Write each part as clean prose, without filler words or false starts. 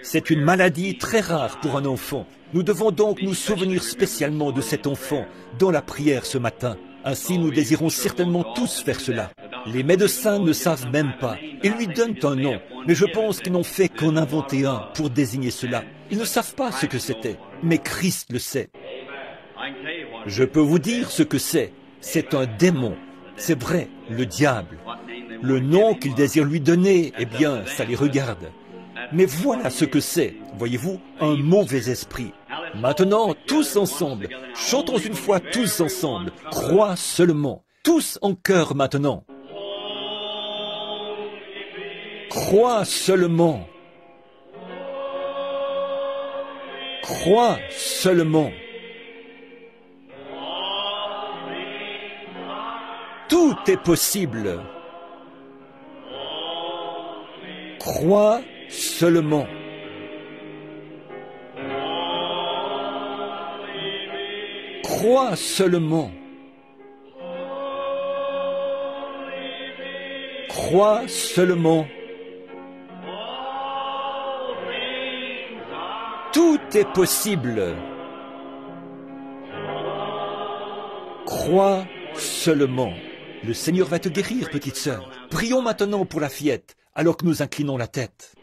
C'est une maladie très rare pour un enfant. Nous devons donc nous souvenir spécialement de cet enfant dans la prière ce matin. Ainsi, nous désirons certainement tous faire cela. Les médecins ne savent même pas. Ils lui donnent un nom, mais je pense qu'ils n'ont fait qu'en inventer un pour désigner cela. Ils ne savent pas ce que c'était, mais Christ le sait. Je peux vous dire ce que c'est. C'est un démon. C'est vrai, le diable. Le nom qu'ils désirent lui donner, eh bien, ça les regarde. Mais voilà ce que c'est, voyez-vous, un mauvais esprit. Maintenant, tous ensemble, chantons une fois tous ensemble, crois seulement, tous en chœur maintenant. Crois seulement. Crois seulement. Tout est possible. Crois seulement. Crois seulement. Crois seulement. Tout est possible. Crois seulement. Le Seigneur va te guérir, petite sœur. Prions maintenant pour la fillette, alors que nous inclinons la tête.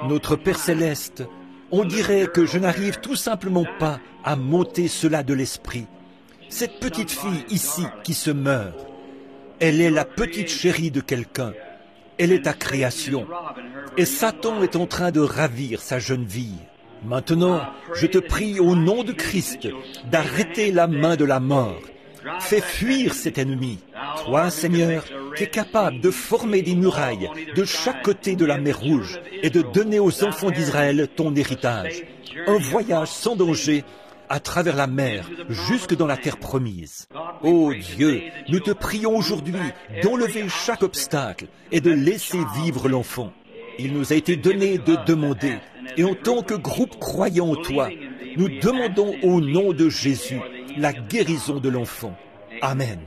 Notre Père Céleste, on dirait que je n'arrive tout simplement pas à m'ôter cela de l'esprit. Cette petite fille ici qui se meurt, elle est la petite chérie de quelqu'un. Elle est ta création. Et Satan est en train de ravir sa jeune fille. Maintenant, je te prie au nom de Christ d'arrêter la main de la mort. Fais fuir cet ennemi. Toi, Seigneur, qui es capable de former des murailles de chaque côté de la mer Rouge et de donner aux enfants d'Israël ton héritage. Un voyage sans danger à travers la mer, jusque dans la terre promise. Ô Dieu, nous te prions aujourd'hui d'enlever chaque obstacle et de laisser vivre l'enfant. Il nous a été donné de demander, et en tant que groupe croyant en toi, nous demandons au nom de Jésus la guérison de l'enfant. Amen.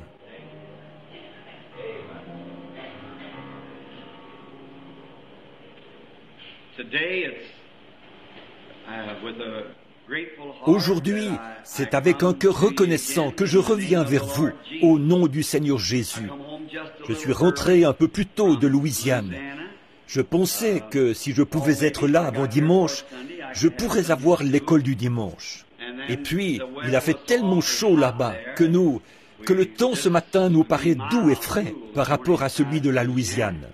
Aujourd'hui, c'est avec un cœur reconnaissant que je reviens vers vous au nom du Seigneur Jésus. Je suis rentré un peu plus tôt de Louisiane. Je pensais que si je pouvais être là avant dimanche, je pourrais avoir l'école du dimanche. Et puis, il a fait tellement chaud là-bas que le temps ce matin nous paraît doux et frais par rapport à celui de la Louisiane.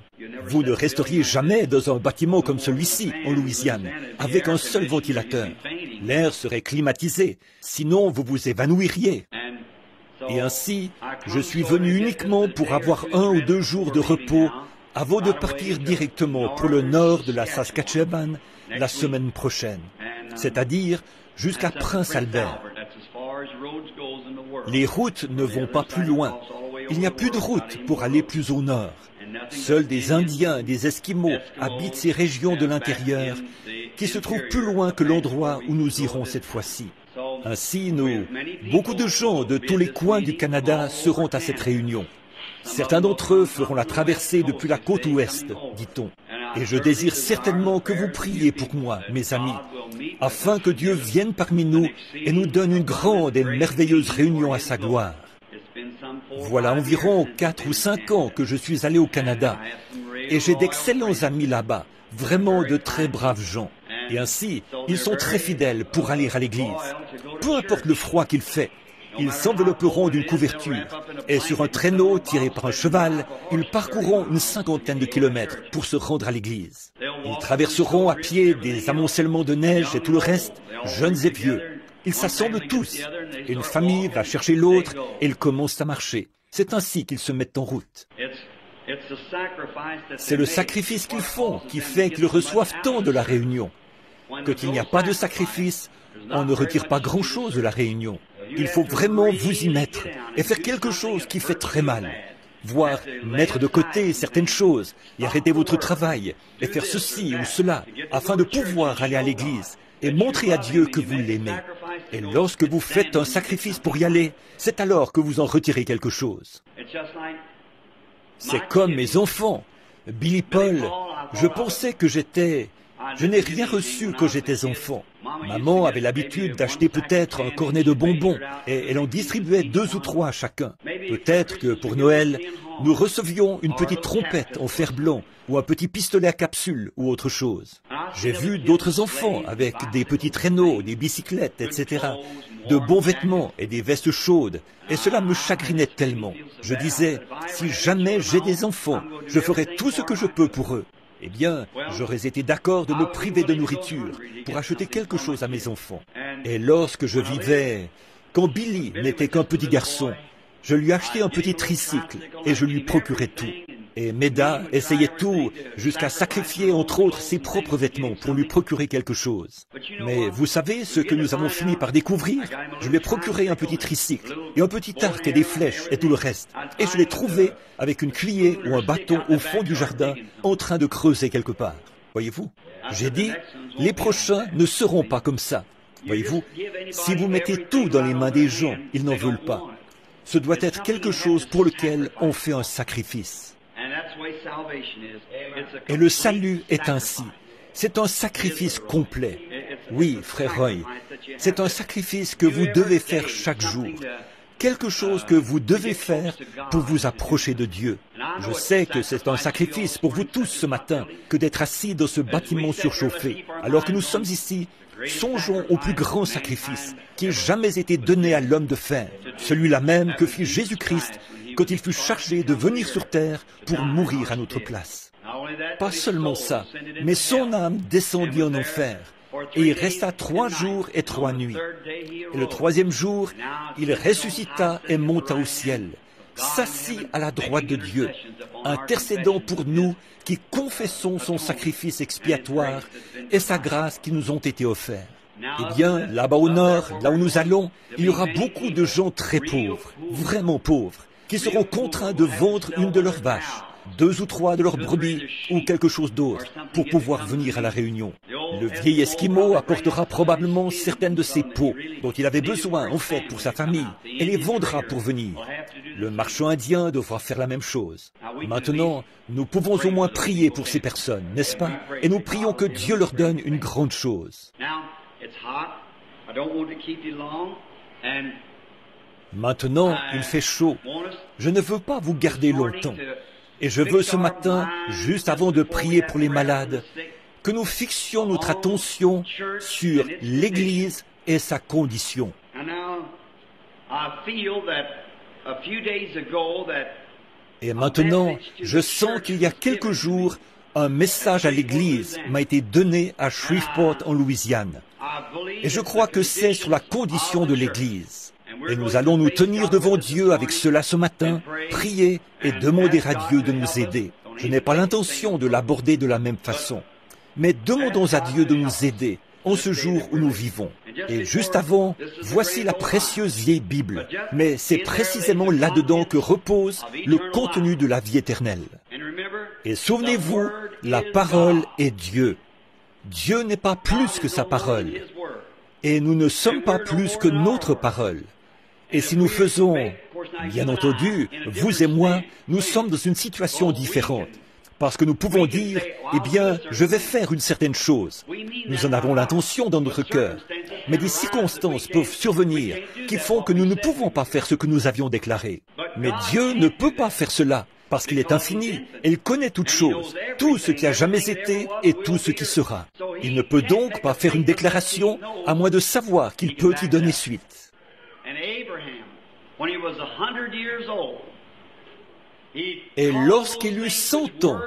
Vous ne resteriez jamais dans un bâtiment comme celui-ci, en Louisiane, avec un seul ventilateur. L'air serait climatisé, sinon vous vous évanouiriez. Et ainsi, je suis venu uniquement pour avoir 1 ou 2 jours de repos avant de partir directement pour le nord de la Saskatchewan la semaine prochaine, c'est-à-dire jusqu'à Prince Albert. Les routes ne vont pas plus loin. Il n'y a plus de route pour aller plus au nord. Seuls des Indiens et des Esquimaux habitent ces régions de l'intérieur qui se trouvent plus loin que l'endroit où nous irons cette fois-ci. Ainsi, beaucoup de gens de tous les coins du Canada seront à cette réunion. Certains d'entre eux feront la traversée depuis la côte ouest, dit-on. Et je désire certainement que vous priez pour moi, mes amis, afin que Dieu vienne parmi nous et nous donne une grande et merveilleuse réunion à sa gloire. Voilà environ 4 ou 5 ans que je suis allé au Canada, et j'ai d'excellents amis là-bas, vraiment de très braves gens. Et ainsi, ils sont très fidèles pour aller à l'église. Peu importe le froid qu'il fait, ils s'envelopperont d'une couverture, et sur un traîneau tiré par un cheval, ils parcourront une 50aine de kilomètres pour se rendre à l'église. Ils traverseront à pied des amoncellements de neige et tout le reste, jeunes et vieux. Ils s'assemblent tous. Une famille va chercher l'autre et ils commencent à marcher. C'est ainsi qu'ils se mettent en route. C'est le sacrifice qu'ils font qui fait qu'ils reçoivent tant de la réunion. Quand il n'y a pas de sacrifice, on ne retire pas grand-chose de la réunion. Il faut vraiment vous y mettre et faire quelque chose qui fait très mal. Voire mettre de côté certaines choses et arrêter votre travail et faire ceci ou cela afin de pouvoir aller à l'église et montrer à Dieu que vous l'aimez. Et lorsque vous faites un sacrifice pour y aller, c'est alors que vous en retirez quelque chose. C'est comme mes enfants. Billy Paul, je pensais que je n'ai rien reçu quand j'étais enfant. Maman avait l'habitude d'acheter peut-être un cornet de bonbons et elle en distribuait 2 ou 3 à chacun. Peut-être que pour Noël, nous recevions une petite trompette en fer blanc ou un petit pistolet à capsule ou autre chose. J'ai vu d'autres enfants avec des petits traîneaux, des bicyclettes, etc., de bons vêtements et des vestes chaudes, et cela me chagrinait tellement. Je disais, si jamais j'ai des enfants, je ferai tout ce que je peux pour eux. Eh bien, j'aurais été d'accord de me priver de nourriture pour acheter quelque chose à mes enfants. Et lorsque je vivais, quand Billy n'était qu'un petit garçon, je lui achetais un petit tricycle et je lui procurais tout. Et Meda essayait tout, jusqu'à sacrifier entre autres ses propres vêtements pour lui procurer quelque chose. Mais vous savez ce que nous avons fini par découvrir? Je lui ai procuré un petit tricycle, et un petit arc et des flèches et tout le reste. Et je l'ai trouvé avec une cuillère ou un bâton au fond du jardin, en train de creuser quelque part. Voyez-vous? J'ai dit, les prochains ne seront pas comme ça. Voyez-vous? Si vous mettez tout dans les mains des gens, ils n'en veulent pas. Ce doit être quelque chose pour lequel on fait un sacrifice. Et le salut est ainsi. C'est un sacrifice complet. Oui, frère Roy, c'est un sacrifice que vous devez faire chaque jour. Quelque chose que vous devez faire pour vous approcher de Dieu. Je sais que c'est un sacrifice pour vous tous ce matin que d'être assis dans ce bâtiment surchauffé. Alors que nous sommes ici, songeons au plus grand sacrifice qui ait jamais été donné à l'homme de faire. Celui-là même que fit Jésus-Christ quand il fut chargé de venir sur terre pour mourir à notre place. Pas seulement ça, mais son âme descendit en enfer, et il resta 3 jours et 3 nuits. Et le 3e jour, il ressuscita et monta au ciel, s'assit à la droite de Dieu, intercédant pour nous qui confessons son sacrifice expiatoire et sa grâce qui nous ont été offerts. Eh bien, là-bas au nord, là où nous allons, il y aura beaucoup de gens très pauvres, vraiment pauvres, qui seront contraints de vendre une de leurs vaches, 2 ou 3 de leurs brebis ou quelque chose d'autre pour pouvoir venir à la réunion. Le vieil Esquimau apportera probablement certaines de ses peaux dont il avait besoin en fait pour sa famille et les vendra pour venir. Le marchand indien devra faire la même chose. Maintenant, nous pouvons au moins prier pour ces personnes, n'est-ce pas? Et nous prions que Dieu leur donne une grande chose. Maintenant, il fait chaud. Je ne veux pas vous garder longtemps. Et je veux ce matin, juste avant de prier pour les malades, que nous fixions notre attention sur l'Église et sa condition. Et maintenant, je sens qu'il y a quelques jours, un message à l'Église m'a été donné à Shreveport en Louisiane. Et je crois que c'est sur la condition de l'Église. Et nous allons nous tenir devant Dieu avec cela ce matin, prier et demander à Dieu de nous aider. Je n'ai pas l'intention de l'aborder de la même façon. Mais demandons à Dieu de nous aider en ce jour où nous vivons. Et juste avant, voici la précieuse vieille Bible. Mais c'est précisément là-dedans que repose le contenu de la vie éternelle. Et souvenez-vous, la parole est Dieu. Dieu n'est pas plus que sa parole. Et nous ne sommes pas plus que notre parole. Et si nous faisons, bien entendu, vous et moi, nous sommes dans une situation différente. Parce que nous pouvons dire, eh bien, je vais faire une certaine chose. Nous en avons l'intention dans notre cœur. Mais des circonstances peuvent survenir qui font que nous ne pouvons pas faire ce que nous avions déclaré. Mais Dieu ne peut pas faire cela, parce qu'il est infini, et il connaît toutes choses, tout ce qui a jamais été et tout ce qui sera. Il ne peut donc pas faire une déclaration à moins de savoir qu'il peut y donner suite. Et lorsqu'il eut 100 ans,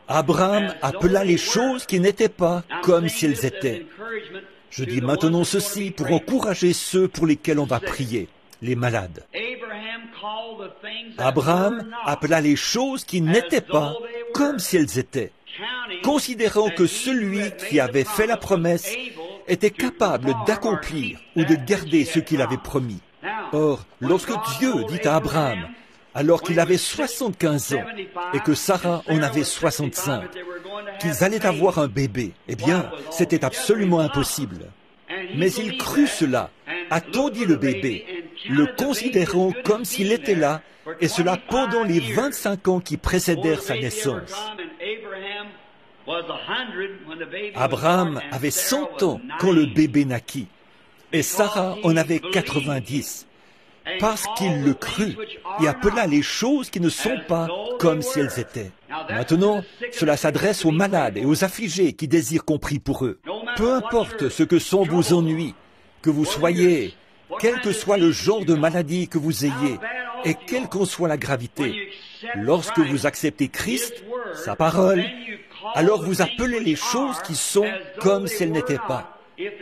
Abraham appela les choses qui n'étaient pas comme si elles étaient. Je dis maintenant ceci pour encourager ceux pour lesquels on va prier, les malades. Abraham appela les choses qui n'étaient pas comme si elles étaient, considérant que celui qui avait fait la promesse était capable d'accomplir ou de garder ce qu'il avait promis. Or, lorsque Dieu dit à Abraham, alors qu'il avait 75 ans et que Sarah en avait 65, qu'ils allaient avoir un bébé, eh bien, c'était absolument impossible. Mais il crut cela, attendit le bébé, le considérant comme s'il était là, et cela pendant les 25 ans qui précédèrent sa naissance. Abraham avait 100 ans quand le bébé naquit, et Sarah en avait 90, parce qu'il le crut et appela les choses qui ne sont pas comme si elles étaient. Maintenant, cela s'adresse aux malades et aux affligés qui désirent qu'on prie pour eux. Peu importe ce que sont vos ennuis, que vous soyez, quel que soit le genre de maladie que vous ayez, et quelle qu'en soit la gravité, lorsque vous acceptez Christ, sa parole, alors vous appelez les choses qui sont comme si elles n'étaient pas,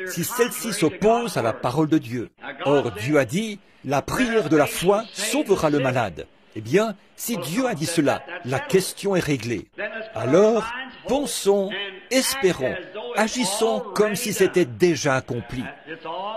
si celles-ci s'opposent à la parole de Dieu. Or, Dieu a dit, la prière de la foi sauvera le malade. Eh bien, si Dieu a dit cela, la question est réglée. Alors, pensons, espérons, agissons comme si c'était déjà accompli.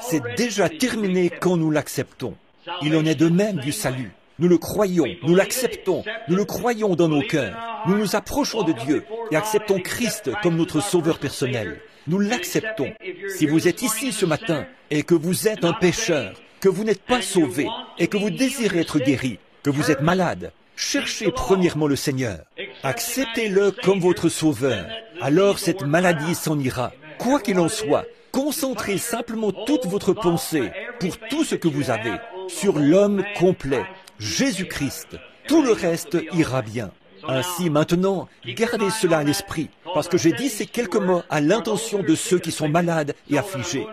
C'est déjà terminé quand nous l'acceptons. Il en est de même du salut. Nous le croyons, nous l'acceptons, nous le croyons dans nos cœurs. Nous nous approchons de Dieu et acceptons Christ comme notre sauveur personnel. Nous l'acceptons. Si vous êtes ici ce matin et que vous êtes un pécheur, que vous n'êtes pas sauvé et que vous désirez être guéri, que vous êtes malade, cherchez premièrement le Seigneur. Acceptez-le comme votre sauveur. Alors cette maladie s'en ira. Quoi qu'il en soit, concentrez simplement toute votre pensée pour tout ce que vous avez sur l'homme complet, Jésus-Christ. Tout le reste ira bien. Ainsi maintenant, gardez cela à l'esprit, parce que j'ai dit ces quelques mots à l'intention de ceux qui sont malades et affligés.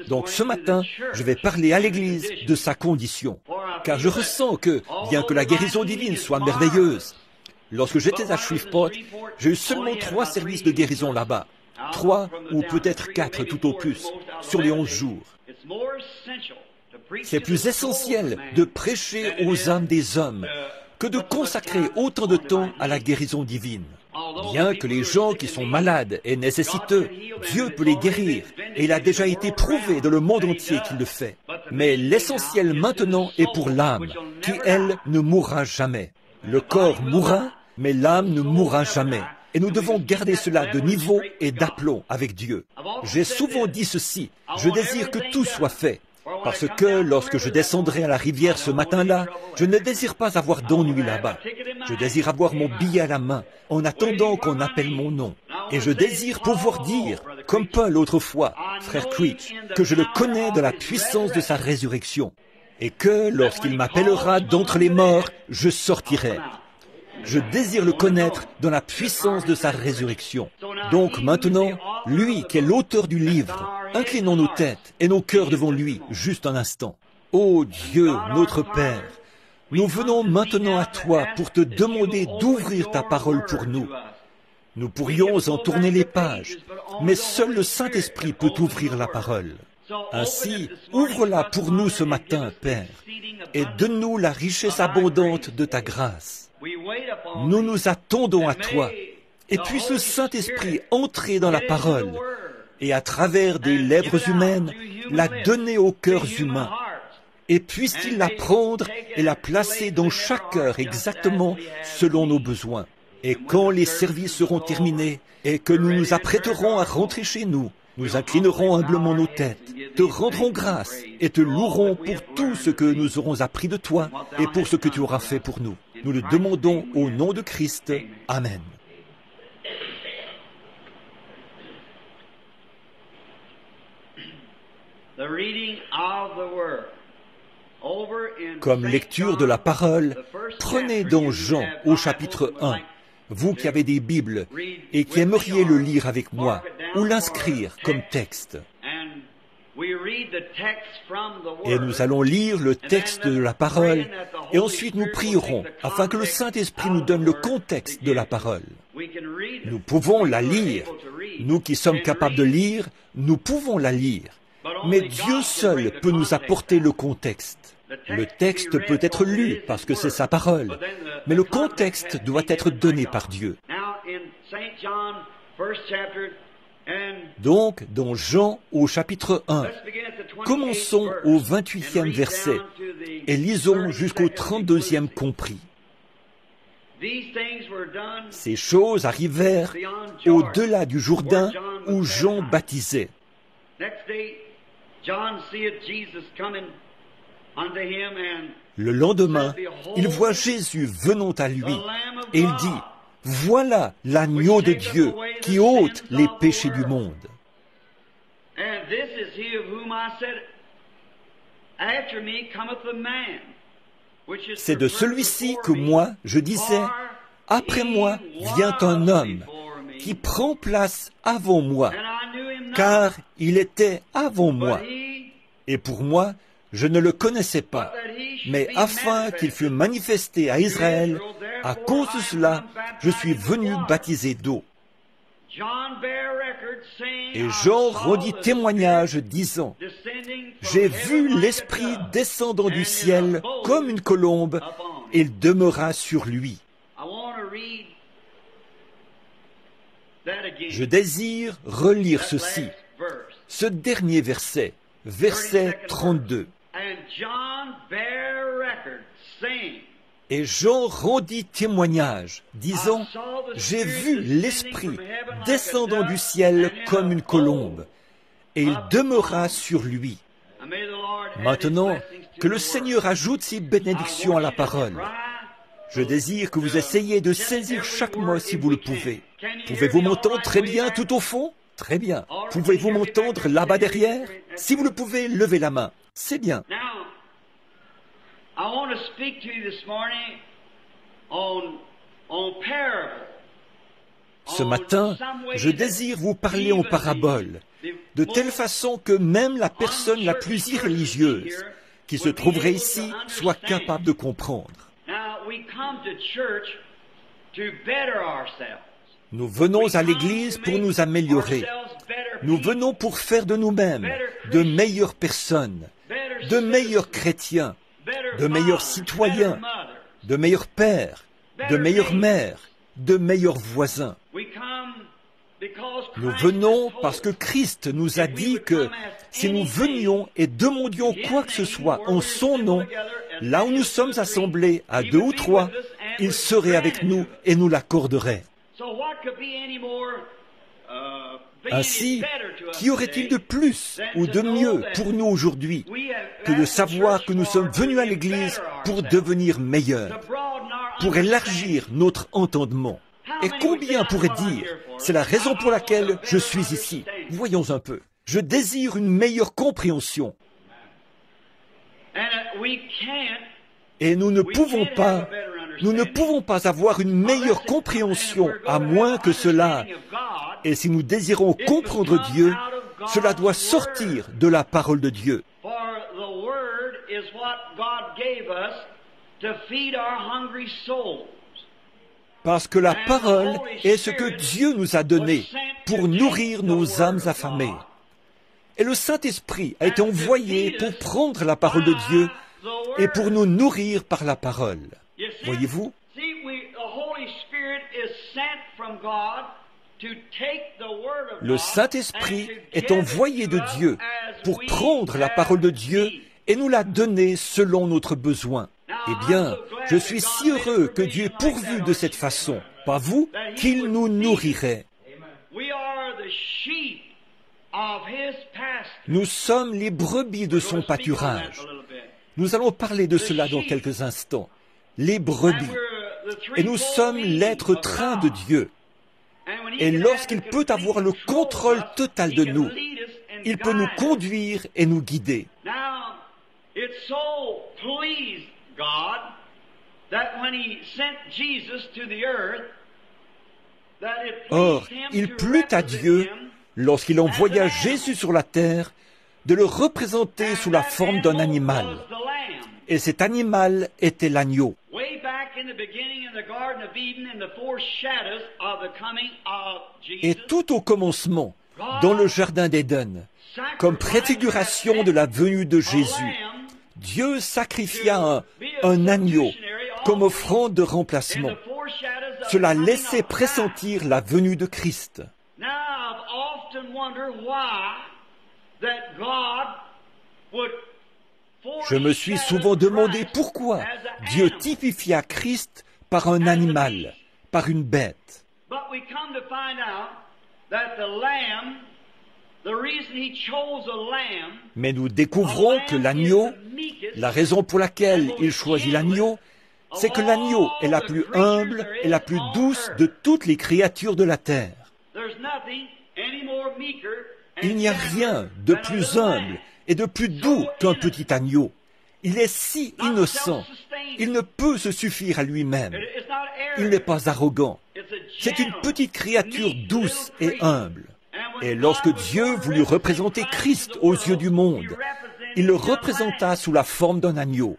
Donc ce matin, je vais parler à l'Église de sa condition, car je ressens que, bien que la guérison divine soit merveilleuse, lorsque j'étais à Shreveport, j'ai eu seulement 3 services de guérison là-bas, 3 ou peut-être 4 tout au plus, sur les 11 jours. C'est plus essentiel de prêcher aux âmes des hommes que de consacrer autant de temps à la guérison divine. Bien que les gens qui sont malades et nécessiteux, Dieu peut les guérir, et il a déjà été prouvé dans le monde entier qu'il le fait. Mais l'essentiel maintenant est pour l'âme, qui, elle, ne mourra jamais. Le corps mourra, mais l'âme ne mourra jamais. Et nous devons garder cela de niveau et d'aplomb avec Dieu. J'ai souvent dit ceci, je désire que tout soit fait. Parce que lorsque je descendrai à la rivière ce matin-là, je ne désire pas avoir d'ennui là-bas. Je désire avoir mon billet à la main, en attendant qu'on appelle mon nom. Et je désire pouvoir dire, comme Paul autrefois, frère Creech, que je le connais de la puissance de sa résurrection. Et que, lorsqu'il m'appellera d'entre les morts, je sortirai. Je désire le connaître dans la puissance de sa résurrection. Donc maintenant, lui qui est l'auteur du livre, inclinons nos têtes et nos cœurs devant lui, juste un instant. Ô Dieu, notre Père, nous venons maintenant à toi pour te demander d'ouvrir ta parole pour nous. Nous pourrions en tourner les pages, mais seul le Saint-Esprit peut ouvrir la parole. Ainsi, ouvre-la pour nous ce matin, Père, et donne-nous la richesse abondante de ta grâce. Nous nous attendons à toi, et puisse le Saint-Esprit entrer dans la parole, et à travers des lèvres humaines, la donner aux cœurs humains. Et puisse-t-il la prendre et la placer dans chaque cœur exactement selon nos besoins. Et quand les services seront terminés, et que nous nous apprêterons à rentrer chez nous, nous inclinerons humblement nos têtes, te rendrons grâce et te louerons pour tout ce que nous aurons appris de toi et pour ce que tu auras fait pour nous. Nous le demandons au nom de Christ. Amen. Comme lecture de la parole, prenez dans Jean au chapitre 1, vous qui avez des Bibles et qui aimeriez le lire avec moi ou l'inscrire comme texte. Et nous allons lire le texte de la parole et ensuite nous prierons afin que le Saint-Esprit nous donne le contexte de la parole. Nous pouvons la lire. Nous qui sommes capables de lire, nous pouvons la lire. Mais Dieu seul peut nous apporter le contexte. Le texte peut être lu parce que c'est sa parole, mais le contexte doit être donné par Dieu. Donc, dans Jean au chapitre 1, commençons au 28e verset et lisons jusqu'au 32e compris. Ces choses arrivèrent au-delà du Jourdain où Jean baptisait. Le lendemain, il voit Jésus venant à lui et il dit, voilà l'agneau de Dieu qui ôte les péchés du monde. C'est de celui-ci que moi, je disais, après moi vient un homme qui prend place avant moi, car il était avant moi. Et pour moi, je ne le connaissais pas, mais afin qu'il fût manifesté à Israël, à cause de cela, je suis venu baptiser d'eau. Et Jean rendit témoignage disant, « J'ai vu l'Esprit descendant du ciel comme une colombe, et il demeura sur lui. » Je désire relire ceci, ce dernier verset, verset 32. Et Jean rendit témoignage, disant, « J'ai vu l'Esprit descendant du ciel comme une colombe, et il demeura sur lui. » Maintenant, que le Seigneur ajoute ses bénédictions à la parole. Je désire que vous essayiez de saisir chaque mot si vous le pouvez. Pouvez-vous m'entendre très bien tout au fond? Très bien. Pouvez-vous m'entendre là-bas derrière? Si vous le pouvez, levez la main. C'est bien. Ce matin, je désire vous parler en parabole, de telle façon que même la personne la plus irréligieuse qui se trouverait ici soit capable de comprendre. Nous venons à l'Église pour nous améliorer. Nous venons pour faire de nous-mêmes de meilleures personnes, de meilleurs chrétiens, de meilleurs citoyens, de meilleurs pères, de meilleures mères, de meilleurs voisins. Nous venons parce que Christ nous a dit que si nous venions et demandions quoi que ce soit en son nom, là où nous sommes assemblés à 2 ou 3, il serait avec nous et nous l'accorderait. Ainsi, qu'y aurait-il de plus ou de mieux pour nous aujourd'hui que de savoir que nous sommes venus à l'Église pour devenir meilleurs, pour élargir notre entendement? Et combien pourraient dire, c'est la raison pour laquelle je suis ici? Voyons un peu. Je désire une meilleure compréhension. Et nous ne pouvons pas avoir une meilleure compréhension à moins que cela. Et si nous désirons comprendre Dieu, cela doit sortir de la parole de Dieu. Parce que la parole est ce que Dieu nous a donné pour nourrir nos âmes affamées. Et le Saint-Esprit a été envoyé pour prendre la parole de Dieu et pour nous nourrir par la parole. Voyez-vous? Le Saint-Esprit est envoyé de Dieu pour prendre la parole de Dieu et nous la donner selon notre besoin. Eh bien, je suis si heureux que Dieu ait pourvu de cette façon, pas vous, qu'il nous nourrirait. Nous sommes les brebis de son pâturage. Nous allons parler de cela dans quelques instants. Les brebis. Et nous sommes l'être train de Dieu. Et lorsqu'il peut avoir le contrôle total de nous, il peut nous conduire et nous guider. Or, il plut à Dieu, lorsqu'il envoya Jésus sur la terre, de le représenter sous la forme d'un animal. Et cet animal était l'agneau. Et tout au commencement, dans le jardin d'Éden, comme préfiguration de la venue de Jésus, Dieu sacrifia un agneau comme offrande de remplacement. Cela laissait pressentir la venue de Christ. Je me suis souvent demandé pourquoi Dieu typifia Christ par un animal, par une bête. Mais nous découvrons que l'agneau, la raison pour laquelle il choisit l'agneau, c'est que l'agneau est la plus humble et la plus douce de toutes les créatures de la terre. Il n'y a rien de plus humble et de plus doux qu'un petit agneau. Il est si innocent, il ne peut se suffire à lui-même. Il n'est pas arrogant. C'est une petite créature douce et humble. Et lorsque Dieu voulut représenter Christ aux yeux du monde, il le représenta sous la forme d'un agneau.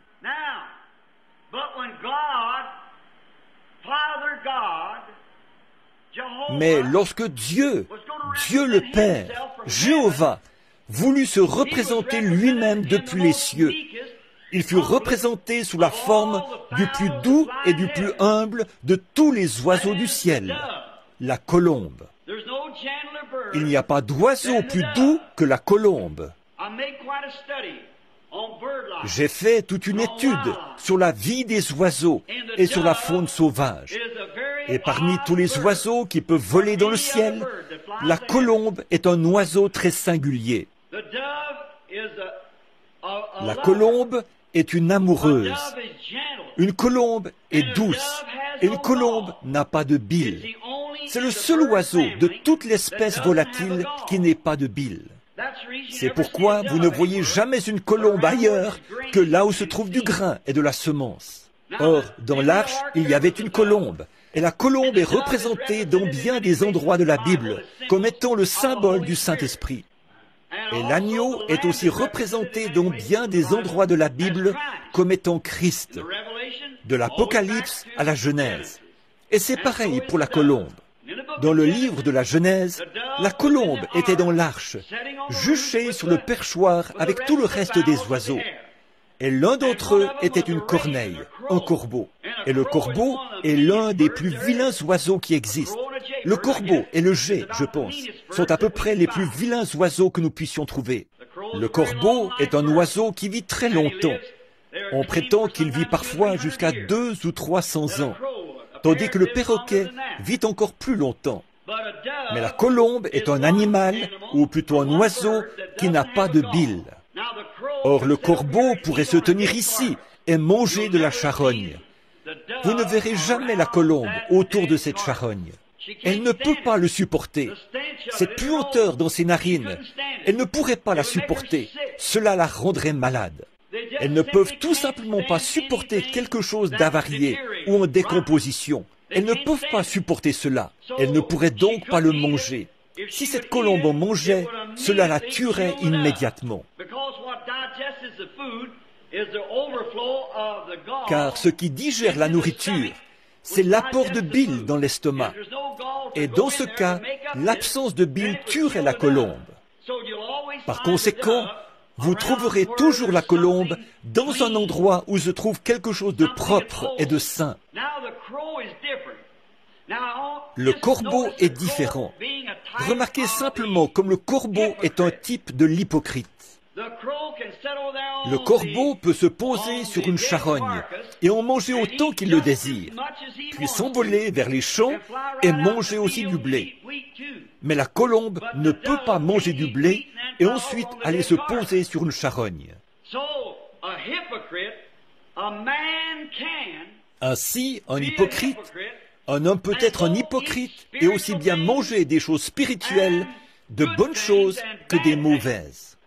Mais lorsque Dieu le Père, Jéhovah, voulut se représenter lui-même depuis les cieux, il fut représenté sous la forme du plus doux et du plus humble de tous les oiseaux du ciel, la colombe. Il n'y a pas d'oiseau plus doux que la colombe. J'ai fait toute une étude sur la vie des oiseaux et sur la faune sauvage. Et parmi tous les oiseaux qui peuvent voler dans le ciel, la colombe est un oiseau très singulier. La colombe est une amoureuse. Une colombe est douce. Et une colombe n'a pas de bile. C'est le seul oiseau de toute l'espèce volatile qui n'ait pas de bile. C'est pourquoi vous ne voyez jamais une colombe ailleurs que là où se trouve du grain et de la semence. Or, dans l'arche, il y avait une colombe. Et la colombe est représentée dans bien des endroits de la Bible comme étant le symbole du Saint-Esprit. Et l'agneau est aussi représenté dans bien des endroits de la Bible comme étant Christ, de l'Apocalypse à la Genèse. Et c'est pareil pour la colombe. Dans le livre de la Genèse, la colombe était dans l'arche, juchée sur le perchoir avec tout le reste des oiseaux. Et l'un d'entre eux était une corneille, un corbeau. Et le corbeau est l'un des plus vilains oiseaux qui existent. Le corbeau et le geai, je pense, sont à peu près les plus vilains oiseaux que nous puissions trouver. Le corbeau est un oiseau qui vit très longtemps. On prétend qu'il vit parfois jusqu'à 200 ou 300 ans, tandis que le perroquet vit encore plus longtemps. Mais la colombe est un animal, ou plutôt un oiseau, qui n'a pas de bile. Or, le corbeau pourrait se tenir ici et manger de la charogne. Vous ne verrez jamais la colombe autour de cette charogne. Elle ne peut pas le supporter. Cette puanteur dans ses narines, elle ne pourrait pas la supporter. Cela la rendrait malade. Elles ne peuvent tout simplement pas supporter quelque chose d'avarié ou en décomposition. Elles ne peuvent pas supporter cela. Elles ne pourraient donc pas le manger. Si cette colombe en mangeait, cela la tuerait immédiatement. Car ce qui digère la nourriture, c'est l'apport de bile dans l'estomac. Et dans ce cas, l'absence de bile tuerait la colombe. Par conséquent, vous trouverez toujours la colombe dans un endroit où se trouve quelque chose de propre et de sain. Le corbeau est différent. Remarquez simplement comme le corbeau est un type de l'hypocrite. Le corbeau peut se poser sur une charogne et en manger autant qu'il le désire, puis s'envoler vers les champs et manger aussi du blé. Mais la colombe ne peut pas manger du blé et ensuite aller se poser sur une charogne. Ainsi, un hypocrite, un homme peut être un hypocrite et aussi bien manger des choses spirituelles, de bonnes choses, que des mauvaises.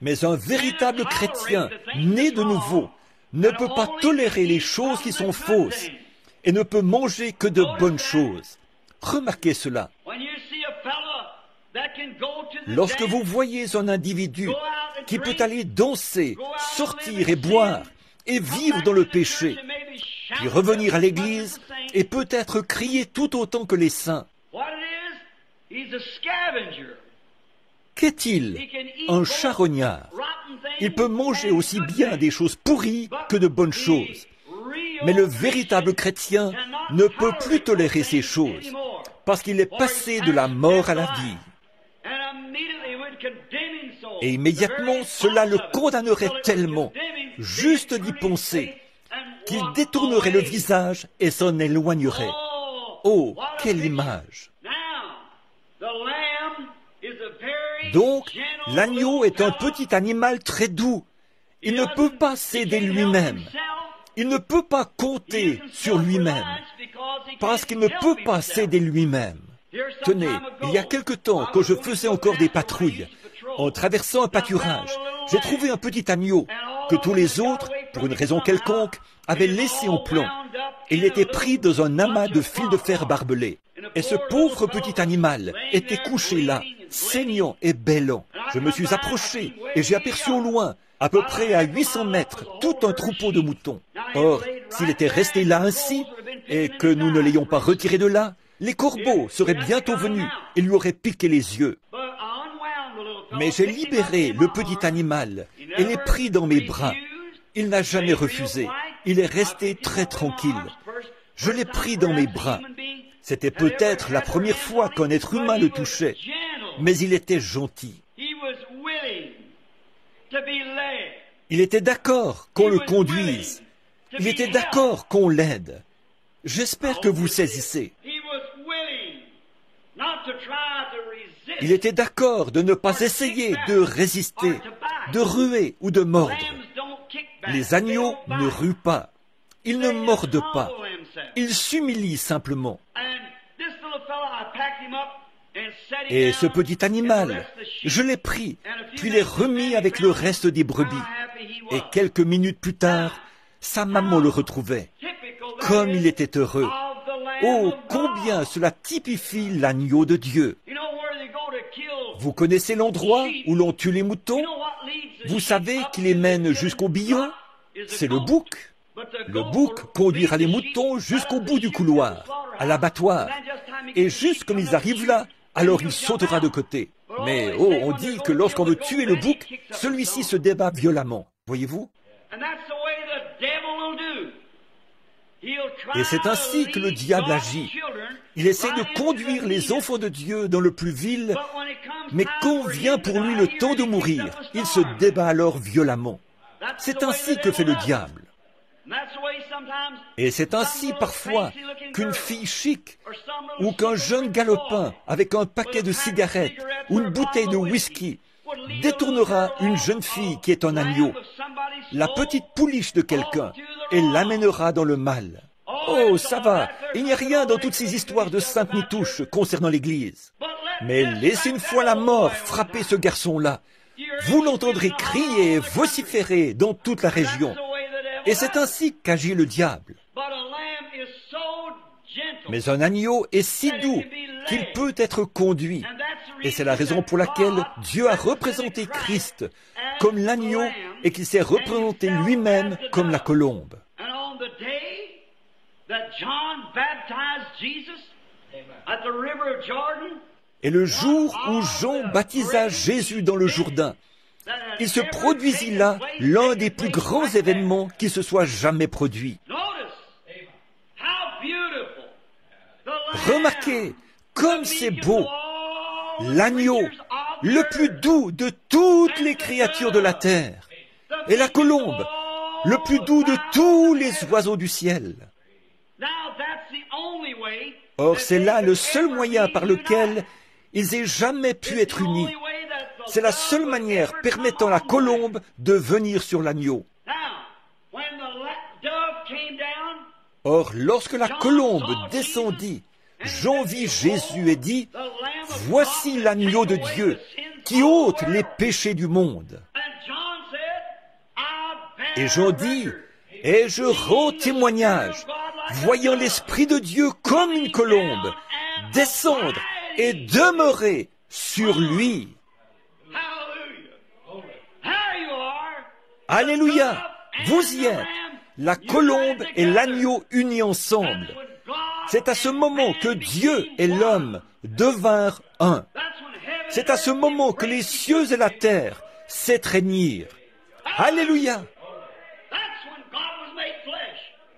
Mais un véritable chrétien, né de nouveau, ne peut pas tolérer les choses qui sont fausses et ne peut manger que de bonnes choses. Remarquez cela. Lorsque vous voyez un individu qui peut aller danser, sortir et boire et vivre dans le péché, puis revenir à l'église et peut-être crier tout autant que les saints, qu'est-il? Un charognard. Il peut manger aussi bien des choses pourries que de bonnes choses. Mais le véritable chrétien ne peut plus tolérer ces choses, parce qu'il est passé de la mort à la vie. Et immédiatement, cela le condamnerait tellement, juste d'y penser, qu'il détournerait le visage et s'en éloignerait. Oh, quelle image! Donc, l'agneau est un petit animal très doux. Il ne peut pas s'aider lui-même. Il ne peut pas compter sur lui-même, parce qu'il ne peut pas s'aider lui-même. Tenez, il y a quelque temps, quand je faisais encore des patrouilles, en traversant un pâturage, j'ai trouvé un petit agneau que tous les autres, pour une raison quelconque, avaient laissé en plan. Il était pris dans un amas de fils de fer barbelés. Et ce pauvre petit animal était couché là, saignant et bêlant. Je me suis approché et j'ai aperçu au loin, à peu près à 800 mètres, tout un troupeau de moutons. Or, s'il était resté là ainsi, et que nous ne l'ayons pas retiré de là, les corbeaux seraient bientôt venus et lui auraient piqué les yeux. Mais j'ai libéré le petit animal et l'ai pris dans mes bras. Il n'a jamais refusé. Il est resté très tranquille. Je l'ai pris dans mes bras. C'était peut-être la première fois qu'un être humain le touchait, mais il était gentil. Il était d'accord qu'on le conduise. Il était d'accord qu'on l'aide. J'espère que vous saisissez. Il était d'accord de ne pas essayer de résister, de ruer ou de mordre. Les agneaux ne ruent pas. Ils ne mordent pas. Ils s'humilient simplement. Et ce petit animal, je l'ai pris, puis l'ai remis avec le reste des brebis. Et quelques minutes plus tard, sa maman le retrouvait. Comme il était heureux. Oh, combien cela typifie l'agneau de Dieu. Vous connaissez l'endroit où l'on tue les moutons? Vous savez qui les mène jusqu'au billon? C'est le bouc. Le bouc conduira les moutons jusqu'au bout du couloir, à l'abattoir. Et juste comme ils arrivent là, alors il sautera de côté. Mais oh, on dit que lorsqu'on veut tuer le bouc, celui-ci se débat violemment. Voyez-vous? Et c'est ainsi que le diable agit. Il essaie de conduire les enfants de Dieu dans le plus vil, mais quand vient pour lui le temps de mourir, il se débat alors violemment. C'est ainsi que fait le diable. Et c'est ainsi parfois qu'une fille chic ou qu'un jeune galopin avec un paquet de cigarettes ou une bouteille de whisky détournera une jeune fille qui est un agneau, la petite pouliche de quelqu'un, et l'amènera dans le mal. Oh, ça va, il n'y a rien dans toutes ces histoires de sainte Nitouche concernant l'Église. Mais laissez une fois la mort frapper ce garçon-là. Vous l'entendrez crier et vociférer dans toute la région. Et c'est ainsi qu'agit le diable. Mais un agneau est si doux qu'il peut être conduit. Et c'est la raison pour laquelle Dieu a représenté Christ comme l'agneau et qu'il s'est représenté lui-même comme la colombe. Et le jour où Jean baptisa Jésus dans le Jourdain, il se produisit là l'un des plus grands événements qui se soit jamais produit. Remarquez comme c'est beau, l'agneau, le plus doux de toutes les créatures de la terre, et la colombe, le plus doux de tous les oiseaux du ciel. Or, c'est là le seul moyen par lequel ils aient jamais pu être unis. C'est la seule manière permettant à la colombe de venir sur l'agneau. Or, lorsque la colombe descendit, Jean vit Jésus et dit, « Voici l'agneau de Dieu qui ôte les péchés du monde. » Et Jean dit, « Et je rends témoignage, voyant l'Esprit de Dieu comme une colombe, descendre et demeurer sur lui. » Alléluia! Vous y êtes! La colombe et l'agneau unis ensemble. C'est à ce moment que Dieu et l'homme devinrent un. C'est à ce moment que les cieux et la terre s'étreignirent. Alléluia!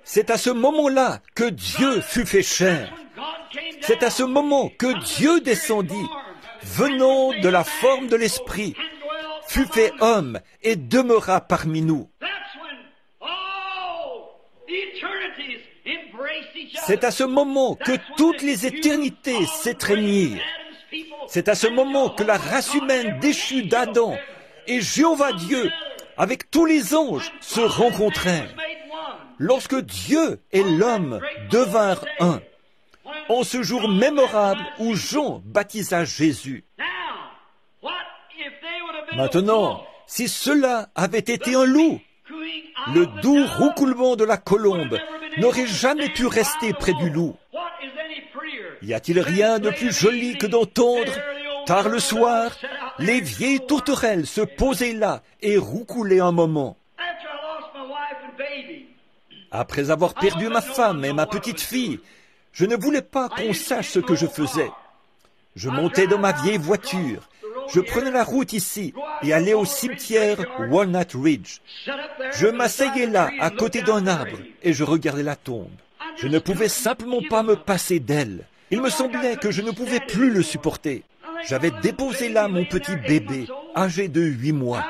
C'est à ce moment-là que Dieu fut fait chair. C'est à ce moment que Dieu descendit, venant de la forme de l'Esprit, fut fait homme et demeura parmi nous. C'est à ce moment que toutes les éternités s'étreignirent. C'est à ce moment que la race humaine déchue d'Adam et Jéhovah Dieu avec tous les anges, se rencontrèrent. Lorsque Dieu et l'homme devinrent un, en ce jour mémorable où Jean baptisa Jésus. Maintenant, si cela avait été un loup, le doux roucoulement de la colombe n'aurait jamais pu rester près du loup. Y a-t-il rien de plus joli que d'entendre, tard le soir, les vieilles tourterelles se poser là et roucouler un moment? Après avoir perdu ma femme et ma petite fille, je ne voulais pas qu'on sache ce que je faisais. Je montais dans ma vieille voiture, je prenais la route ici et allais au cimetière Walnut Ridge. Je m'asseyais là, à côté d'un arbre, et je regardais la tombe. Je ne pouvais simplement pas me passer d'elle. Il me semblait que je ne pouvais plus le supporter. J'avais déposé là mon petit bébé, âgé de 8 mois.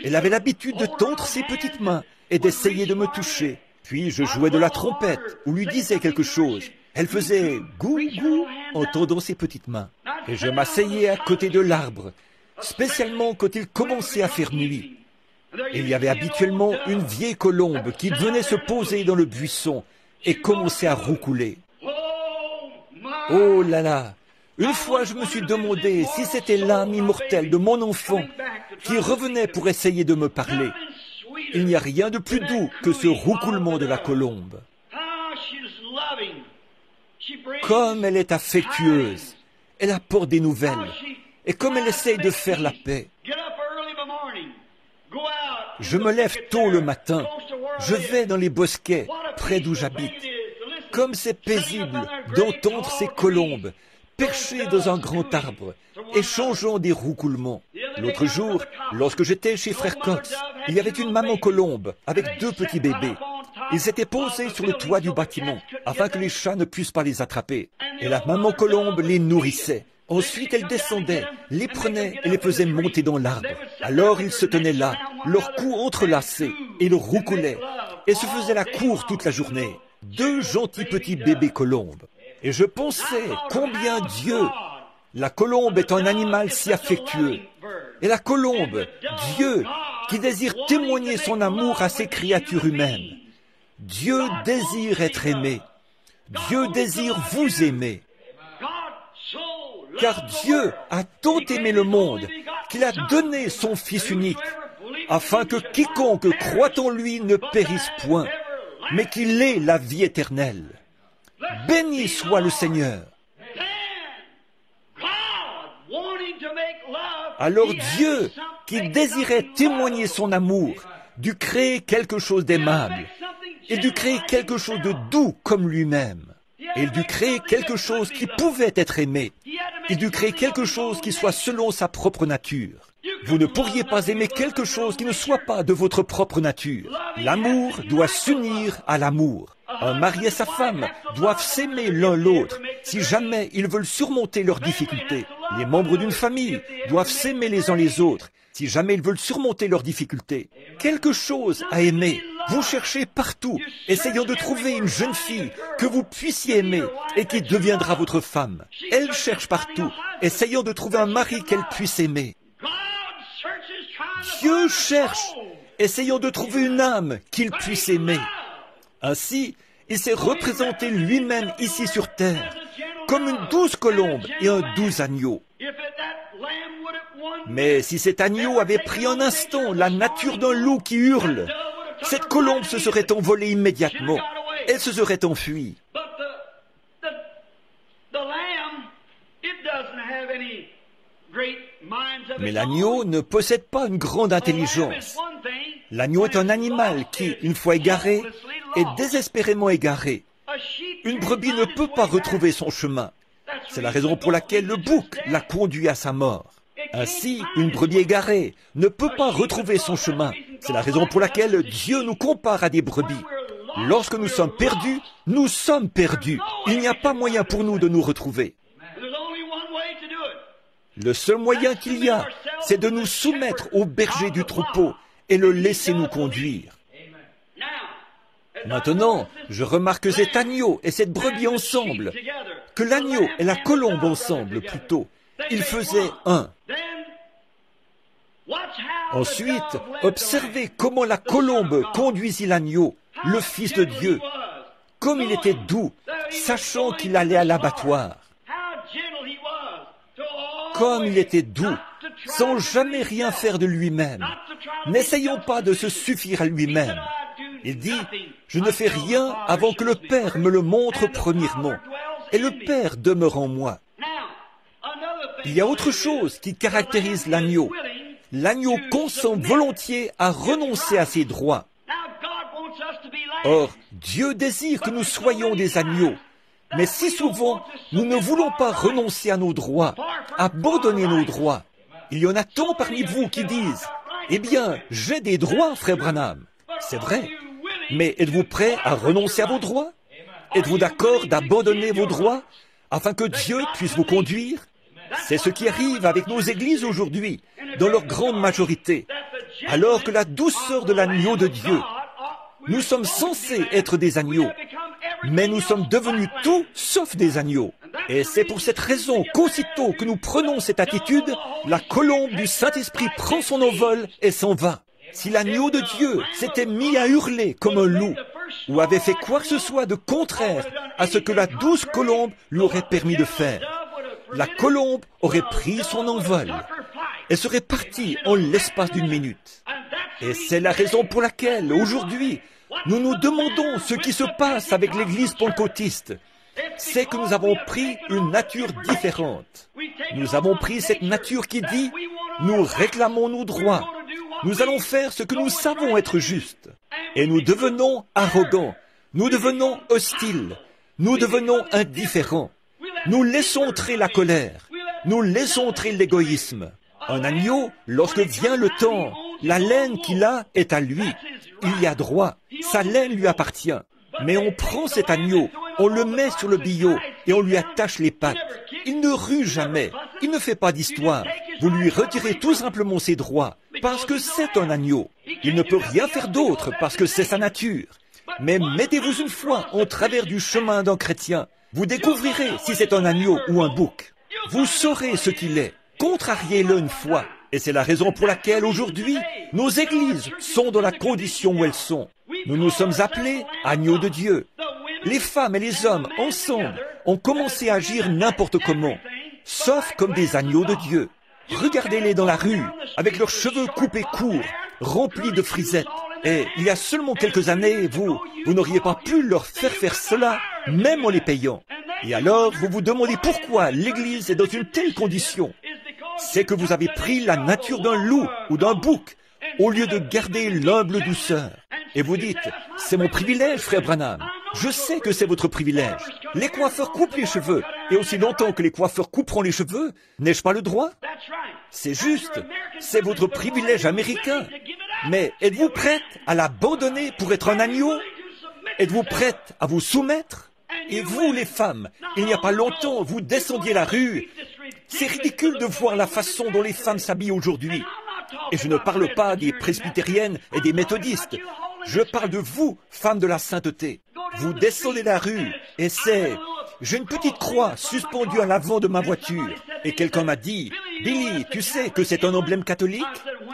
Elle avait l'habitude de tendre ses petites mains et d'essayer de me toucher. Puis je jouais de la trompette ou lui disais quelque chose. Elle faisait « gou, gou » en tendant ses petites mains. Et je m'asseyais à côté de l'arbre, spécialement quand il commençait à faire nuit. Et il y avait habituellement une vieille colombe qui venait se poser dans le buisson et commençait à roucouler. Oh là là! Une fois, je me suis demandé si c'était l'âme immortelle de mon enfant qui revenait pour essayer de me parler. Il n'y a rien de plus doux que ce roucoulement de la colombe. Comme elle est affectueuse, elle apporte des nouvelles, et comme elle essaye de faire la paix. Je me lève tôt le matin, je vais dans les bosquets près d'où j'habite. Comme c'est paisible d'entendre ces colombes perchées dans un grand arbre, échangeant des roucoulements. L'autre jour, lorsque j'étais chez Frère Cox, il y avait une maman colombe avec 2 petits bébés. Ils étaient posés sur le toit du bâtiment afin que les chats ne puissent pas les attraper. Et la maman colombe les nourrissait. Ensuite, elle descendait, les prenait et les faisait monter dans l'arbre. Alors ils se tenaient là, leurs cous entrelacés, et ils roucoulaient, et se faisaient la cour toute la journée. 2 gentils petits bébés colombes. Et je pensais combien Dieu, la colombe est un animal si affectueux. Et la colombe, Dieu, qui désire témoigner son amour à ses créatures humaines. Dieu désire être aimé. Dieu désire vous aimer. Car Dieu a tant aimé le monde qu'il a donné son Fils unique, afin que quiconque croit en lui ne périsse point, mais qu'il ait la vie éternelle. Béni soit le Seigneur. Alors Dieu, qui désirait témoigner son amour, dut créer quelque chose d'aimable. Il dut créer quelque chose de doux comme lui-même. Et il dut créer quelque chose qui pouvait être aimé. Il dut créer quelque chose qui soit selon sa propre nature. Vous ne pourriez pas aimer quelque chose qui ne soit pas de votre propre nature. L'amour doit s'unir à l'amour. Un mari et sa femme doivent s'aimer l'un l'autre si jamais ils veulent surmonter leurs difficultés. Les membres d'une famille doivent s'aimer les uns les autres si jamais ils veulent surmonter leurs difficultés. Quelque chose à aimer. Vous cherchez partout, essayant de trouver une jeune fille que vous puissiez aimer et qui deviendra votre femme. Elle cherche partout, essayant de trouver un mari qu'elle puisse aimer. Dieu cherche, essayant de trouver une âme qu'il puisse aimer. Ainsi, il s'est représenté lui-même ici sur terre, comme une douce colombe et un doux agneau. Mais si cet agneau avait pris un instant la nature d'un loup qui hurle, cette colombe se serait envolée immédiatement. Elle se serait enfuie. Mais l'agneau ne possède pas une grande intelligence. L'agneau est un animal qui, une fois égaré, est désespérément égaré. Une brebis ne peut pas retrouver son chemin. C'est la raison pour laquelle le bouc l'a conduit à sa mort. Ainsi, une brebis égarée ne peut pas retrouver son chemin. C'est la raison pour laquelle Dieu nous compare à des brebis. Lorsque nous sommes perdus, nous sommes perdus. Il n'y a pas moyen pour nous de nous retrouver. Le seul moyen qu'il y a, c'est de nous soumettre au berger du troupeau et le laisser nous conduire. Maintenant, je remarque cet agneau et cette brebis ensemble, que l'agneau et la colombe ensemble plutôt. Ils faisaient un. Ensuite, observez comment la colombe conduisit l'agneau, le Fils de Dieu, comme il était doux, sachant qu'il allait à l'abattoir. Comme il était doux, sans jamais rien faire de lui-même. N'essayons pas de se suffire à lui-même. Il dit, je ne fais rien avant que le Père me le montre premièrement, et le Père demeure en moi. Il y a autre chose qui caractérise l'agneau. L'agneau consent volontiers à renoncer à ses droits. Or, Dieu désire que nous soyons des agneaux. Mais si souvent, nous ne voulons pas renoncer à nos droits, abandonner nos droits. Il y en a tant parmi vous qui disent, « Eh bien, j'ai des droits, frère Branham. » C'est vrai. Mais êtes-vous prêt à renoncer à vos droits? Êtes-vous d'accord d'abandonner vos droits afin que Dieu puisse vous conduire? C'est ce qui arrive avec nos églises aujourd'hui, dans leur grande majorité. Alors que la douceur de l'agneau de Dieu, nous sommes censés être des agneaux, mais nous sommes devenus tout sauf des agneaux. Et c'est pour cette raison qu'aussitôt que nous prenons cette attitude, la colombe du Saint-Esprit prend son envol et s'en va. Si l'agneau de Dieu s'était mis à hurler comme un loup, ou avait fait quoi que ce soit de contraire à ce que la douce colombe lui aurait permis de faire, la colombe aurait pris son envol et serait partie en l'espace d'une minute. Et c'est la raison pour laquelle, aujourd'hui, nous nous demandons ce qui se passe avec l'Église pentecôtiste. C'est que nous avons pris une nature différente. Nous avons pris cette nature qui dit, nous réclamons nos droits. Nous allons faire ce que nous savons être juste. Et nous devenons arrogants. Nous devenons hostiles. Nous devenons indifférents. Nous laissons entrer la colère. Nous laissons entrer l'égoïsme. Un agneau, lorsque vient le temps, la laine qu'il a est à lui. Il y a droit. Sa laine lui appartient. Mais on prend cet agneau, on le met sur le billot et on lui attache les pattes. Il ne rue jamais. Il ne fait pas d'histoire. Vous lui retirez tout simplement ses droits parce que c'est un agneau. Il ne peut rien faire d'autre parce que c'est sa nature. Mais mettez-vous une fois en travers du chemin d'un chrétien. Vous découvrirez si c'est un agneau ou un bouc. Vous saurez ce qu'il est. Contrariez-le une fois. Et c'est la raison pour laquelle aujourd'hui, nos églises sont dans la condition où elles sont. Nous nous sommes appelés agneaux de Dieu. Les femmes et les hommes, ensemble, ont commencé à agir n'importe comment, sauf comme des agneaux de Dieu. Regardez-les dans la rue, avec leurs cheveux coupés courts, remplis de frisettes. Et il y a seulement quelques années, vous n'auriez pas pu leur faire cela, même en les payant. Et alors, vous vous demandez pourquoi l'Église est dans une telle condition. C'est que vous avez pris la nature d'un loup ou d'un bouc, au lieu de garder l'humble douceur. Et vous dites, c'est mon privilège, frère Branham. Je sais que c'est votre privilège. Les coiffeurs coupent les cheveux. Et aussi longtemps que les coiffeurs couperont les cheveux, n'ai-je pas le droit? C'est juste. C'est votre privilège américain. Mais êtes-vous prête à l'abandonner pour être un agneau? Êtes-vous prête à vous soumettre? Et vous, les femmes, il n'y a pas longtemps, vous descendiez la rue. C'est ridicule de voir la façon dont les femmes s'habillent aujourd'hui. Et je ne parle pas des presbytériennes et des méthodistes. Je parle de vous, femmes de la sainteté. Vous descendez la rue et c'est... J'ai une petite croix suspendue à l'avant de ma voiture. Et quelqu'un m'a dit, « Billy, tu sais que c'est un emblème catholique ?»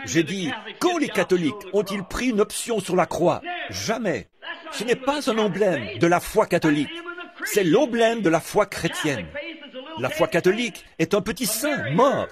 J'ai dit, « Quand les catholiques ont-ils pris une option sur la croix? Jamais. Ce n'est pas un emblème de la foi catholique. C'est l'emblème de la foi chrétienne. La foi catholique est un petit saint mort,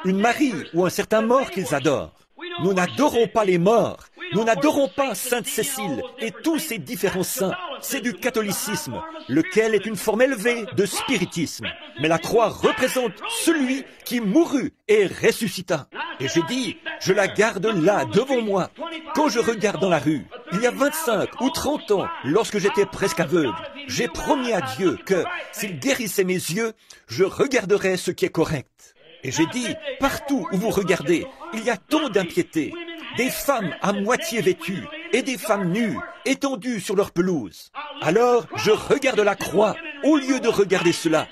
une Marie ou un certain mort qu'ils adorent. Nous n'adorons pas les morts. Nous n'adorons pas Sainte Cécile et tous ces différents saints. C'est du catholicisme, lequel est une forme élevée de spiritisme. Mais la croix représente celui qui mourut et ressuscita. Et j'ai dit, je la garde là, devant moi. Quand je regarde dans la rue, il y a 25 ou 30 ans, lorsque j'étais presque aveugle, j'ai promis à Dieu que, s'il guérissait mes yeux, je regarderais ce qui est correct. Et j'ai dit, partout où vous regardez, il y a tant d'impiété. Des femmes à moitié vêtues et des femmes nues, étendues sur leur pelouse. Alors, je regarde la croix au lieu de regarder cela.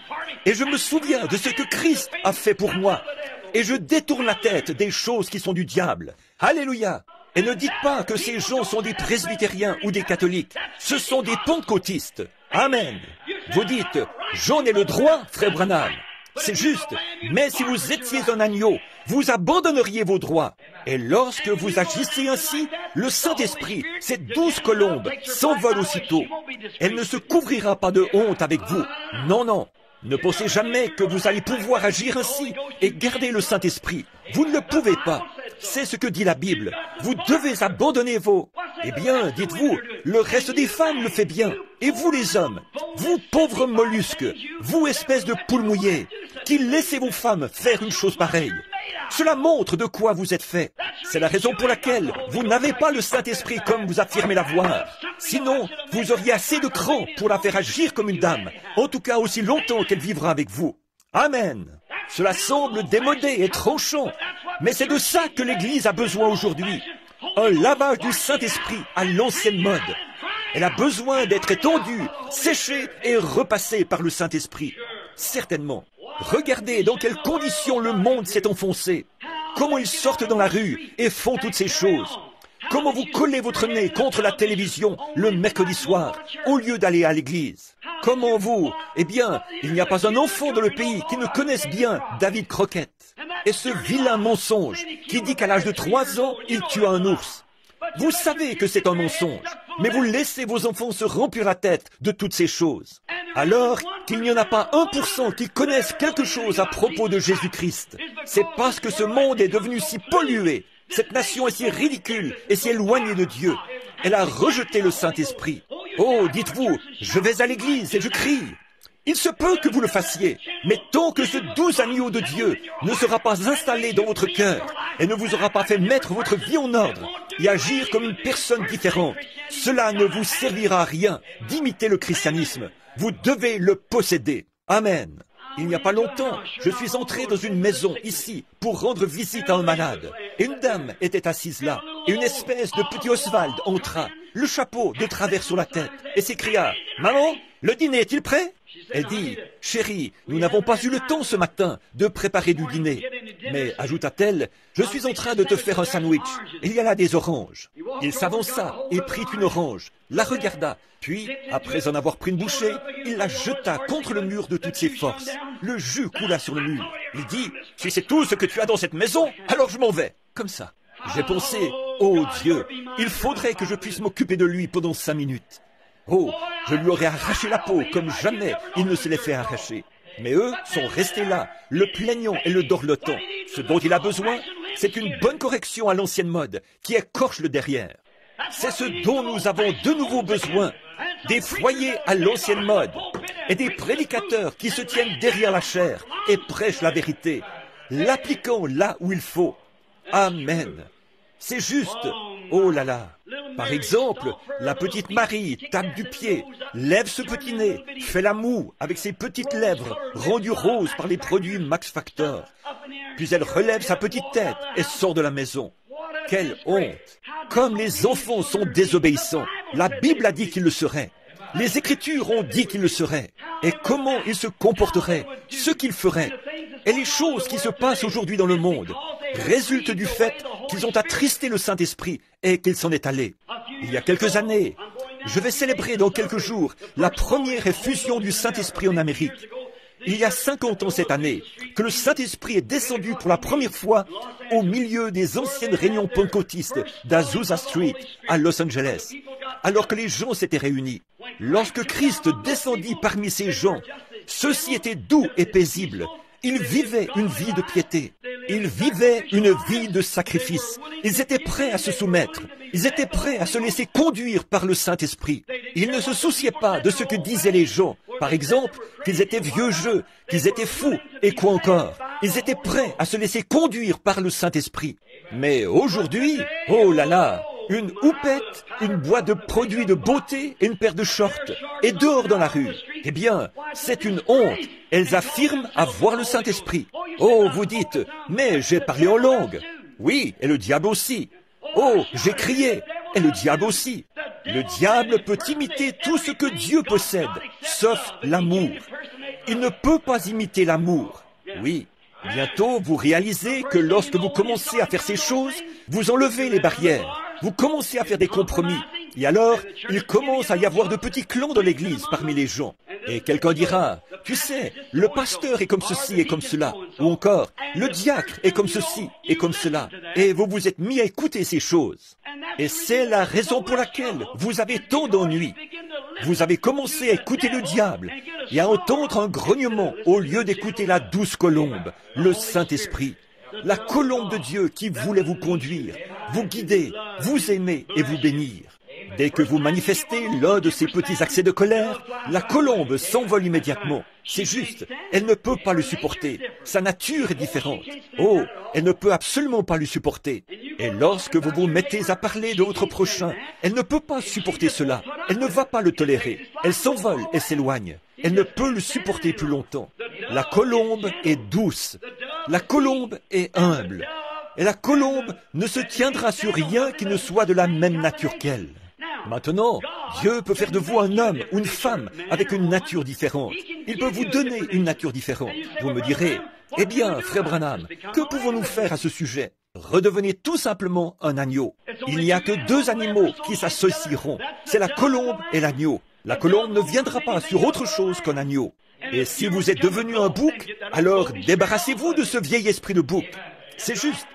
Et je me souviens de ce que Christ a fait pour moi. Et je détourne la tête des choses qui sont du diable. Alléluia! Et ne dites pas que ces gens sont des presbytériens ou des catholiques. Ce sont des pentecôtistes. Amen. Vous dites, j'en ai le droit, frère Branham. C'est juste. Mais si vous étiez un agneau, vous abandonneriez vos droits. Et lorsque vous agissez ainsi, le Saint-Esprit, ces 12 colombes, s'envolent aussitôt. Elle ne se couvrira pas de honte avec vous. Non, non. Ne pensez jamais que vous allez pouvoir agir ainsi et garder le Saint-Esprit. Vous ne le pouvez pas. C'est ce que dit la Bible. Vous devez abandonner vos... Eh bien, dites-vous, le reste des femmes le fait bien. Et vous les hommes, vous pauvres mollusques, vous espèces de poules mouillées, qui laissez vos femmes faire une chose pareille. Cela montre de quoi vous êtes fait. C'est la raison pour laquelle vous n'avez pas le Saint-Esprit comme vous affirmez l'avoir. Sinon, vous auriez assez de cran pour la faire agir comme une dame, en tout cas aussi longtemps qu'elle vivra avec vous. Amen. Cela semble démodé et tranchant, mais c'est de ça que l'Église a besoin aujourd'hui. Un lavage du Saint-Esprit à l'ancienne mode. Elle a besoin d'être étendue, séchée et repassée par le Saint-Esprit. Certainement. Regardez dans quelles conditions le monde s'est enfoncé. Comment ils sortent dans la rue et font toutes ces choses. Comment vous collez votre nez contre la télévision le mercredi soir au lieu d'aller à l'église. Comment vous... Eh bien, il n'y a pas un enfant dans le pays qui ne connaisse bien David Crockett. Et ce vilain mensonge qui dit qu'à l'âge de 3 ans, il tua un ours. Vous savez que c'est un mensonge, mais vous laissez vos enfants se remplir la tête de toutes ces choses. Alors qu'il n'y en a pas 1% qui connaissent quelque chose à propos de Jésus-Christ. C'est parce que ce monde est devenu si pollué, cette nation est si ridicule et si éloignée de Dieu. Elle a rejeté le Saint-Esprit. Oh, dites-vous, je vais à l'église et je crie. Il se peut que vous le fassiez, mais tant que ce doux agneau de Dieu ne sera pas installé dans votre cœur et ne vous aura pas fait mettre votre vie en ordre et agir comme une personne différente, cela ne vous servira à rien d'imiter le christianisme. Vous devez le posséder. Amen. Il n'y a pas longtemps, je suis entré dans une maison ici pour rendre visite à un malade. Et une dame était assise là, et une espèce de petit Oswald entra, le chapeau de travers sur la tête, et s'écria « Maman, le dîner est-il prêt ?» Elle dit « Chérie, nous n'avons pas eu le temps ce matin de préparer du dîner. » Mais, ajouta-t-elle, « Je suis en train de te faire un sandwich. Il y a là des oranges. » Il s'avança et prit une orange, la regarda, puis, après en avoir pris une bouchée, il la jeta contre le mur de toutes ses forces. Le jus coula sur le mur. Il dit « Si c'est tout ce que tu as dans cette maison, alors je m'en vais. » Comme ça. J'ai pensé « Oh Dieu, il faudrait que je puisse m'occuper de lui pendant 5 minutes. » Oh, je lui aurais arraché la peau comme jamais il ne se l'est fait arracher. Mais eux sont restés là, le plaignant et le dorlotant. Ce dont il a besoin, c'est une bonne correction à l'ancienne mode qui écorche le derrière. C'est ce dont nous avons de nouveau besoin. Des foyers à l'ancienne mode et des prédicateurs qui se tiennent derrière la chair et prêchent la vérité, l'appliquant là où il faut. Amen. C'est juste. Oh là là. Par exemple, la petite Marie tape du pied, lève ce petit nez, fait la moue avec ses petites lèvres rendues roses par les produits Max Factor. Puis elle relève sa petite tête et sort de la maison. Quelle honte! Comme les enfants sont désobéissants, la Bible a dit qu'ils le seraient. Les Écritures ont dit qu'ils le seraient. Et comment ils se comporteraient, ce qu'ils feraient. Et les choses qui se passent aujourd'hui dans le monde résultent du fait qu'ils ont attristé le Saint-Esprit et qu'il s'en est allé. Il y a quelques années, je vais célébrer dans quelques jours la première effusion du Saint-Esprit en Amérique. Il y a 50 ans cette année que le Saint-Esprit est descendu pour la première fois au milieu des anciennes réunions pentecôtistes d'Azusa Street à Los Angeles, alors que les gens s'étaient réunis. Lorsque Christ descendit parmi ces gens, ceux-ci étaient doux et paisibles. Ils vivaient une vie de piété. Ils vivaient une vie de sacrifice. Ils étaient prêts à se soumettre. Ils étaient prêts à se laisser conduire par le Saint-Esprit. Ils ne se souciaient pas de ce que disaient les gens. Par exemple, qu'ils étaient vieux jeux, qu'ils étaient fous, et quoi encore. Ils étaient prêts à se laisser conduire par le Saint-Esprit. Mais aujourd'hui, oh là là, une houppette, une boîte de produits de beauté et une paire de shorts, et dehors dans la rue. Eh bien, c'est une honte. Elles affirment avoir le Saint-Esprit. Oh, vous dites, mais j'ai parlé en langue. Oui, et le diable aussi. Oh, j'ai crié, et le diable aussi. Le diable peut imiter tout ce que Dieu possède, sauf l'amour. Il ne peut pas imiter l'amour. Oui. Bientôt, vous réalisez que lorsque vous commencez à faire ces choses, vous enlevez les barrières. Vous commencez à faire des compromis. Et alors, il commence à y avoir de petits clans dans l'église parmi les gens. Et quelqu'un dira, tu sais, le pasteur est comme ceci et comme cela. Ou encore, le diacre est comme ceci et comme cela. Et vous vous êtes mis à écouter ces choses. Et c'est la raison pour laquelle vous avez tant d'ennuis. Vous avez commencé à écouter le diable et à entendre un grognement au lieu d'écouter la douce colombe, le Saint-Esprit. La colombe de Dieu qui voulait vous conduire, vous guider, vous aimer et vous bénir. Dès que vous manifestez l'un de ces petits accès de colère, la colombe s'envole immédiatement. C'est juste, elle ne peut pas le supporter. Sa nature est différente. Oh, elle ne peut absolument pas le supporter. Et lorsque vous vous mettez à parler de votre prochain, elle ne peut pas supporter cela. Elle ne va pas le tolérer. Elle s'envole et s'éloigne. Elle ne peut le supporter plus longtemps. La colombe est douce. La colombe est humble. Et la colombe ne se tiendra sur rien qui ne soit de la même nature qu'elle. Maintenant, Dieu peut faire de vous un homme ou une femme avec une nature différente. Il peut vous donner une nature différente. Vous me direz, eh bien, frère Branham, que pouvons-nous faire à ce sujet? Redevenez tout simplement un agneau. Il n'y a que deux animaux qui s'associeront. C'est la colombe et l'agneau. La colombe ne viendra pas sur autre chose qu'un agneau. Et si vous êtes devenu un bouc, alors débarrassez-vous de ce vieil esprit de bouc. C'est juste.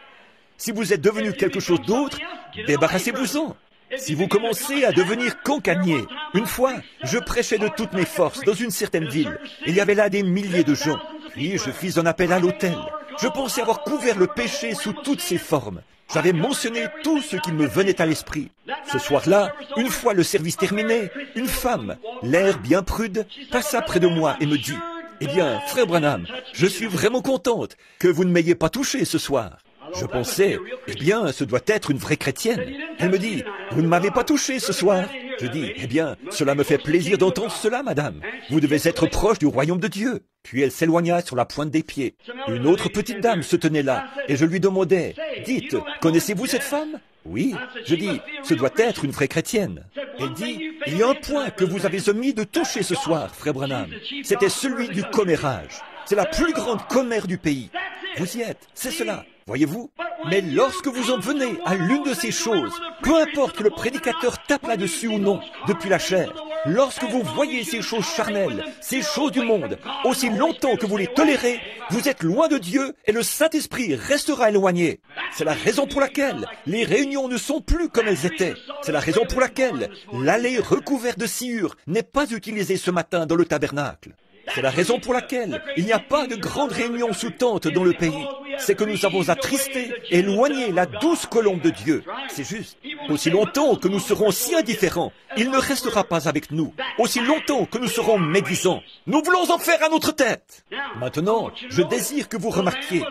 Si vous êtes devenu quelque chose d'autre, débarrassez-vous-en. Si vous commencez à devenir cancanier, une fois, je prêchais de toutes mes forces dans une certaine ville. Il y avait là des milliers de gens. Puis je fis un appel à l'autel. Je pensais avoir couvert le péché sous toutes ses formes. J'avais mentionné tout ce qui me venait à l'esprit. Ce soir-là, une fois le service terminé, une femme, l'air bien prude, passa près de moi et me dit, « Eh bien, frère Branham, je suis vraiment contente que vous ne m'ayez pas touché ce soir. » Je pensais, eh bien, ce doit être une vraie chrétienne. Elle me dit, vous ne m'avez pas touché ce soir. Je dis, eh bien, cela me fait plaisir d'entendre cela, madame. Vous devez être proche du royaume de Dieu. Puis elle s'éloigna sur la pointe des pieds. Une autre petite dame se tenait là, et je lui demandais, dites, connaissez-vous cette femme? Oui. Je dis, ce doit être une vraie chrétienne. Elle dit, il y a un point que vous avez omis de toucher ce soir, frère Branham. C'était celui du commérage. C'est la plus grande commère du pays. Vous y êtes, c'est cela. Voyez-vous? Mais lorsque vous en venez à l'une de ces choses, peu importe que le prédicateur tape là-dessus ou non, depuis la chair, lorsque vous voyez ces choses charnelles, ces choses du monde, aussi longtemps que vous les tolérez, vous êtes loin de Dieu et le Saint-Esprit restera éloigné. C'est la raison pour laquelle les réunions ne sont plus comme elles étaient. C'est la raison pour laquelle l'allée recouverte de sciure n'est pas utilisée ce matin dans le tabernacle. C'est la raison pour laquelle il n'y a pas de grandes réunions sous tente dans le pays. C'est que nous avons attristé et éloigné la douce colombe de Dieu. C'est juste. Aussi longtemps que nous serons si indifférents, il ne restera pas avec nous. Aussi longtemps que nous serons médisants, nous voulons en faire à notre tête. Maintenant, je désire que vous remarquiez,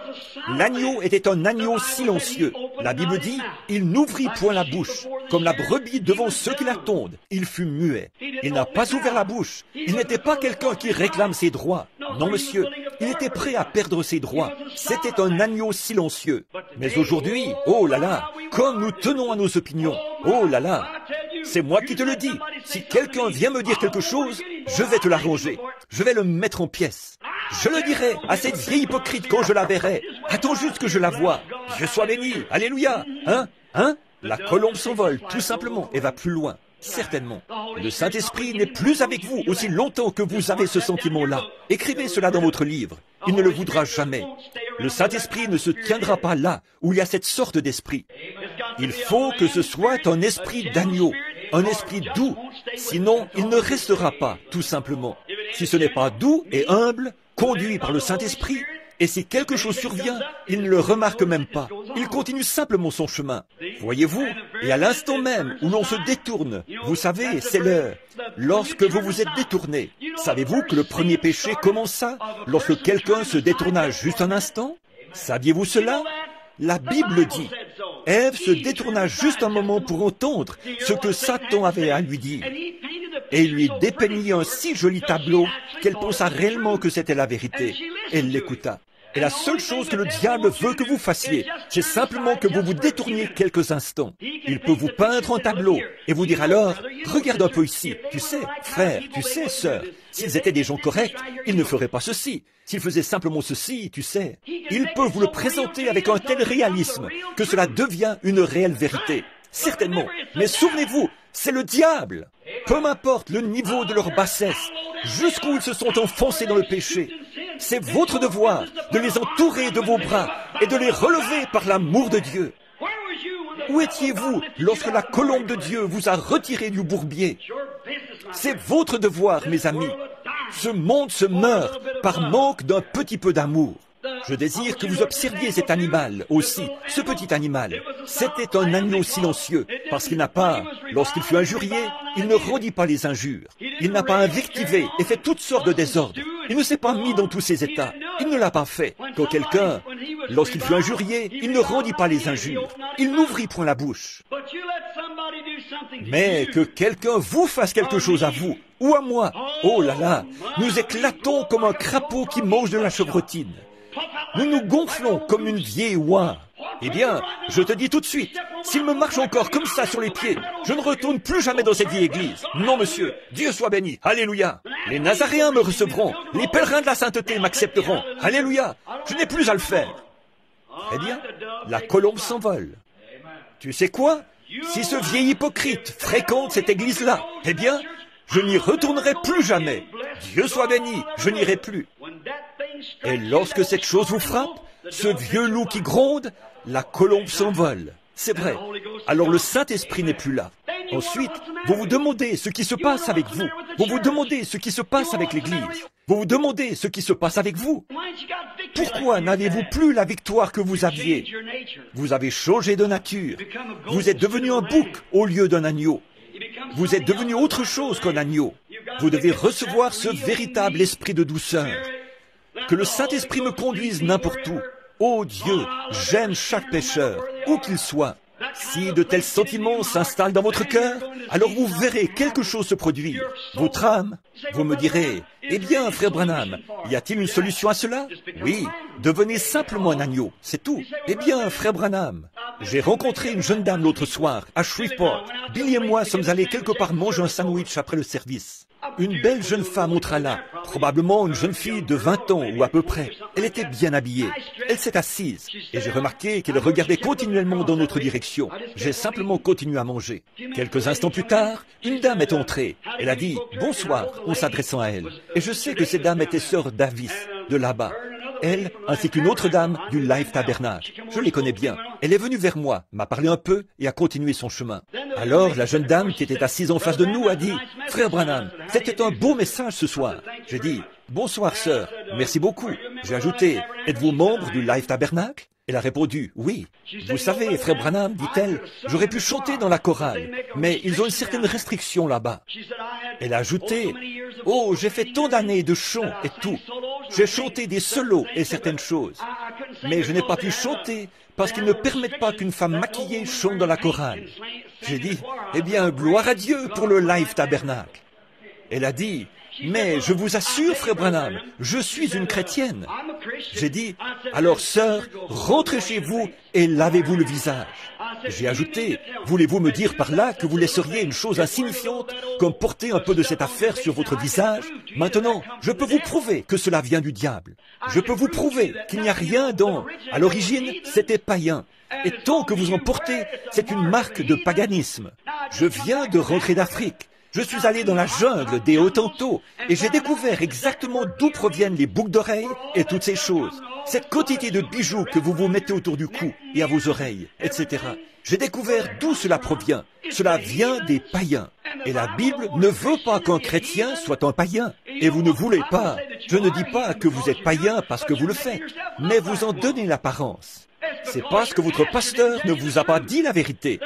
l'agneau était un agneau silencieux. La Bible dit, il n'ouvrit point la bouche. Comme la brebis devant ceux qui l'attendent, il fut muet. Il n'a pas ouvert la bouche. Il n'était pas quelqu'un qui réclame ses droits. Non, monsieur, il était prêt à perdre ses droits. C'était un agneau silencieux. Mais aujourd'hui, oh là là, comme nous tenons à nos opinions, oh là là, c'est moi qui te le dis. Si quelqu'un vient me dire quelque chose, je vais te l'arranger. Je vais le mettre en pièces. Je le dirai à cette vieille hypocrite quand je la verrai. Attends juste que je la voie. Dieu soit béni. Alléluia. Hein? La colombe s'envole, tout simplement, et va plus loin. Certainement. Le Saint-Esprit n'est plus avec vous aussi longtemps que vous avez ce sentiment-là. Écrivez cela dans votre livre. Il ne le voudra jamais. Le Saint-Esprit ne se tiendra pas là où il y a cette sorte d'esprit. Il faut que ce soit un esprit d'agneau, un esprit doux. Sinon, il ne restera pas, tout simplement. Si ce n'est pas doux et humble, conduit par le Saint-Esprit, et si quelque chose survient, il ne le remarque même pas. Il continue simplement son chemin. Voyez-vous, et à l'instant même où l'on se détourne, vous savez, c'est l'heure. Lorsque vous vous êtes détourné, savez-vous que le premier péché commença lorsque quelqu'un se détourna juste un instant? Saviez-vous cela? La Bible dit, Ève se détourna juste un moment pour entendre ce que Satan avait à lui dire. Et il lui dépeignit un si joli tableau qu'elle pensa réellement que c'était la vérité. Elle l'écouta. Et la seule chose que le diable veut que vous fassiez, c'est simplement que vous vous détourniez quelques instants. Il peut vous peindre un tableau et vous dire alors, regarde un peu ici, tu sais, frère, tu sais, sœur, s'ils étaient des gens corrects, ils ne feraient pas ceci. S'ils faisaient simplement ceci, tu sais, il peut vous le présenter avec un tel réalisme que cela devient une réelle vérité. Certainement. Mais souvenez-vous, c'est le diable. peu m'importe le niveau de leur bassesse, jusqu'où ils se sont enfoncés dans le péché. C'est votre devoir de les entourer de vos bras et de les relever par l'amour de Dieu. Où étiez-vous lorsque la colombe de Dieu vous a retiré du bourbier? C'est votre devoir, mes amis. Ce monde se meurt par manque d'un petit peu d'amour. Je désire que vous observiez cet animal aussi, ce petit animal. C'était un agneau silencieux, parce qu'il n'a pas, lorsqu'il fut injurié, il ne rendit pas les injures. Il n'a pas invectivé et fait toutes sortes de désordres. Il ne s'est pas mis dans tous ces états. Il ne l'a pas fait. Quand quelqu'un, lorsqu'il fut injurié, il ne rendit pas les injures. Il n'ouvrit point la bouche. Mais que quelqu'un vous fasse quelque chose à vous, ou à moi, oh là là, nous éclatons comme un crapaud qui mange de la chevrotine. Nous nous gonflons comme une vieille oie. Eh bien, je te dis tout de suite, s'il me marche encore comme ça sur les pieds, je ne retourne plus jamais dans cette vieille église. Non, monsieur, Dieu soit béni. Alléluia. Les Nazaréens me recevront. Les pèlerins de la sainteté m'accepteront. Alléluia. Je n'ai plus à le faire. Eh bien, la colombe s'envole. Tu sais quoi? Si ce vieil hypocrite fréquente cette église-là, eh bien, je n'y retournerai plus jamais. Dieu soit béni, je n'irai plus. Et lorsque cette chose vous frappe, ce vieux loup qui gronde, la colombe s'envole. C'est vrai. Alors le Saint-Esprit n'est plus là. Ensuite, vous vous demandez ce qui se passe avec vous. Vous vous demandez ce qui se passe avec l'Église. Vous vous demandez ce qui se passe avec vous. Pourquoi n'avez-vous plus la victoire que vous aviez? Vous avez changé de nature. Vous êtes devenu un bouc au lieu d'un agneau. Vous êtes devenu autre chose qu'un agneau. Vous devez recevoir ce véritable esprit de douceur. Que le Saint-Esprit me conduise n'importe où. Ô Dieu, j'aime chaque pécheur, où qu'il soit. Si de tels sentiments s'installent dans votre cœur, alors vous verrez quelque chose se produire. Votre âme, vous me direz, eh bien, frère Branham, y a-t-il une solution à cela? Oui, devenez simplement un agneau, c'est tout. Eh bien, frère Branham, j'ai rencontré une jeune dame l'autre soir, à Shreveport. Billy et moi sommes allés quelque part manger un sandwich après le service. Une belle jeune femme entra là, probablement une jeune fille de 20 ans ou à peu près. Elle était bien habillée. Elle s'est assise et j'ai remarqué qu'elle regardait continuellement dans notre direction. J'ai simplement continué à manger. Quelques instants plus tard, une dame est entrée. Elle a dit « Bonsoir » en s'adressant à elle. Et je sais que cette dame était sœur Davis, de là-bas. Elle, ainsi qu'une autre dame du Life Tabernacle. Je les connais bien. Elle est venue vers moi, m'a parlé un peu et a continué son chemin. Alors, la jeune dame qui était assise en face de nous a dit « Frère Branham, c'était un beau message ce soir. » J'ai dit « Bonsoir, sœur. Merci beaucoup. » J'ai ajouté « Êtes-vous membre du Life Tabernacle ?» Elle a répondu « Oui. » Vous savez, frère Branham, dit-elle, j'aurais pu chanter dans la chorale, mais ils ont une certaine restriction là-bas. Elle a ajouté « Oh, j'ai fait tant d'années de chant et tout. J'ai chanté des solos et certaines choses. Mais je n'ai pas pu chanter parce qu'ils ne permettent pas qu'une femme maquillée chante dans la chorale. » J'ai dit « Eh bien, gloire à Dieu pour le Life Tabernacle. » Elle a dit « Mais je vous assure, frère Branham, je suis une chrétienne. » J'ai dit « Alors, sœur, rentrez chez vous et lavez-vous le visage. » J'ai ajouté « Voulez-vous me dire par là que vous laisseriez une chose insignifiante comme porter un peu de cette affaire sur votre visage? Maintenant, je peux vous prouver que cela vient du diable. Je peux vous prouver qu'il n'y a rien dans... À l'origine, c'était païen. Et tant que vous en portez, c'est une marque de paganisme. Je viens de rentrer d'Afrique. Je suis allé dans la jungle des Hottentots et j'ai découvert exactement d'où proviennent les boucles d'oreilles et toutes ces choses. Cette quantité de bijoux que vous vous mettez autour du cou et à vos oreilles, etc. J'ai découvert d'où cela provient. Cela vient des païens. Et la Bible ne veut pas qu'un chrétien soit un païen. Et vous ne voulez pas. Je ne dis pas que vous êtes païen parce que vous le faites, mais vous en donnez l'apparence. C'est parce que votre pasteur ne vous a pas dit la vérité.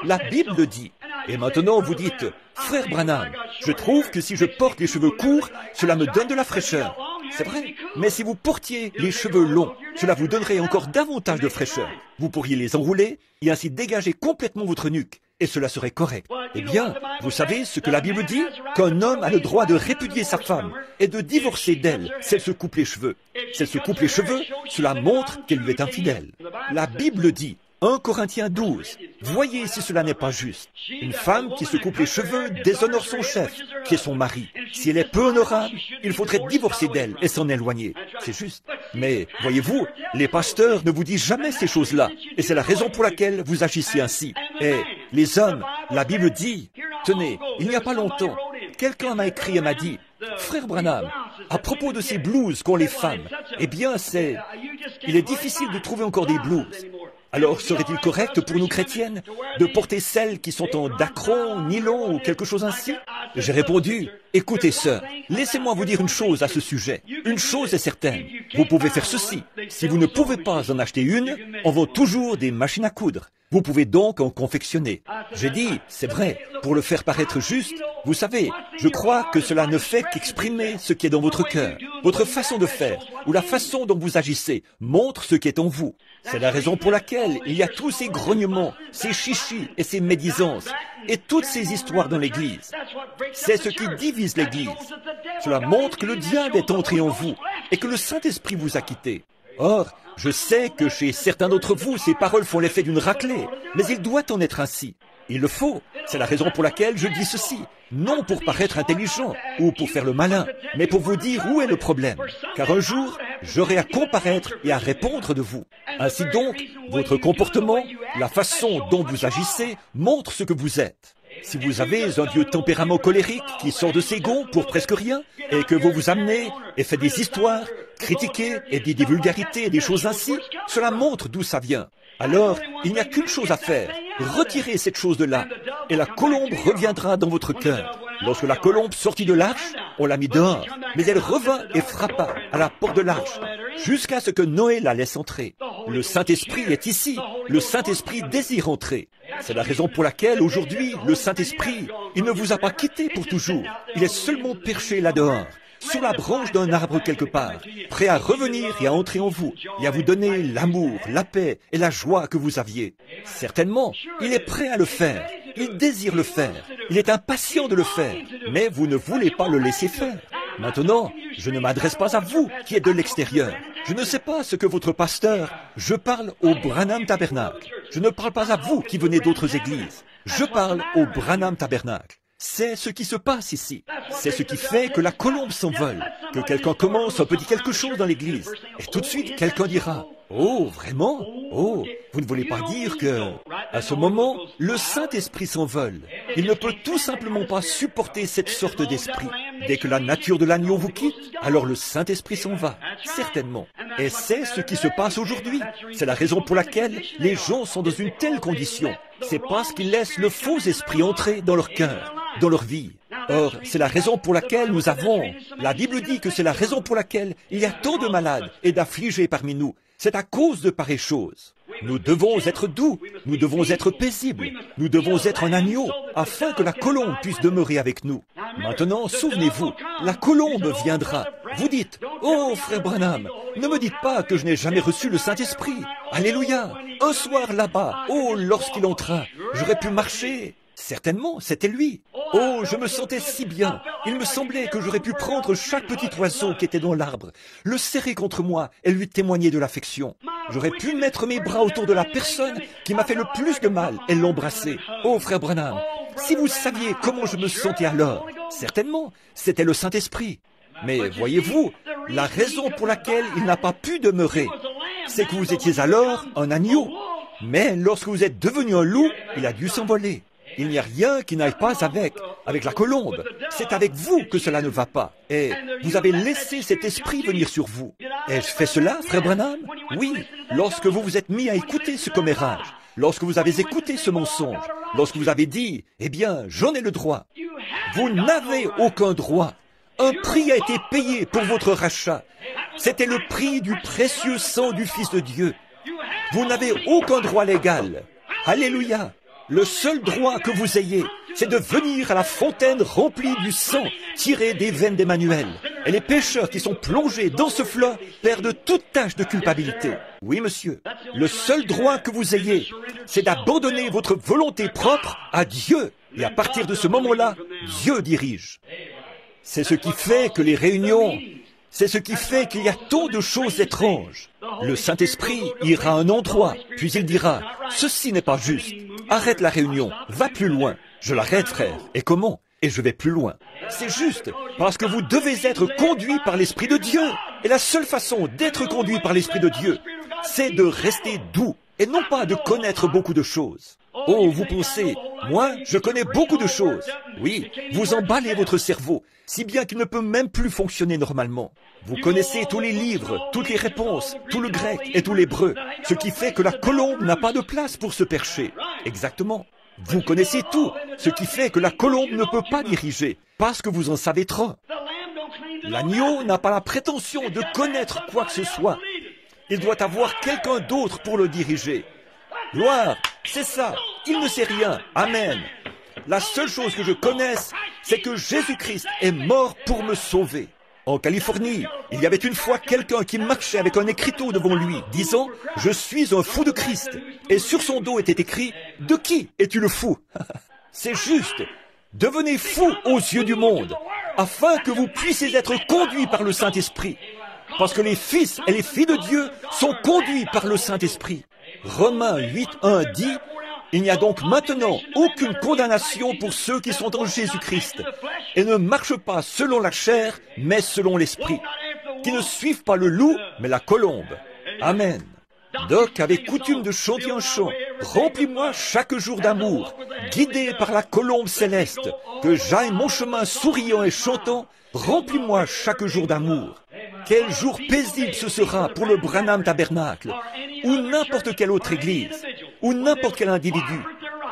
La Bible le dit. Et maintenant, vous dites, frère Branham, je trouve que si je porte les cheveux courts, cela me donne de la fraîcheur. C'est vrai. Mais si vous portiez les cheveux longs, cela vous donnerait encore davantage de fraîcheur. Vous pourriez les enrouler et ainsi dégager complètement votre nuque. Et cela serait correct. Eh bien, vous savez ce que la Bible dit? Qu'un homme a le droit de répudier sa femme et de divorcer d'elle si elle se coupe les cheveux. Si elle se coupe les cheveux, cela montre qu'elle lui est infidèle. La Bible dit, 1 Corinthiens 12, voyez si cela n'est pas juste. Une femme qui se coupe les cheveux déshonore son chef, qui est son mari. Si elle est peu honorable, il faudrait divorcer d'elle et s'en éloigner. C'est juste. Mais, voyez-vous, les pasteurs ne vous disent jamais ces choses-là. Et c'est la raison pour laquelle vous agissez ainsi. Et les hommes, la Bible dit, Tenez, il n'y a pas longtemps, quelqu'un m'a écrit et m'a dit, « Frère Branham, à propos de ces blues qu'ont les femmes, eh bien il est difficile de trouver encore des blues. Alors serait-il correct pour nous chrétiennes de porter celles qui sont en dacron, nylon ou quelque chose ainsi ?» J'ai répondu, « Écoutez sœur, laissez-moi vous dire une chose à ce sujet. Une chose est certaine, vous pouvez faire ceci. Si vous ne pouvez pas en acheter une, on vend toujours des machines à coudre. Vous pouvez donc en confectionner. » J'ai dit, c'est vrai, pour le faire paraître juste, vous savez, je crois que cela ne fait qu'exprimer ce qui est dans votre cœur. Votre façon de faire, ou la façon dont vous agissez, montre ce qui est en vous. C'est la raison pour laquelle il y a tous ces grognements, ces chichis et ces médisances, et toutes ces histoires dans l'Église. C'est ce qui divise l'Église. Cela montre que le diable est entré en vous, et que le Saint-Esprit vous a quitté. Or, je sais que chez certains d'entre vous, ces paroles font l'effet d'une raclée, mais il doit en être ainsi. Il le faut. C'est la raison pour laquelle je dis ceci. Non pour paraître intelligent ou pour faire le malin, mais pour vous dire où est le problème. Car un jour, j'aurai à comparaître et à répondre de vous. Ainsi donc, votre comportement, la façon dont vous agissez, montre ce que vous êtes. Si vous avez un vieux tempérament colérique qui sort de ses gonds pour presque rien, et que vous vous amenez et faites des histoires, critiquez et dites des vulgarités et des choses ainsi, cela montre d'où ça vient. Alors, il n'y a qu'une chose à faire, retirez cette chose de là, et la colombe reviendra dans votre cœur. Lorsque la colombe sortit de l'arche, on l'a mis dehors, mais elle revint et frappa à la porte de l'arche, jusqu'à ce que Noé la laisse entrer. Le Saint-Esprit est ici, le Saint-Esprit désire entrer. C'est la raison pour laquelle aujourd'hui, le Saint-Esprit, il ne vous a pas quitté pour toujours, il est seulement perché là-dehors, sur la branche d'un arbre quelque part, prêt à revenir et à entrer en vous, et à vous donner l'amour, la paix et la joie que vous aviez. Certainement, il est prêt à le faire, il désire le faire, il est impatient de le faire, mais vous ne voulez pas le laisser faire. Maintenant, je ne m'adresse pas à vous qui êtes de l'extérieur. Je ne sais pas ce que votre pasteur... Je parle au Branham Tabernacle. Je ne parle pas à vous qui venez d'autres églises. Je parle au Branham Tabernacle. C'est ce qui se passe ici. C'est ce qui fait que la colombe s'envole, que quelqu'un commence un petit quelque chose dans l'église. Et tout de suite, quelqu'un dira, « Oh, vraiment? Oh, vous ne voulez pas dire que... » À ce moment, le Saint-Esprit s'envole. Il ne peut tout simplement pas supporter cette sorte d'esprit. Dès que la nature de l'agneau vous quitte, alors le Saint-Esprit s'en va, certainement. Et c'est ce qui se passe aujourd'hui. C'est la raison pour laquelle les gens sont dans une telle condition. C'est parce qu'ils laissent le faux esprit entrer dans leur cœur, dans leur vie. Or, c'est la raison pour laquelle nous avons... La Bible dit que c'est la raison pour laquelle il y a tant de malades et d'affligés parmi nous. C'est à cause de pareilles choses. Nous devons être doux, nous devons être paisibles, nous devons être un agneau, afin que la colombe puisse demeurer avec nous. Maintenant, souvenez-vous, la colombe viendra. Vous dites, « Oh, frère Branham, ne me dites pas que je n'ai jamais reçu le Saint-Esprit. Alléluia! Un soir là-bas, oh, lorsqu'il entra, j'aurais pu marcher. » Certainement, c'était lui. Oh, je me sentais si bien. Il me semblait que j'aurais pu prendre chaque petit oiseau qui était dans l'arbre, le serrer contre moi et lui témoigner de l'affection. J'aurais pu mettre mes bras autour de la personne qui m'a fait le plus de mal et l'embrasser. Oh, frère Branham, si vous saviez comment je me sentais alors, certainement, c'était le Saint-Esprit. Mais voyez-vous, la raison pour laquelle il n'a pas pu demeurer, c'est que vous étiez alors un agneau. Mais lorsque vous êtes devenu un loup, il a dû s'envoler. Il n'y a rien qui n'aille pas avec la colombe. C'est avec vous que cela ne va pas. Et vous avez laissé cet esprit venir sur vous. Ai-je fait cela, frère Branham? Oui, lorsque vous vous êtes mis à écouter ce commérage, lorsque vous avez écouté ce mensonge, lorsque vous avez dit, eh bien, j'en ai le droit. Vous n'avez aucun droit. Un prix a été payé pour votre rachat. C'était le prix du précieux sang du Fils de Dieu. Vous n'avez aucun droit légal. Alléluia. Le seul droit que vous ayez, c'est de venir à la fontaine remplie du sang tiré des veines d'Emmanuel. Et les pécheurs qui sont plongés dans ce flot perdent toute tache de culpabilité. Oui, monsieur. Le seul droit que vous ayez, c'est d'abandonner votre volonté propre à Dieu. Et à partir de ce moment-là, Dieu dirige. C'est ce qui fait que les réunions... C'est ce qui fait qu'il y a tant de choses étranges. Le Saint-Esprit ira à un endroit, puis il dira, « Ceci n'est pas juste. Arrête la réunion, va plus loin. » Je l'arrête, frère. Et comment? Et je vais plus loin. C'est juste, parce que vous devez être conduit par l'Esprit de Dieu. Et la seule façon d'être conduit par l'Esprit de Dieu, c'est de rester doux, et non pas de connaître beaucoup de choses. Oh, vous pensez, moi, je connais beaucoup de choses. Oui, vous emballez votre cerveau, si bien qu'il ne peut même plus fonctionner normalement. Vous connaissez tous les livres, toutes les réponses, tout le grec et tout l'hébreu, ce qui fait que la colombe n'a pas de place pour se percher. Exactement. Vous connaissez tout, ce qui fait que la colombe ne peut pas diriger, parce que vous en savez trop. L'agneau n'a pas la prétention de connaître quoi que ce soit. Il doit avoir quelqu'un d'autre pour le diriger. Gloire, c'est ça, il ne sait rien, amen. La seule chose que je connaisse, c'est que Jésus-Christ est mort pour me sauver. En Californie, il y avait une fois quelqu'un qui marchait avec un écriteau devant lui, disant « Je suis un fou de Christ ». Et sur son dos était écrit « De qui es-tu le fou ?» C'est juste, devenez fou aux yeux du monde, afin que vous puissiez être conduits par le Saint-Esprit. Parce que les fils et les filles de Dieu sont conduits par le Saint-Esprit. Romains 8:1 dit « Il n'y a donc maintenant aucune condamnation pour ceux qui sont en Jésus-Christ et ne marchent pas selon la chair, mais selon l'Esprit, qui ne suivent pas le loup, mais la colombe. » Amen. Doc avait coutume de chanter un chant « Remplis-moi chaque jour d'amour, guidé par la colombe céleste, que j'aille mon chemin souriant et chantant, remplis-moi chaque jour d'amour. » Quel jour paisible ce sera pour le Branham Tabernacle, ou n'importe quelle autre église, ou n'importe quel individu,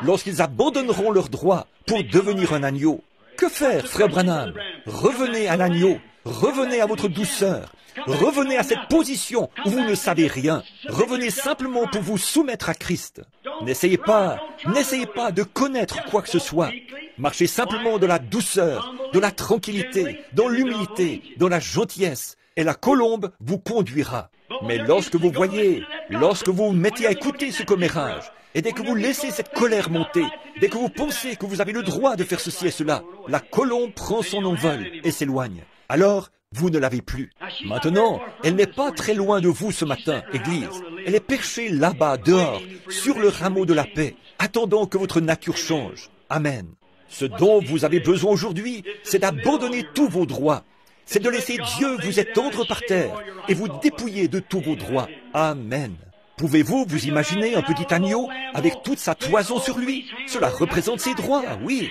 lorsqu'ils abandonneront leurs droits pour devenir un agneau. Que faire, frère Branham? Revenez à l'agneau, revenez à votre douceur, revenez à cette position où vous ne savez rien, revenez simplement pour vous soumettre à Christ. N'essayez pas de connaître quoi que ce soit. Marchez simplement de la douceur, de la tranquillité, dans l'humilité, dans la gentillesse, et la colombe vous conduira. Mais lorsque vous vous mettez à écouter ce commérage, et dès que vous laissez cette colère monter, dès que vous pensez que vous avez le droit de faire ceci et cela, la colombe prend son envol et s'éloigne. Alors, vous ne l'avez plus. Maintenant, elle n'est pas très loin de vous ce matin, Église. Elle est perchée là-bas, dehors, sur le rameau de la paix, attendant que votre nature change. Amen. Ce dont vous avez besoin aujourd'hui, c'est d'abandonner tous vos droits. C'est de laisser Dieu vous étendre par terre et vous dépouiller de tous vos droits. Amen. Pouvez-vous vous imaginer un petit agneau avec toute sa toison sur lui? Cela représente ses droits, oui.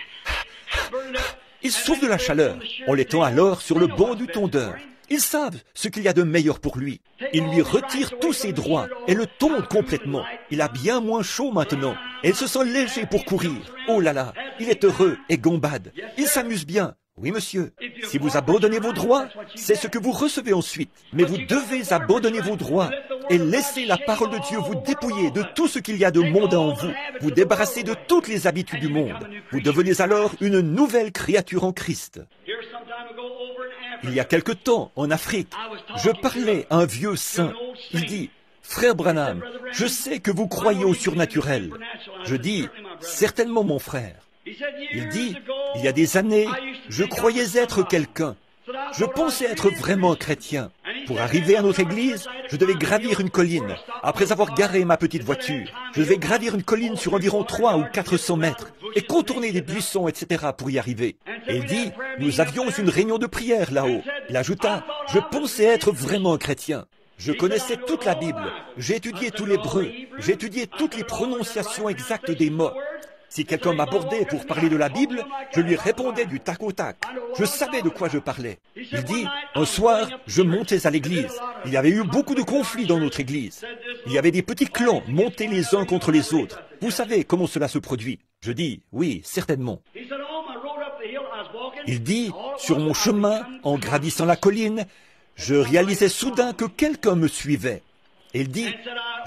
Il souffre de la chaleur. On l'étend alors sur le banc du tondeur. Ils savent ce qu'il y a de meilleur pour lui. Ils lui retirent tous ses droits et le tondent complètement. Il a bien moins chaud maintenant et il se sent léger pour courir. Oh là là, il est heureux et gambade. Il s'amuse bien. Oui, monsieur. Si vous abandonnez vos droits, c'est ce que vous recevez ensuite. Mais vous devez abandonner vos droits et laisser la parole de Dieu vous dépouiller de tout ce qu'il y a de mondain en vous. Vous débarrasser de toutes les habitudes du monde. Vous devenez alors une nouvelle créature en Christ. Il y a quelque temps, en Afrique, je parlais à un vieux saint. Il dit, « Frère Branham, je sais que vous croyez au surnaturel. » Je dis, « Certainement, mon frère. » Il dit, « Il y a des années, je croyais être quelqu'un. Je pensais être vraiment chrétien. Pour arriver à notre église, je devais gravir une colline. Après avoir garé ma petite voiture, je devais gravir une colline sur environ 300 ou 400 mètres et contourner des buissons, etc. pour y arriver. » Et il dit, « Nous avions une réunion de prière là-haut. » Il ajouta, « Je pensais être vraiment chrétien. Je connaissais toute la Bible. J'ai étudié tout l'hébreu. J'ai étudié toutes les prononciations exactes des mots. Si quelqu'un m'abordait pour parler de la Bible, je lui répondais du tac au tac. Je savais de quoi je parlais. Il dit, un soir, je montais à l'église. Il y avait eu beaucoup de conflits dans notre église. Il y avait des petits clans montés les uns contre les autres. Vous savez comment cela se produit. Je dis, oui, certainement. Il dit, sur mon chemin, en gravissant la colline, je réalisais soudain que quelqu'un me suivait. Et il dit,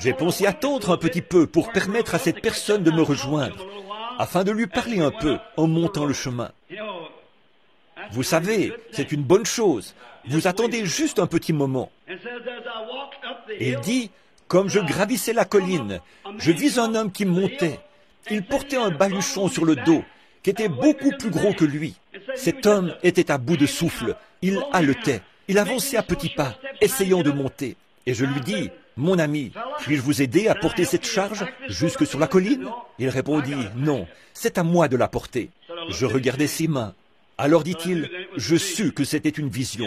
j'ai pensé attendre un petit peu pour permettre à cette personne de me rejoindre, afin de lui parler un peu en montant le chemin. Vous savez, c'est une bonne chose. Vous attendez juste un petit moment. Et il dit, comme je gravissais la colline, je vis un homme qui montait. Il portait un baluchon sur le dos, qui était beaucoup plus gros que lui. Cet homme était à bout de souffle. Il haletait. Il avançait à petits pas, essayant de monter. Et je lui dis, mon ami, puis-je vous aider à porter cette charge jusque sur la colline? Il répondit, non, c'est à moi de la porter. Je regardais ses mains. Alors dit-il, je sus que c'était une vision.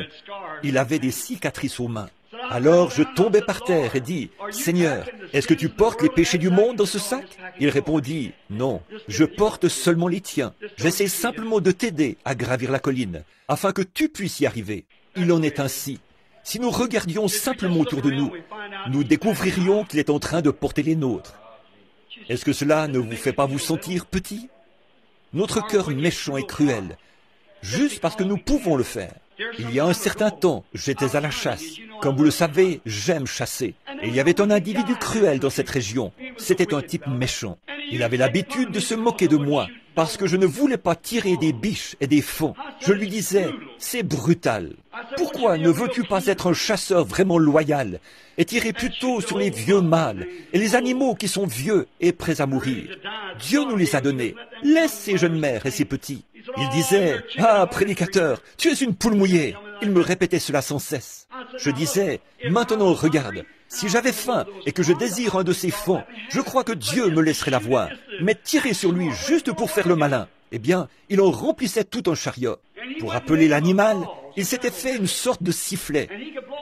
Il avait des cicatrices aux mains. Alors je tombai par terre et dis, « Seigneur, est-ce que tu portes les péchés du monde dans ce sac ?» Il répondit, « Non, je porte seulement les tiens. J'essaie simplement de t'aider à gravir la colline, afin que tu puisses y arriver. » Il en est ainsi. Si nous regardions simplement autour de nous, nous découvririons qu'il est en train de porter les nôtres. Est-ce que cela ne vous fait pas vous sentir petit? Notre cœur méchant et cruel, juste parce que nous pouvons le faire. Il y a un certain temps, j'étais à la chasse. Comme vous le savez, j'aime chasser. Et il y avait un individu cruel dans cette région. C'était un type méchant. Il avait l'habitude de se moquer de moi, parce que je ne voulais pas tirer des biches et des faons. Je lui disais, c'est brutal. Pourquoi ne veux-tu pas être un chasseur vraiment loyal et tirer plutôt sur les vieux mâles et les animaux qui sont vieux et prêts à mourir? Dieu nous les a donnés. Laisse ces jeunes mères et ces petits. Il disait, « Ah, prédicateur, tu es une poule mouillée !» Il me répétait cela sans cesse. Je disais, « Maintenant, regarde, si j'avais faim et que je désire un de ces faons, je crois que Dieu me laisserait l'avoir. Mais tirer sur lui juste pour faire le malin, eh bien, il en remplissait tout un chariot. Pour appeler l'animal, il s'était fait une sorte de sifflet.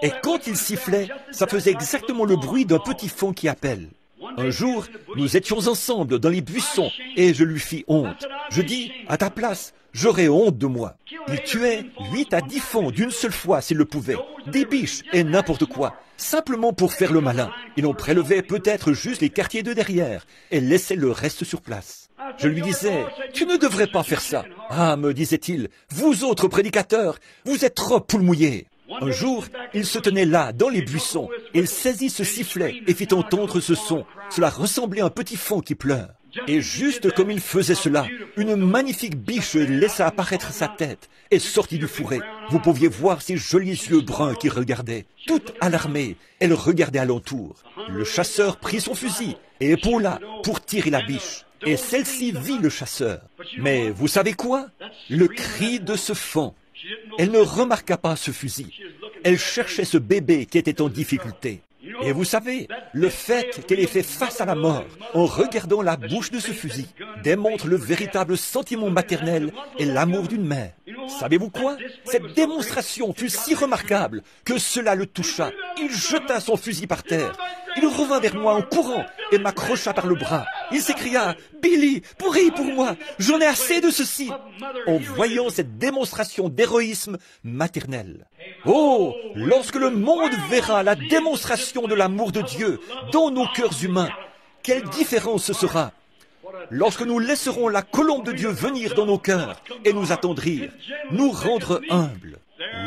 Et quand il sifflait, ça faisait exactement le bruit d'un petit faon qui appelle. Un jour, nous étions ensemble dans les buissons et je lui fis honte. Je dis, à ta place, j'aurais honte de moi. Il tuait 8 à 10 faons d'une seule fois s'il le pouvait, des biches et n'importe quoi, simplement pour faire le malin. Il en prélevait peut-être juste les quartiers de derrière et laissait le reste sur place. Je lui disais, tu ne devrais pas faire ça. Ah, me disait-il, vous autres prédicateurs, vous êtes trop poule mouillée. Un jour, il se tenait là, dans les buissons, et il saisit ce sifflet et fit entendre ce son. Cela ressemblait à un petit faon qui pleure. Et juste comme il faisait cela, une magnifique biche laissa apparaître sa tête et sortit du fourré. Vous pouviez voir ses jolis yeux bruns qui regardaient. Toute alarmée, elle regardait alentour. Le chasseur prit son fusil et épaula pour tirer la biche. Et celle-ci vit le chasseur. Mais vous savez quoi? Le cri de ce faon. Elle ne remarqua pas ce fusil. Elle cherchait ce bébé qui était en difficulté. Et vous savez, le fait qu'elle ait fait face à la mort en regardant la bouche de ce fusil démontre le véritable sentiment maternel et l'amour d'une mère. Savez-vous quoi? Cette démonstration fut si remarquable que cela le toucha. Il jeta son fusil par terre. Il revint vers moi en courant et m'accrocha par le bras. Il s'écria, « Billy, prie pour moi, j'en ai assez de ceci !» en voyant cette démonstration d'héroïsme maternel. Oh, lorsque le monde verra la démonstration de l'amour de Dieu dans nos cœurs humains, quelle différence ce sera! Lorsque nous laisserons la colombe de Dieu venir dans nos cœurs et nous attendrir, nous rendre humbles.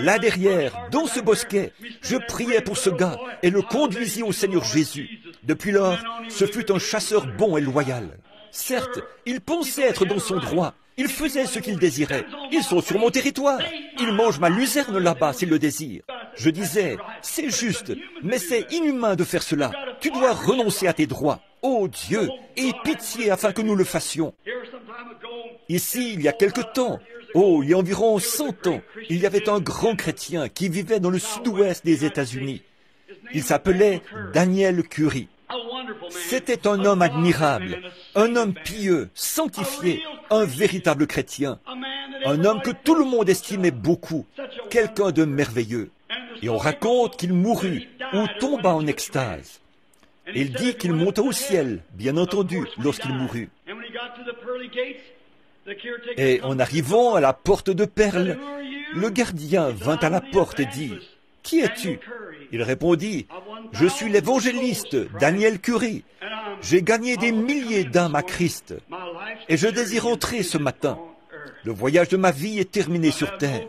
Là derrière, dans ce bosquet, je priais pour ce gars et le conduisis au Seigneur Jésus. Depuis lors, ce fut un chasseur bon et loyal. Certes, il pensait être dans son droit. Il faisait ce qu'il désirait. Ils sont sur mon territoire. Ils mangent ma luzerne là-bas s'ils le désirent. Je disais, c'est juste, mais c'est inhumain de faire cela. Tu dois renoncer à tes droits. Ô Dieu, aie pitié afin que nous le fassions. Ici, il y a quelque temps, il y a environ 100 ans, il y avait un grand chrétien qui vivait dans le sud-ouest des États-Unis. Il s'appelait Daniel Curry. C'était un homme admirable, un homme pieux, sanctifié, un véritable chrétien, un homme que tout le monde estimait beaucoup, quelqu'un de merveilleux. Et on raconte qu'il mourut ou tomba en extase. Il dit qu'il monta au ciel, bien entendu, lorsqu'il mourut. Et en arrivant à la porte de perles, le gardien vint à la porte et dit, « Qui es-tu » Il répondit, « Je suis l'évangéliste Daniel Curry. J'ai gagné des milliers d'âmes à Christ et je désire entrer ce matin. Le voyage de ma vie est terminé sur terre.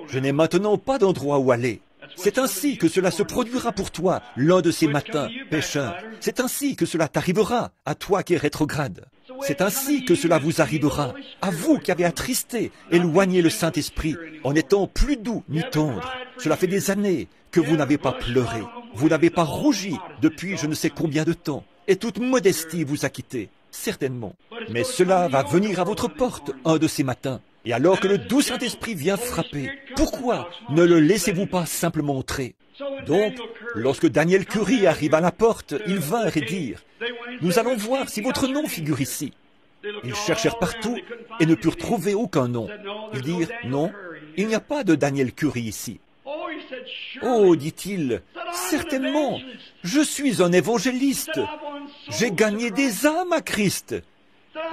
Je n'ai maintenant pas d'endroit où aller. C'est ainsi que cela se produira pour toi l'un de ces matins, pécheur. C'est ainsi que cela t'arrivera, à toi qui es rétrograde. C'est ainsi que cela vous arrivera, à vous qui avez attristé, éloigné le Saint-Esprit, en étant plus doux ni tendre. Cela fait des années que vous n'avez pas pleuré, vous n'avez pas rougi depuis je ne sais combien de temps, et toute modestie vous a quitté, certainement. Mais cela va venir à votre porte un de ces matins. Et alors que le doux Saint-Esprit vient frapper, pourquoi ne le laissez-vous pas simplement entrer? Donc, lorsque Daniel Curry arriva à la porte, ils vinrent et dirent, « Nous allons voir si votre nom figure ici. » Ils cherchèrent partout et ne purent trouver aucun nom. Ils dirent, « Non, il n'y a pas de Daniel Curry ici. » « Oh, dit-il, Certainement, je suis un évangéliste. J'ai gagné des âmes à Christ.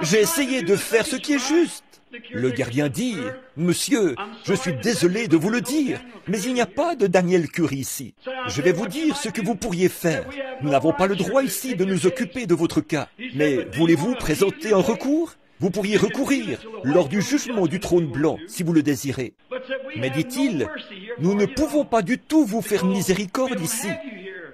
J'ai essayé de faire ce qui est juste. Le gardien dit, « Monsieur, je suis désolé de vous le dire, mais il n'y a pas de Daniel Curie ici. Je vais vous dire ce que vous pourriez faire. Nous n'avons pas le droit ici de nous occuper de votre cas. Mais voulez-vous présenter un recours? Vous pourriez recourir lors du jugement du trône blanc, si vous le désirez. Mais dit-il, nous ne pouvons pas du tout vous faire miséricorde ici,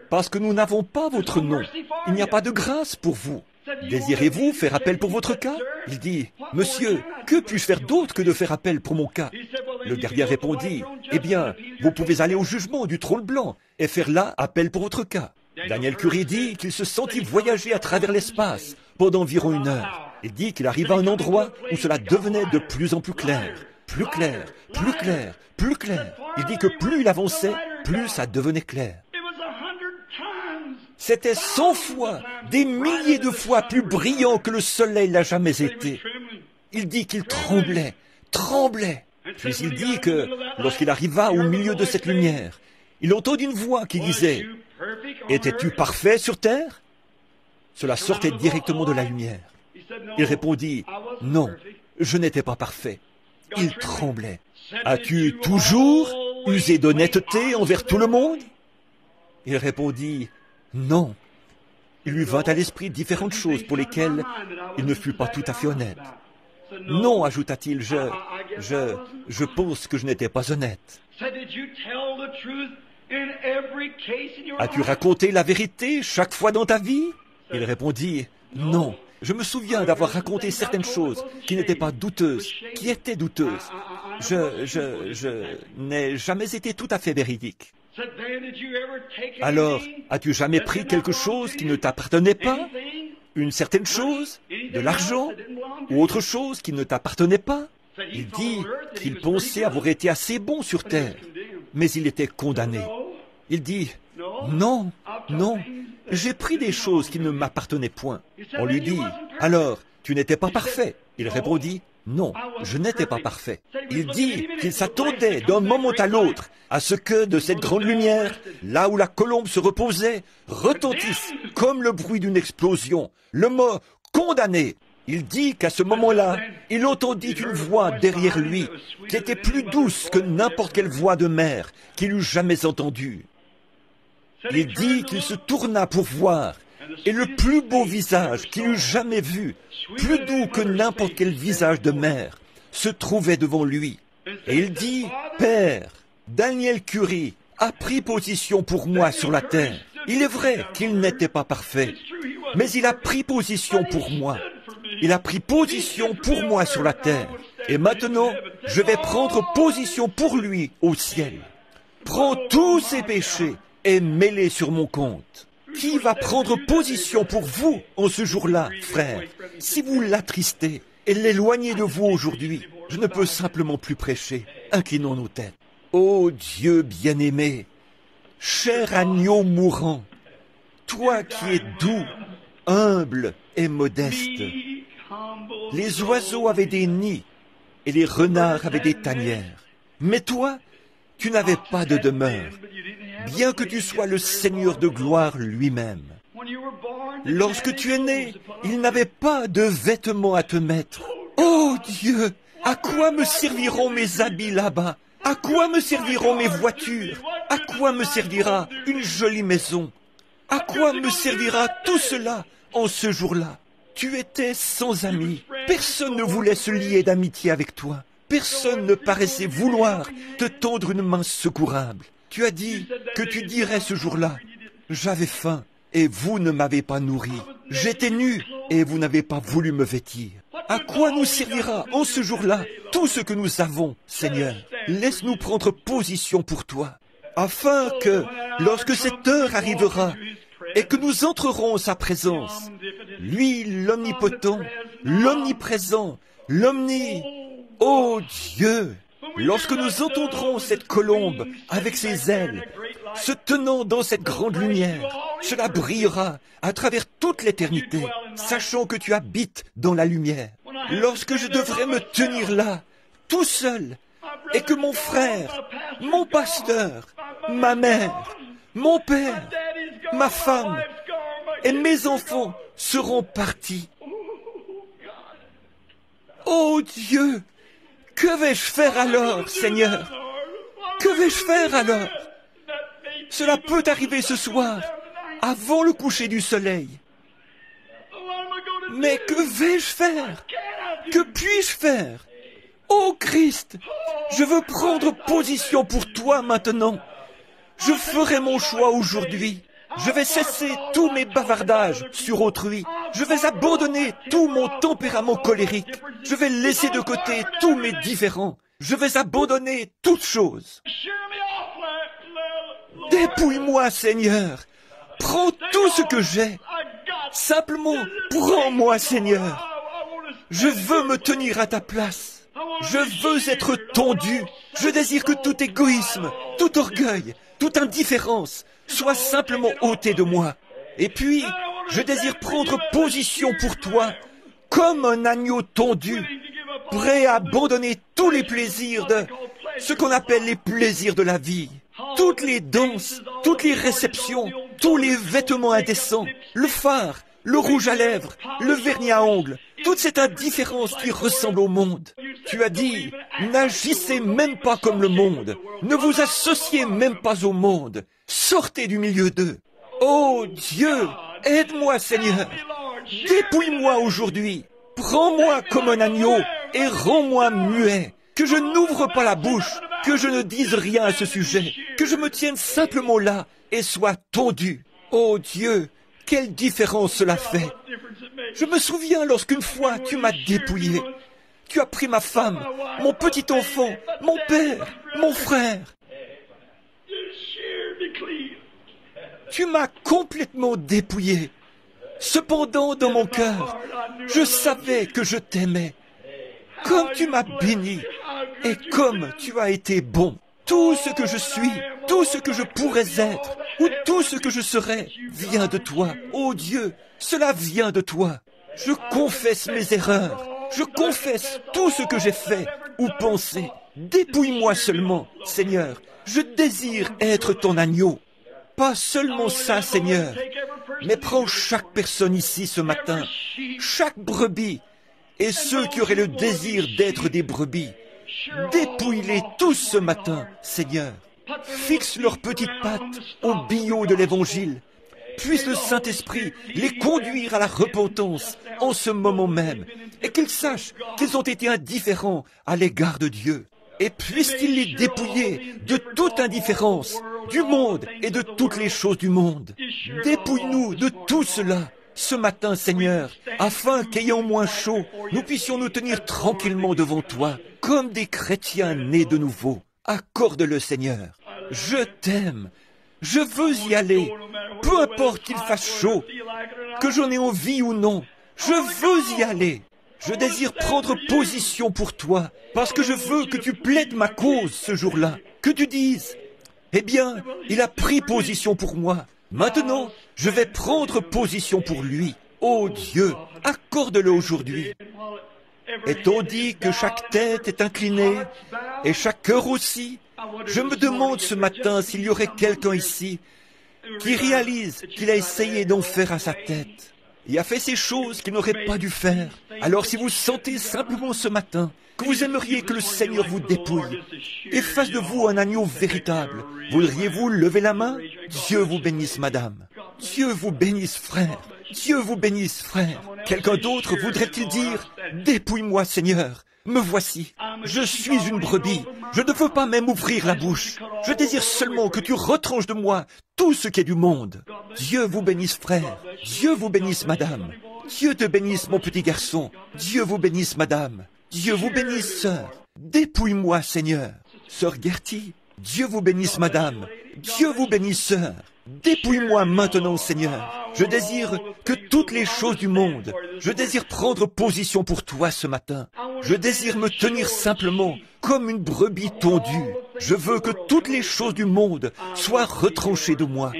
parce que nous n'avons pas votre nom. Il n'y a pas de grâce pour vous. Désirez-vous faire appel pour votre cas? Il dit, « Monsieur, que puis-je faire d'autre que de faire appel pour mon cas ?» Le gardien répondit, « Eh bien, vous pouvez aller au jugement du trône blanc et faire là appel pour votre cas. » Daniel Curie dit qu'il se sentit voyager à travers l'espace pendant environ 1 heure. Il dit qu'il arriva à un endroit où cela devenait de plus en plus clair, plus clair, plus clair, plus clair. Il dit que plus il avançait, plus ça devenait clair. C'était 100 fois, des milliers de fois plus brillant que le soleil n'a jamais été. Il dit qu'il tremblait, tremblait. Puis il dit que, lorsqu'il arriva au milieu de cette lumière, il entendit une voix qui disait, « Étais-tu parfait sur terre ?» Cela sortait directement de la lumière. Il répondit, « Non, je n'étais pas parfait. » Il tremblait. « As-tu toujours usé d'honnêteté envers tout le monde ?» Il répondit, « Non. » Il lui vint à l'esprit différentes choses pour lesquelles il ne fut pas tout à fait honnête. « Non, ajouta-t-il, je pense que je n'étais pas honnête. » As-tu raconté la vérité chaque fois dans ta vie? Il répondit, « Non. Je me souviens d'avoir raconté certaines choses qui n'étaient pas douteuses, qui étaient douteuses. Je n'ai jamais été tout à fait véridique. » Alors, as-tu jamais pris quelque chose qui ne t'appartenait pas? Une certaine chose? De l'argent? Ou autre chose qui ne t'appartenait pas? Il dit qu'il pensait avoir été assez bon sur terre, mais il était condamné. Il dit, non, non, j'ai pris des choses qui ne m'appartenaient point. On lui dit, alors, tu n'étais pas parfait. Il répondit, non, je n'étais pas parfait. Il dit qu'il s'attendait d'un moment à l'autre à ce que de cette grande lumière, là où la colombe se reposait, retentisse comme le bruit d'une explosion, le mot condamné. Il dit qu'à ce moment-là, il entendit une voix derrière lui qui était plus douce que n'importe quelle voix de mère qu'il eût jamais entendue. Il dit qu'il se tourna pour voir, et le plus beau visage qu'il eût jamais vu, plus doux que n'importe quel visage de mère, se trouvait devant lui. Et il dit, « Père, Daniel Curie a pris position pour moi sur la terre. Il est vrai qu'il n'était pas parfait, mais il a pris position pour moi. Il a pris position pour moi sur la terre. Et maintenant, je vais prendre position pour lui au ciel. Prends tous ses péchés et mets-les sur mon compte. » Qui va prendre position pour vous en ce jour-là, frère? Si vous l'attristez et l'éloignez de vous aujourd'hui, je ne peux simplement plus prêcher. Inclinons nos têtes. Ô Dieu bien-aimé, cher agneau mourant, toi qui es doux, humble et modeste, les oiseaux avaient des nids et les renards avaient des tanières. Mais toi, tu n'avais pas de demeure, bien que tu sois le Seigneur de gloire lui-même. Lorsque tu es né, il n'avait pas de vêtements à te mettre. Oh Dieu, à quoi me serviront mes habits là-bas? À quoi me serviront mes voitures? À quoi me servira une jolie maison? À quoi me servira tout cela en ce jour-là? Tu étais sans amis. Personne ne voulait se lier d'amitié avec toi. Personne ne paraissait vouloir te tendre une main secourable. Tu as dit que tu dirais ce jour-là, « J'avais faim et vous ne m'avez pas nourri. J'étais nu et vous n'avez pas voulu me vêtir. » À quoi nous servira en ce jour-là tout ce que nous avons, Seigneur? Laisse-nous prendre position pour toi, afin que, lorsque cette heure arrivera et que nous entrerons en sa présence, lui, l'omnipotent, l'omniprésent, ô Dieu, lorsque nous entendrons cette colombe avec ses ailes, se tenant dans cette grande lumière, cela brillera à travers toute l'éternité, sachant que tu habites dans la lumière. Lorsque je devrais me tenir là, tout seul, et que mon frère, mon pasteur, ma mère, mon père, ma femme et mes enfants seront partis. Oh Dieu, que vais-je faire alors, Seigneur? Que vais-je faire alors? Cela peut arriver ce soir, avant le coucher du soleil. Mais que vais-je faire? Que puis-je faire? Ô Christ, je veux prendre position pour toi maintenant. Je ferai mon choix aujourd'hui. Je vais cesser tous mes bavardages sur autrui. Je vais abandonner tout mon tempérament colérique. Je vais laisser de côté tous mes différends. Je vais abandonner toutes choses. Dépouille-moi, Seigneur. Prends tout ce que j'ai. Simplement, prends-moi, Seigneur. Je veux me tenir à ta place. Je veux être tondu. Je désire que tout égoïsme, tout orgueil, toute indifférence soit simplement ôté de moi. Et puis, je désire prendre position pour toi, comme un agneau tondu, prêt à abandonner tous les plaisirs de ce qu'on appelle les plaisirs de la vie. Toutes les danses, toutes les réceptions, tous les vêtements indécents, le fard, le rouge à lèvres, le vernis à ongles, toute cette indifférence qui ressemble au monde. Tu as dit, n'agissez même pas comme le monde, ne vous associez même pas au monde, sortez du milieu d'eux. Oh Dieu, aide-moi Seigneur, dépouille-moi aujourd'hui, prends-moi comme un agneau et rends-moi muet, que je n'ouvre pas la bouche, que je ne dise rien à ce sujet, que je me tienne simplement là et sois tondu. Oh Dieu, quelle différence cela fait. Je me souviens lorsqu'une fois tu m'as dépouillé. Tu as pris ma femme, mon petit enfant, mon père, mon frère. Tu m'as complètement dépouillé. Cependant, dans mon cœur, je savais que je t'aimais. Comme tu m'as béni et comme tu as été bon. Tout ce que je suis, tout ce que je pourrais être, ou tout ce que je serai, vient de toi. Oh Dieu, cela vient de toi. Je confesse mes erreurs. Je confesse tout ce que j'ai fait ou pensé. Dépouille-moi seulement, Seigneur. Je désire être ton agneau. Pas seulement ça, Seigneur, mais prends chaque personne ici ce matin, chaque brebis, et ceux qui auraient le désir d'être des brebis. Dépouille-les tous ce matin, Seigneur. Fixe leurs petites pattes au billot de l'Évangile. Puisse le Saint-Esprit les conduire à la repentance en ce moment même, et qu'ils sachent qu'ils ont été indifférents à l'égard de Dieu. Et puisse-t-il les dépouiller de toute indifférence, du monde et de toutes les choses du monde. Dépouille-nous de tout cela ce matin, Seigneur, afin qu'ayant moins chaud, nous puissions nous tenir tranquillement devant toi, comme des chrétiens nés de nouveau. Accorde-le, Seigneur. Je t'aime. Je veux y aller. Peu importe qu'il fasse chaud, que j'en ai envie ou non. Je veux y aller. Je désire prendre position pour toi, parce que je veux que tu plaides ma cause ce jour-là. Que tu dises, eh bien, il a pris position pour moi. Maintenant, je vais prendre position pour lui. Oh Dieu, accorde-le aujourd'hui. Est-on dit que chaque tête est inclinée et chaque cœur aussi? Je me demande ce matin s'il y aurait quelqu'un ici qui réalise qu'il a essayé d'en faire à sa tête. Il a fait ces choses qu'il n'aurait pas dû faire. Alors si vous sentez simplement ce matin que vous aimeriez que le Seigneur vous dépouille et fasse de vous un agneau véritable, voudriez-vous lever la main? Dieu vous bénisse, madame. Dieu vous bénisse, frère. Dieu vous bénisse, frère. Quelqu'un d'autre voudrait-il dire, dépouille-moi, Seigneur. Me voici. Je suis une brebis. Je ne veux pas même ouvrir la bouche. Je désire seulement que tu retranches de moi tout ce qui est du monde. Dieu vous bénisse, frère. Dieu vous bénisse, madame. Dieu te bénisse, mon petit garçon. Dieu vous bénisse, madame. Dieu vous bénisse, sœur. Dépouille-moi, Seigneur. Sœur Gertie, Dieu vous bénisse, madame. Dieu vous bénisse, sœur. Dépouille-moi maintenant, Seigneur. Je désire que toutes les choses du monde, je désire prendre position pour toi ce matin. Je désire me tenir simplement comme une brebis tondue. Je veux que toutes les choses du monde soient retranchées de moi.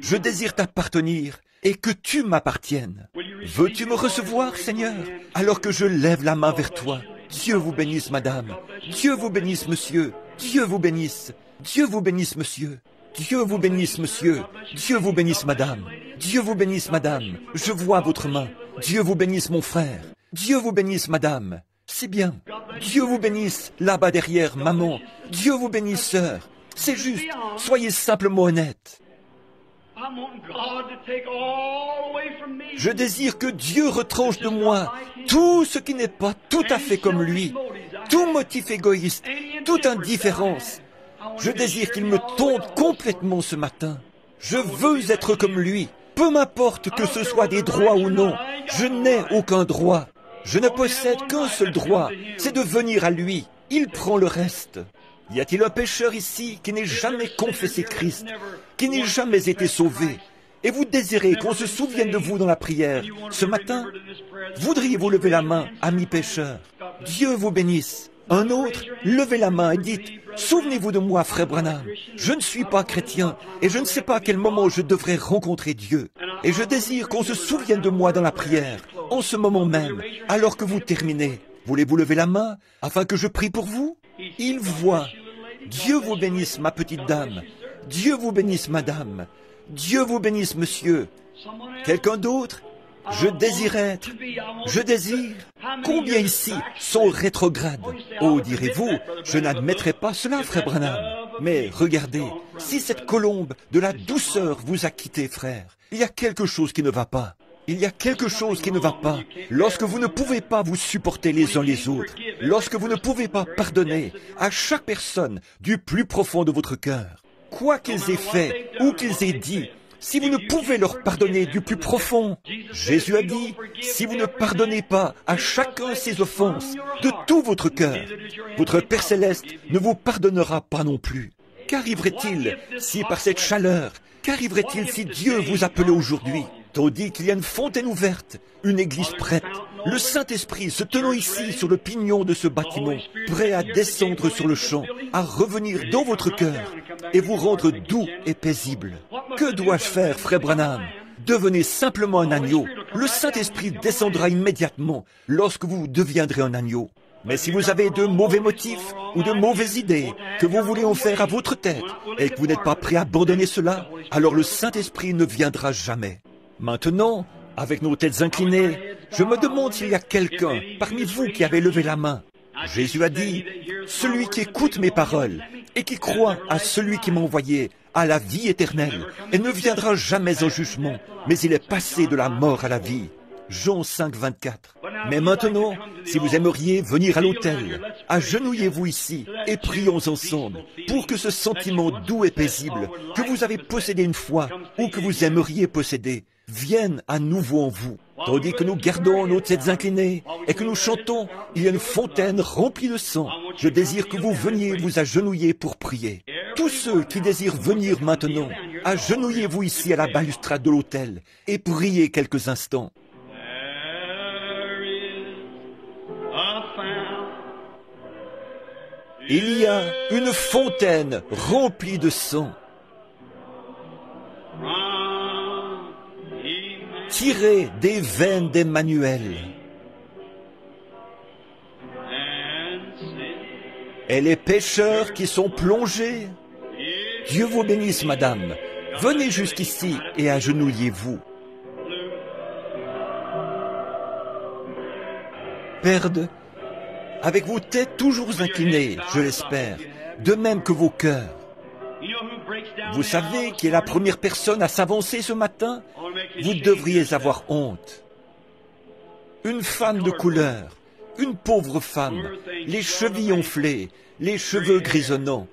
Je désire t'appartenir et que tu m'appartiennes. Veux-tu me recevoir, Seigneur, alors que je lève la main vers toi? Dieu vous bénisse, madame. Dieu vous bénisse, monsieur. Dieu vous bénisse. Dieu vous bénisse, monsieur. Dieu vous bénisse, monsieur. Dieu vous bénisse, madame. Dieu vous bénisse, madame. Je vois votre main. Dieu vous bénisse, mon frère. Dieu vous bénisse, madame. C'est bien. Dieu vous bénisse, là-bas derrière, maman. Dieu vous bénisse, sœur. C'est juste. Soyez simplement honnête. Je désire que Dieu retranche de moi tout ce qui n'est pas tout à fait comme lui, tout motif égoïste, toute indifférence. Je désire qu'il me tombe complètement ce matin. Je veux être comme lui, peu m'importe que ce soit des droits ou non. Je n'ai aucun droit. Je ne possède qu'un seul droit, c'est de venir à lui. Il prend le reste. Y a-t-il un pécheur ici qui n'ait jamais confessé Christ, qui n'ait jamais été sauvé? Et vous désirez qu'on se souvienne de vous dans la prière ce matin? Voudriez-vous lever la main, ami pécheur? Dieu vous bénisse. Un autre, levez la main et dites, souvenez-vous de moi, frère Branham. Je ne suis pas chrétien et je ne sais pas à quel moment je devrais rencontrer Dieu. Et je désire qu'on se souvienne de moi dans la prière, en ce moment même, alors que vous terminez. Voulez-vous lever la main afin que je prie pour vous? Il voit. Dieu vous bénisse, ma petite dame. Dieu vous bénisse, madame. Dieu vous bénisse, monsieur. Quelqu'un d'autre? Je désire être. Je désire. Combien ici sont rétrogrades? Oh, direz-vous, je n'admettrai pas cela, frère Branham. Mais regardez, si cette colombe de la douceur vous a quitté, frère, il y a quelque chose qui ne va pas. Il y a quelque chose qui ne va pas lorsque vous ne pouvez pas vous supporter les uns les autres, lorsque vous ne pouvez pas pardonner à chaque personne du plus profond de votre cœur. Quoi qu'ils aient fait ou qu'ils aient dit, si vous ne pouvez leur pardonner du plus profond, Jésus a dit, si vous ne pardonnez pas à chacun ses offenses de tout votre cœur, votre Père Céleste ne vous pardonnera pas non plus. Qu'arriverait-il si par cette chaleur, qu'arriverait-il si Dieu vous appelait aujourd'hui, tandis qu'il y a une fontaine ouverte, une église prête, le Saint-Esprit se tenant ici sur le pignon de ce bâtiment, prêt à descendre sur le champ, à revenir dans votre cœur et vous rendre doux et paisible. Que dois-je faire, frère Branham? Devenez simplement un agneau. Le Saint-Esprit descendra immédiatement lorsque vous deviendrez un agneau. Mais si vous avez de mauvais motifs ou de mauvaises idées que vous voulez en faire à votre tête et que vous n'êtes pas prêt à abandonner cela, alors le Saint-Esprit ne viendra jamais. Maintenant, avec nos têtes inclinées, je me demande s'il y a quelqu'un parmi vous qui avait levé la main. Jésus a dit, « Celui qui écoute mes paroles et qui croit à celui qui m'a envoyé a la vie éternelle et ne viendra jamais en jugement, mais il est passé de la mort à la vie. » Jean 5, 24. Mais maintenant, si vous aimeriez venir à l'autel, agenouillez-vous ici et prions ensemble pour que ce sentiment doux et paisible que vous avez possédé une fois ou que vous aimeriez posséder vienne à nouveau en vous. Tandis que nous gardons nos têtes inclinées et que nous chantons, il y a une fontaine remplie de sang. Je désire que vous veniez vous agenouiller pour prier. Tous ceux qui désirent venir maintenant, agenouillez-vous ici à la balustrade de l'autel et priez quelques instants. Il y a une fontaine remplie de sang, tirée des veines d'Emmanuel. Et les pécheurs qui sont plongés, Dieu vous bénisse, madame. Venez jusqu'ici et agenouillez-vous. Perde, avec vos têtes toujours inclinées, je l'espère, de même que vos cœurs. Vous savez qui est la première personne à s'avancer ce matin? Vous devriez avoir honte. Une femme de couleur, une pauvre femme, les chevilles enflées, les cheveux grisonnants.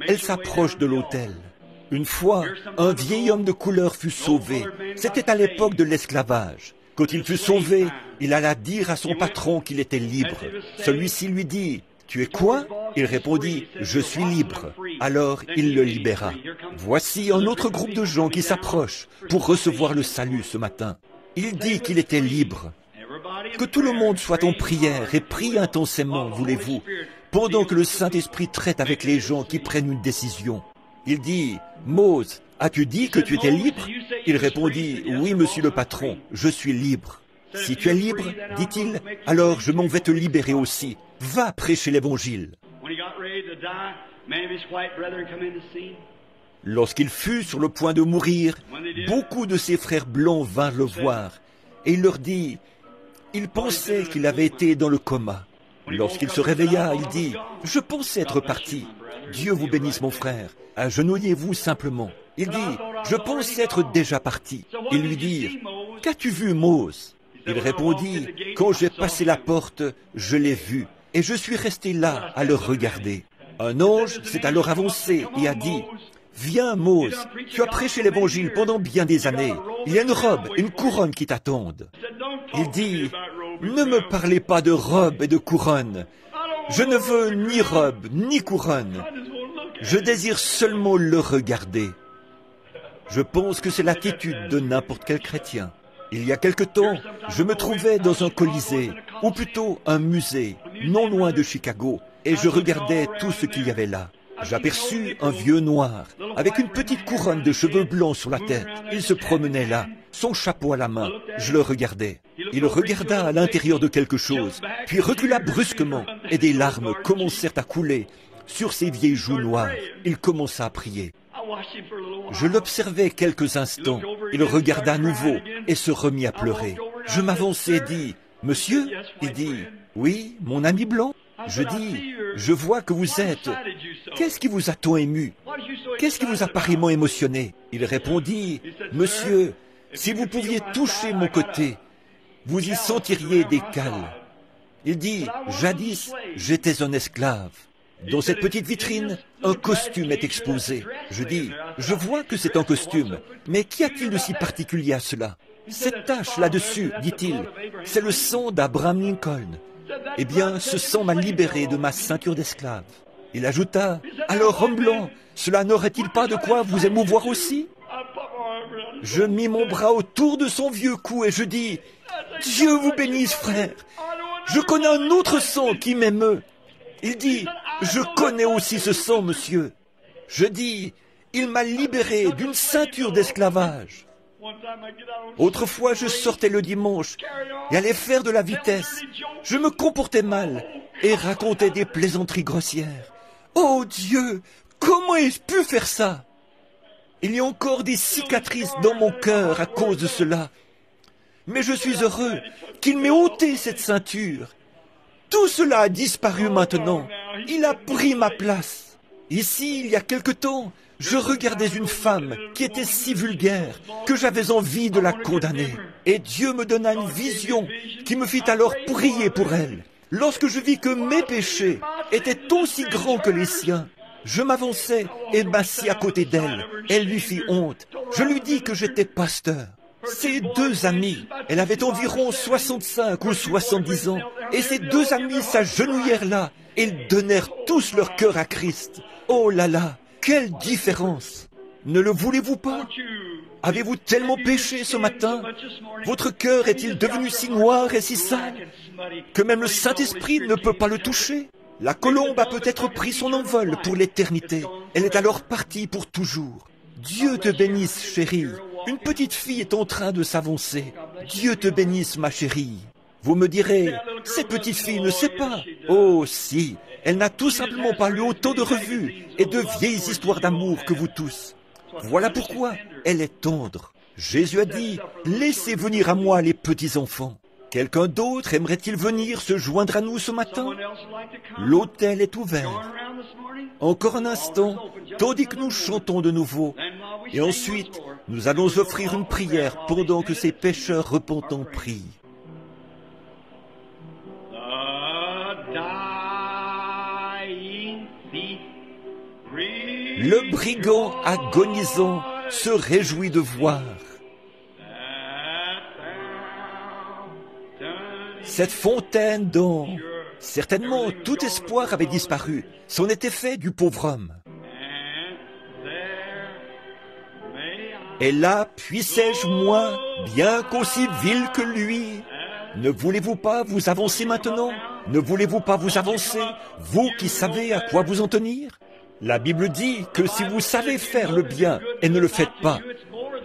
Elle s'approche de l'autel. Une fois, un vieil homme de couleur fut sauvé. C'était à l'époque de l'esclavage. Quand il fut sauvé, il alla dire à son patron qu'il était libre. Celui-ci lui dit, « Tu es quoi ?» Il répondit, « Je suis libre. » Alors il le libéra. Voici un autre groupe de gens qui s'approchent pour recevoir le salut ce matin. Il dit qu'il était libre. Que tout le monde soit en prière et prie intensément, voulez-vous, pendant que le Saint-Esprit traite avec les gens qui prennent une décision. Il dit, « Mose, as-tu dit que tu étais libre ?» Il répondit, « Oui, monsieur le patron, je suis libre. » « Si tu es libre, dit-il, alors je m'en vais te libérer aussi. Va prêcher l'Évangile. » Lorsqu'il fut sur le point de mourir, beaucoup de ses frères blancs vinrent le voir, et il leur dit, il pensait qu'il avait été dans le coma. Lorsqu'il se réveilla, il dit, « Je pensais être parti. Dieu vous bénisse, mon frère. Agenouillez-vous simplement. » Il dit, « Je pensais être déjà parti. » Ils lui dirent, « Qu'as-tu vu, Mose ?» Il répondit, « Quand j'ai passé la porte, je l'ai vu, et je suis resté là à le regarder. » Un ange s'est alors avancé et a dit, « Viens, Mose, tu as prêché l'Évangile pendant bien des années. Il y a une robe, une couronne qui t'attendent. » Il dit, « Ne me parlez pas de robe et de couronne. Je ne veux ni robe, ni couronne. Je désire seulement le regarder. » Je pense que c'est l'attitude de n'importe quel chrétien. Il y a quelque temps, je me trouvais dans un colisée, ou plutôt un musée, non loin de Chicago, et je regardais tout ce qu'il y avait là. J'aperçus un vieux noir, avec une petite couronne de cheveux blancs sur la tête. Il se promenait là, son chapeau à la main. Je le regardais. Il regarda à l'intérieur de quelque chose, puis recula brusquement, et des larmes commencèrent à couler sur ses vieilles joues noires. Il commença à prier. Je l'observai quelques instants. Il regarda à nouveau et se remit à pleurer. Je m'avançai et dis, « Monsieur ?» Il dit, « Oui, mon ami blanc. » Je dis, « Je vois que vous êtes... Qu'est-ce qui vous a tant ému? Qu'est-ce qui vous a pareillement émotionné ?» Il répondit, « Monsieur, si vous pouviez toucher mon côté, vous y sentiriez des cales. » Il dit, « Jadis, j'étais un esclave. Dans cette petite vitrine, un costume est exposé. » Je dis, « Je vois que c'est un costume, mais qu'y a-t-il de si particulier à cela? Cette tache là-dessus, dit-il, c'est le sang d'Abraham Lincoln. Eh bien, ce sang m'a libéré de ma ceinture d'esclave. » Il ajouta, « Alors, homme blanc, cela n'aurait-il pas de quoi vous émouvoir aussi ?» Je mis mon bras autour de son vieux cou et je dis, « Dieu vous bénisse, frère. Je connais un autre sang qui m'émeut. » Il dit, « Je connais aussi ce sang, monsieur. » Je dis, « Il m'a libéré d'une ceinture d'esclavage. » Autrefois, je sortais le dimanche et allais faire de la vitesse. Je me comportais mal et racontais des plaisanteries grossières. Oh Dieu, comment ai-je pu faire ça? Il y a encore des cicatrices dans mon cœur à cause de cela. Mais je suis heureux qu'il m'ait ôté cette ceinture. Tout cela a disparu maintenant. Il a pris ma place. Ici, il y a quelque temps, je regardais une femme qui était si vulgaire que j'avais envie de la condamner. Et Dieu me donna une vision qui me fit alors prier pour elle. Lorsque je vis que mes péchés étaient aussi grands que les siens, je m'avançai et m'assis à côté d'elle. Elle lui fit honte. Je lui dis que j'étais pasteur. Ses deux amis, elle avait environ 65 ou 70 ans, et ses deux amis s'agenouillèrent là, et ils donnèrent tous leur cœur à Christ. Oh là là, quelle différence! Ne le voulez-vous pas? Avez-vous tellement péché ce matin? Votre cœur est-il devenu si noir et si sale que même le Saint-Esprit ne peut pas le toucher? La colombe a peut-être pris son envol pour l'éternité. Elle est alors partie pour toujours. Dieu te bénisse, chérie. Une petite fille est en train de s'avancer. Dieu te bénisse, ma chérie. Vous me direz, cette petite fille ne sait pas. Oh, si, elle n'a tout simplement pas lu autant de revues et de vieilles histoires d'amour que vous tous. Voilà pourquoi elle est tendre. Jésus a dit, laissez venir à moi les petits enfants. Quelqu'un d'autre aimerait-il venir se joindre à nous ce matin? L'autel est ouvert. Encore un instant, tandis que nous chantons de nouveau. Et ensuite, nous allons offrir une prière pendant que ces pécheurs repentants prient. Le brigand agonisant se réjouit de voir cette fontaine dont, certainement, tout espoir avait disparu. C'en était fait du pauvre homme. Et là, puissais-je, moi, bien qu'aussi vil que lui, ne voulez-vous pas vous avancer maintenant? Ne voulez-vous pas vous avancer, vous qui savez à quoi vous en tenir? La Bible dit que si vous savez faire le bien et ne le faites pas,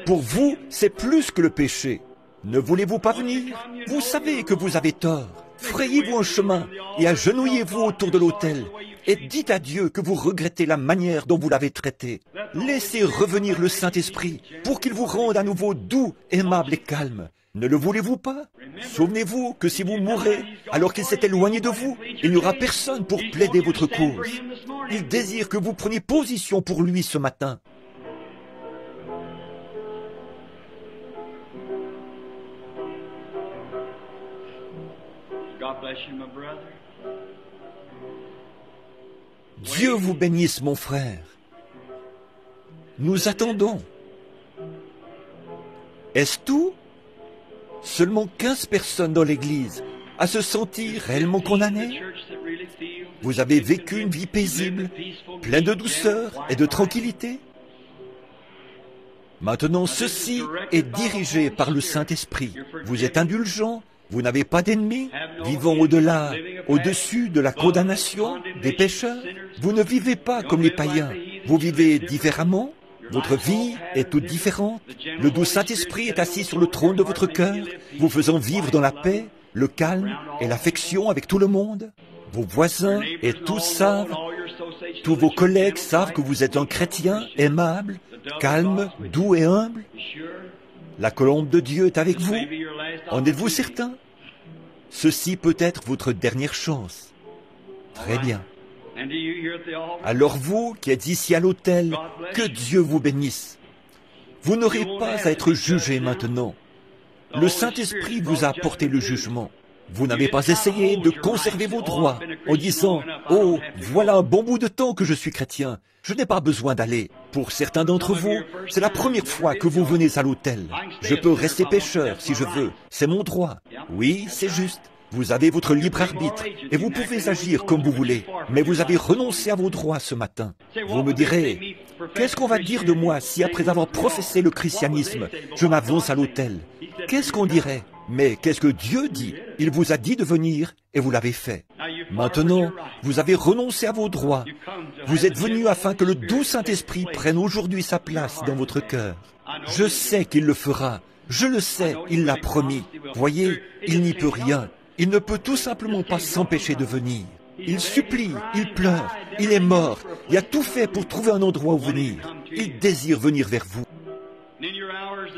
pour vous, c'est plus que le péché. Ne voulez-vous pas venir? Vous savez que vous avez tort. Frayez-vous un chemin et agenouillez-vous autour de l'autel et dites à Dieu que vous regrettez la manière dont vous l'avez traité. Laissez revenir le Saint-Esprit pour qu'il vous rende à nouveau doux, aimable et calme. Ne le voulez-vous pas? Souvenez-vous que si vous mourrez alors qu'il s'est éloigné de vous, il n'y aura personne pour plaider votre cause. Il désire que vous preniez position pour lui ce matin. Dieu vous bénisse, mon frère. Nous attendons. Est-ce tout? Seulement 15 personnes dans l'Église à se sentir réellement condamnées? Vous avez vécu une vie paisible, pleine de douceur et de tranquillité? Maintenant, ceci est dirigé par le Saint-Esprit. Vous êtes indulgent, vous n'avez pas d'ennemis, vivant au-delà, au-dessus de la condamnation des pécheurs. Vous ne vivez pas comme les païens, vous vivez différemment. Votre vie est toute différente. Le doux Saint-Esprit est assis sur le trône de votre cœur, vous faisant vivre dans la paix, le calme et l'affection avec tout le monde. Vos voisins et tous savent, tous vos collègues savent que vous êtes un chrétien aimable, calme, doux et humble. La colombe de Dieu est avec vous. En êtes-vous certain? Ceci peut être votre dernière chance. Très bien. Alors vous qui êtes ici à l'autel, que Dieu vous bénisse. Vous n'aurez pas à être jugé maintenant. Le Saint-Esprit vous a apporté le jugement. Vous n'avez pas essayé de conserver vos droits en disant « Oh, voilà un bon bout de temps que je suis chrétien. Je n'ai pas besoin d'aller. » Pour certains d'entre vous, c'est la première fois que vous venez à l'autel. Je peux rester pécheur si je veux. C'est mon droit. Oui, c'est juste. Vous avez votre libre arbitre et vous pouvez agir comme vous voulez, mais vous avez renoncé à vos droits ce matin. Vous me direz, qu'est-ce qu'on va dire de moi si après avoir professé le christianisme, je m'avance à l'autel? Qu'est-ce qu'on dirait? Mais qu'est-ce que Dieu dit? Il vous a dit de venir et vous l'avez fait. Maintenant, vous avez renoncé à vos droits. Vous êtes venu afin que le doux Saint-Esprit prenne aujourd'hui sa place dans votre cœur. Je sais qu'il le fera. Je le sais, il l'a promis. Voyez, il n'y peut rien. Il ne peut tout simplement pas s'empêcher de venir. Il supplie, il pleure, il est mort. Il a tout fait pour trouver un endroit où venir. Il désire venir vers vous.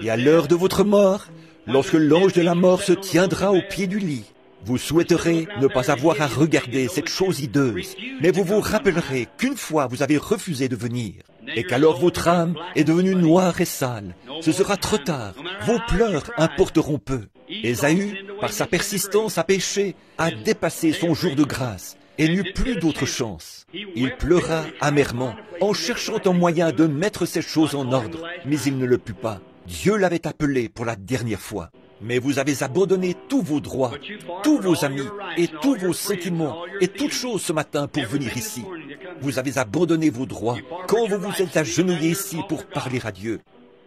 Et à l'heure de votre mort, lorsque l'ange de la mort se tiendra au pied du lit, vous souhaiterez ne pas avoir à regarder cette chose hideuse, mais vous vous rappellerez qu'une fois vous avez refusé de venir, et qu'alors votre âme est devenue noire et sale. Ce sera trop tard, vos pleurs importeront peu. Ésaü, par sa persistance à pécher, a dépassé son jour de grâce et n'eut plus d'autre chance. Il pleura amèrement en cherchant un moyen de mettre ces choses en ordre, mais il ne le put pas. Dieu l'avait appelé pour la dernière fois. Mais vous avez abandonné tous vos droits, tous vos amis et tous vos sentiments et toutes choses ce matin pour venir ici. Vous avez abandonné vos droits quand vous vous êtes agenouillés ici pour parler à Dieu.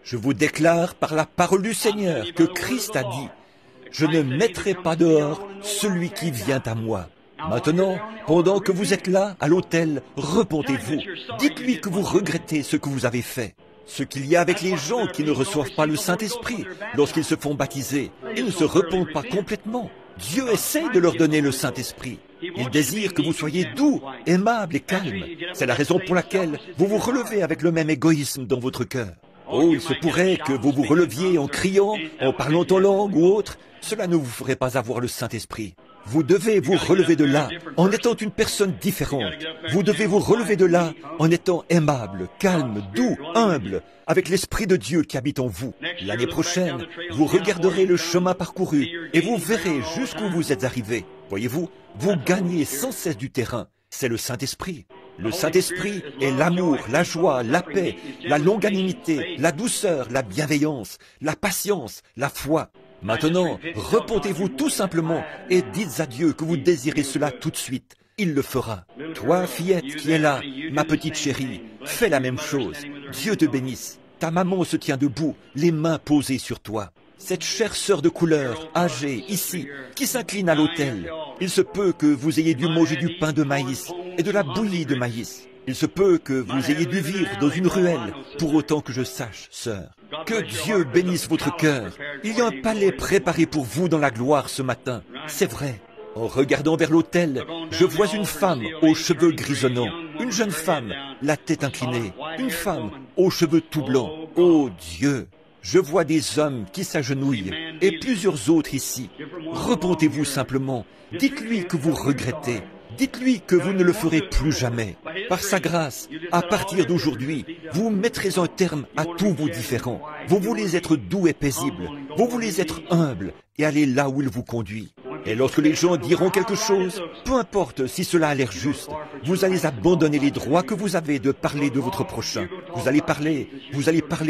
Je vous déclare par la parole du Seigneur que Christ a dit « Je ne mettrai pas dehors celui qui vient à moi ». Maintenant, pendant que vous êtes là, à l'autel, repentez-vous. Dites-lui que vous regrettez ce que vous avez fait. Ce qu'il y a avec les gens qui ne reçoivent pas le Saint-Esprit lorsqu'ils se font baptiser, ils ne se repentent pas complètement. Dieu essaye de leur donner le Saint-Esprit. Il désire que vous soyez doux, aimables et calmes. C'est la raison pour laquelle vous vous relevez avec le même égoïsme dans votre cœur. Oh, il se pourrait que vous vous releviez en criant, en parlant en langue ou autre. Cela ne vous ferait pas avoir le Saint-Esprit. Vous devez vous relever de là en étant une personne différente. Vous devez vous relever de là en étant aimable, calme, doux, humble, avec l'Esprit de Dieu qui habite en vous. L'année prochaine, vous regarderez le chemin parcouru et vous verrez jusqu'où vous êtes arrivé. Voyez-vous, vous gagnez sans cesse du terrain. C'est le Saint-Esprit. Le Saint-Esprit est l'amour, la joie, la paix, la longanimité, la douceur, la bienveillance, la patience, la foi. Maintenant, repentez-vous tout simplement et dites à Dieu que vous désirez cela tout de suite. Il le fera. Toi, fillette qui est là, ma petite chérie, fais la même chose. Dieu te bénisse. Ta maman se tient debout, les mains posées sur toi. Cette chère sœur de couleur, âgée, ici, qui s'incline à l'autel. Il se peut que vous ayez dû manger du pain de maïs et de la bouillie de maïs. Il se peut que vous ayez dû vivre dans une ruelle, pour autant que je sache, sœur. Que Dieu bénisse votre cœur. Il y a un palais préparé pour vous dans la gloire ce matin. C'est vrai. En regardant vers l'autel, je vois une femme aux cheveux grisonnants, une jeune femme, la tête inclinée, une femme aux cheveux tout blancs. Oh Dieu! Je vois des hommes qui s'agenouillent et plusieurs autres ici. Repentez-vous simplement. Dites-lui que vous regrettez. Dites-lui que vous ne le ferez plus jamais. Par sa grâce, à partir d'aujourd'hui, vous mettrez un terme à tous vos différends. Vous voulez être doux et paisible. Vous voulez être humble et aller là où il vous conduit. Et lorsque les gens diront quelque chose, peu importe si cela a l'air juste, vous allez abandonner les droits que vous avez de parler de votre prochain. Vous allez parler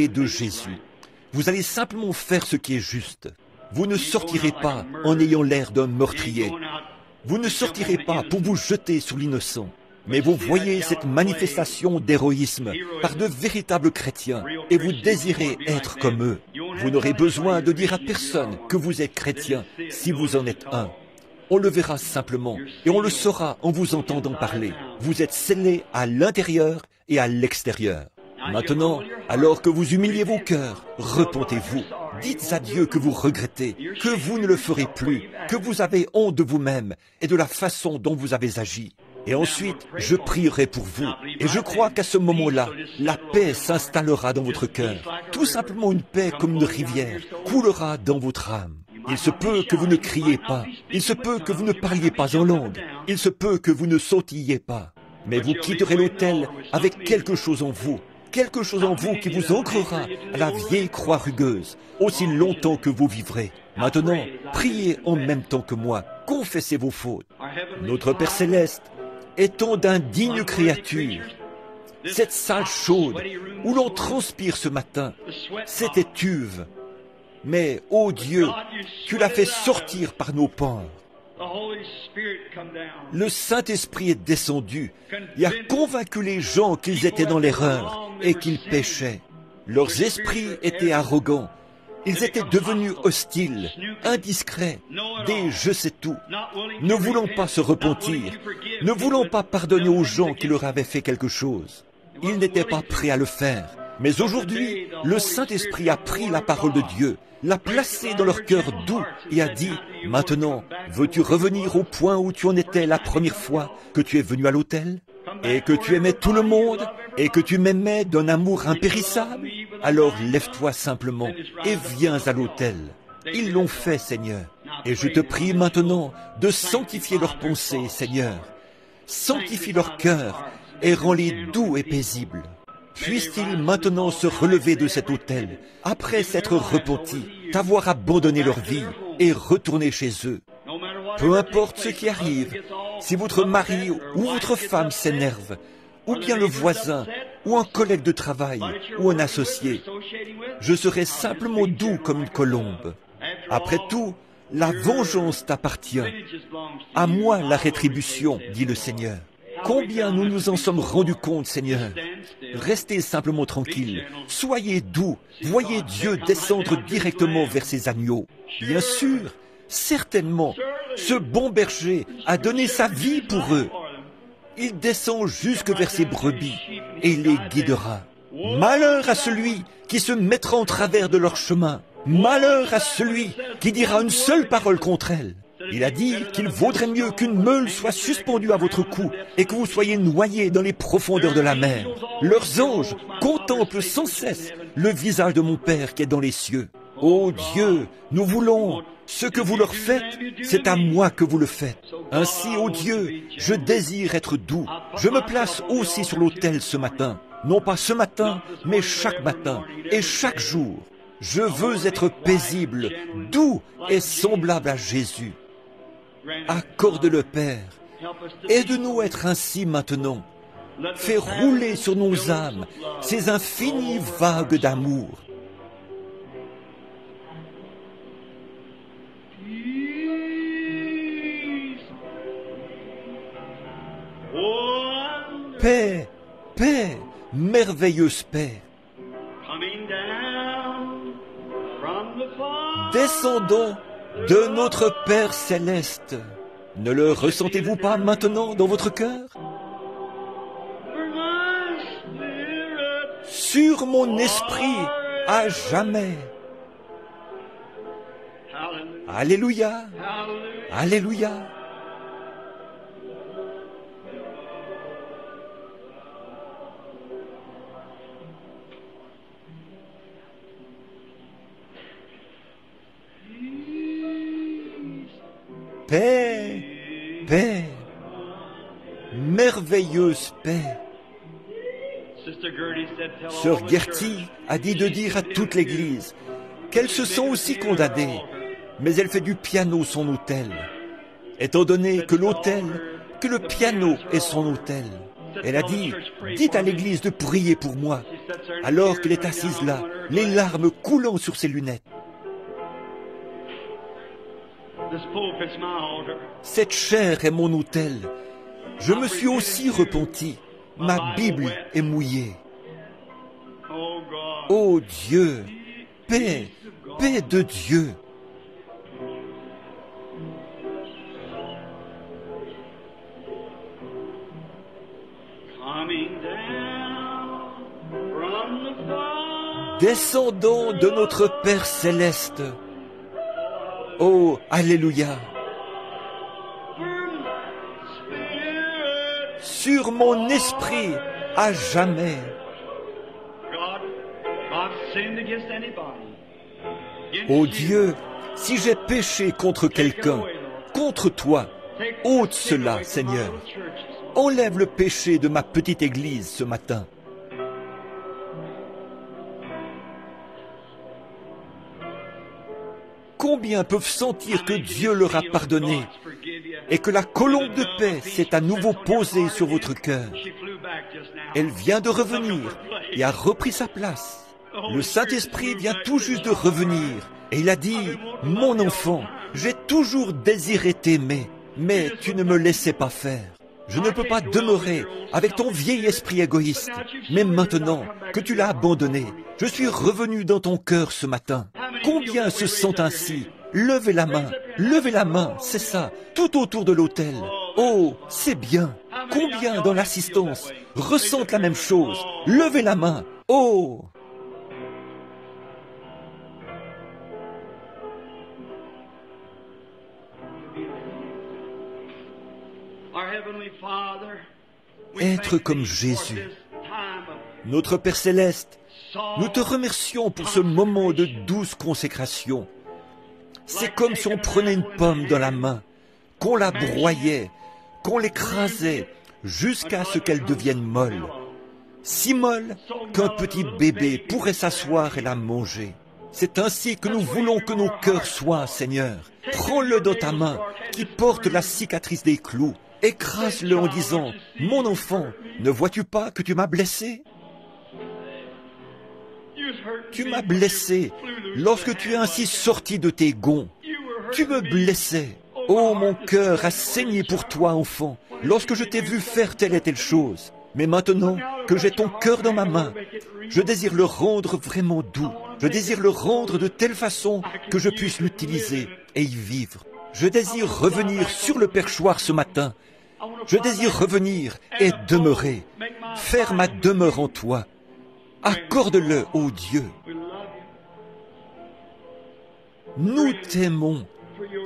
de Jésus. Vous allez simplement faire ce qui est juste. Vous ne sortirez pas en ayant l'air d'un meurtrier. Vous ne sortirez pas pour vous jeter sur l'innocent. Mais vous voyez cette manifestation d'héroïsme par de véritables chrétiens et vous désirez être comme eux. Vous n'aurez besoin de dire à personne que vous êtes chrétien si vous en êtes un. On le verra simplement et on le saura en vous entendant parler. Vous êtes scellés à l'intérieur et à l'extérieur. Maintenant, alors que vous humiliez vos cœurs, repentez-vous. Dites à Dieu que vous regrettez, que vous ne le ferez plus, que vous avez honte de vous-même et de la façon dont vous avez agi. Et ensuite, je prierai pour vous. Et je crois qu'à ce moment-là, la paix s'installera dans votre cœur. Tout simplement une paix comme une rivière coulera dans votre âme. Il se peut que vous ne criez pas. Il se peut que vous ne parliez pas en langue. Il se peut que vous ne sautilliez pas. Mais vous quitterez l'autel avec quelque chose en vous. Quelque chose en vous qui vous ancrera à la vieille croix rugueuse, aussi longtemps que vous vivrez. Maintenant, priez en même temps que moi, confessez vos fautes. Notre Père Céleste, étant d'indignes créatures, cette salle chaude où l'on transpire ce matin, cette étuve, mais, ô Dieu, tu l'as fait sortir par nos pores. Le Saint-Esprit est descendu et a convaincu les gens qu'ils étaient dans l'erreur et qu'ils péchaient. Leurs esprits étaient arrogants. Ils étaient devenus hostiles, indiscrets, des je sais tout, ne voulant pas se repentir, ne voulant pas pardonner aux gens qui leur avaient fait quelque chose. Ils n'étaient pas prêts à le faire. Mais aujourd'hui, le Saint-Esprit a pris la parole de Dieu, l'a placée dans leur cœur doux et a dit, « Maintenant, veux-tu revenir au point où tu en étais la première fois que tu es venu à l'autel? Et que tu aimais tout le monde? Et que tu m'aimais d'un amour impérissable? Alors lève-toi simplement et viens à l'autel. » Ils l'ont fait, Seigneur. Et je te prie maintenant de sanctifier leurs pensées, Seigneur. Sanctifie leur cœur et rends-les doux et paisibles. Puissent-ils maintenant se relever de cet autel, après s'être repentis, d'avoir abandonné leur vie et retourner chez eux. Peu importe ce qui arrive, si votre mari ou votre femme s'énerve, ou bien le voisin, ou un collègue de travail, ou un associé, je serai simplement doux comme une colombe. Après tout, la vengeance t'appartient. À moi la rétribution, dit le Seigneur. Combien nous nous en sommes rendus compte, Seigneur. Restez simplement tranquilles, soyez doux, voyez Dieu descendre directement vers ses agneaux. Bien sûr, certainement, ce bon berger a donné sa vie pour eux. Il descend jusque vers ses brebis et il les guidera. Malheur à celui qui se mettra en travers de leur chemin. Malheur à celui qui dira une seule parole contre elles. Il a dit qu'il vaudrait mieux qu'une meule soit suspendue à votre cou et que vous soyez noyés dans les profondeurs de la mer. Leurs anges contemplent sans cesse le visage de mon Père qui est dans les cieux. Ô Dieu, nous voulons ce que vous leur faites, c'est à moi que vous le faites. Ainsi, ô Dieu, je désire être doux. Je me place aussi sur l'autel ce matin. Non pas ce matin, mais chaque matin et chaque jour. Je veux être paisible, doux et semblable à Jésus. Accorde-le, Père. Aide-nous à être ainsi maintenant. Fais rouler sur nos âmes ces infinies vagues d'amour. Paix, paix, merveilleuse paix. Descendons de notre Père Céleste. Ne le ressentez-vous pas maintenant dans votre cœur? Sur mon esprit, à jamais. Alléluia, Alléluia, Paix, paix, merveilleuse paix. Sœur Gertie a dit de dire à toute l'Église qu'elle se sent aussi condamnée, mais elle fait du piano son autel, étant donné que le piano est son autel. Elle a dit, dites à l'Église de prier pour moi, alors qu'elle est assise là, les larmes coulant sur ses lunettes. Cette chair est mon autel. Je me suis aussi repenti. Ma Bible est mouillée. Ô Dieu, paix, paix de Dieu. Descendant de notre Père céleste. Oh, alléluia. Sur mon esprit à jamais. Ô Dieu, si j'ai péché contre quelqu'un, contre toi, ôte cela, Seigneur. Enlève le péché de ma petite église ce matin. Combien peuvent sentir que Dieu leur a pardonné et que la colombe de paix s'est à nouveau posée sur votre cœur? Elle vient de revenir et a repris sa place. Le Saint-Esprit vient tout juste de revenir et il a dit, « Mon enfant, j'ai toujours désiré t'aimer, mais tu ne me laissais pas faire. Je ne peux pas demeurer avec ton vieil esprit égoïste, mais maintenant que tu l'as abandonné, je suis revenu dans ton cœur ce matin. » Combien se sentent ainsi? Levez la main, c'est ça, tout autour de l'autel. Oh, c'est bien. Combien dans l'assistance ressentent la même chose? Levez la main. Oh! Être comme Jésus. Notre Père Céleste, nous te remercions pour ce moment de douce consécration. C'est comme si on prenait une pomme dans la main, qu'on la broyait, qu'on l'écrasait, jusqu'à ce qu'elle devienne molle. Si molle qu'un petit bébé pourrait s'asseoir et la manger. C'est ainsi que nous voulons que nos cœurs soient, Seigneur. Prends-le dans ta main, qui porte la cicatrice des clous. Écrase-le en disant, « Mon enfant, ne vois-tu pas que tu m'as blessé ? Tu m'as blessé lorsque tu es ainsi sorti de tes gonds. Tu me blessais. Oh, mon cœur a saigné pour toi, enfant, lorsque je t'ai vu faire telle et telle chose. Mais maintenant que j'ai ton cœur dans ma main, je désire le rendre vraiment doux. Je désire le rendre de telle façon que je puisse l'utiliser et y vivre. Je désire revenir sur le perchoir ce matin. Je désire revenir et demeurer, faire ma demeure en toi. Accorde-le, ô Dieu. Nous t'aimons.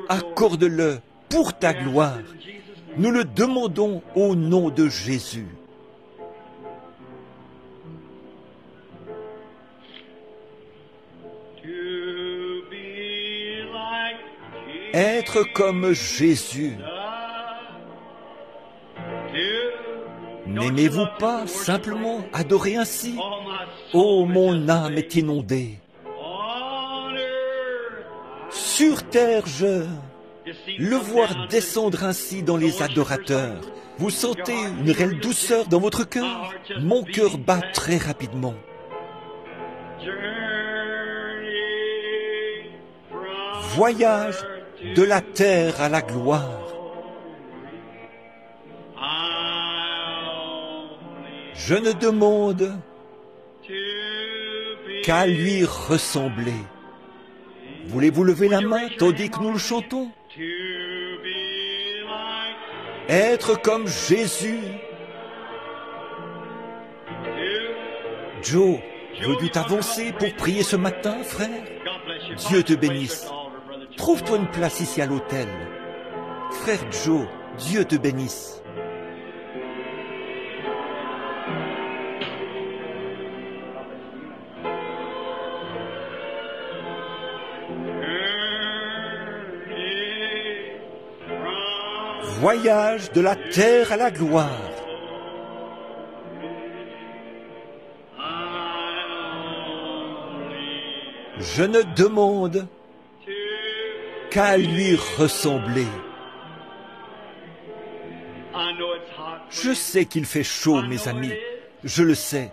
Accorde-le pour ta gloire. Nous le demandons au nom de Jésus. Être comme Jésus. N'aimez-vous pas simplement adorer ainsi? Oh, mon âme est inondée. Sur terre, le voir descendre ainsi dans les adorateurs. Vous sentez une réelle douceur dans votre cœur? Mon cœur bat très rapidement. Voyage de la terre à la gloire. Je ne demande qu'à lui ressembler. Voulez-vous lever la main tandis que nous le chantons? Être comme Jésus. Joe, veux-tu t'avancer pour prier ce matin, frère? Dieu te bénisse. Trouve-toi une place ici à l'autel. Frère Joe, Dieu te bénisse. Voyage de la terre à la gloire. Je ne demande qu'à lui ressembler. Je sais qu'il fait chaud, mes amis, je le sais,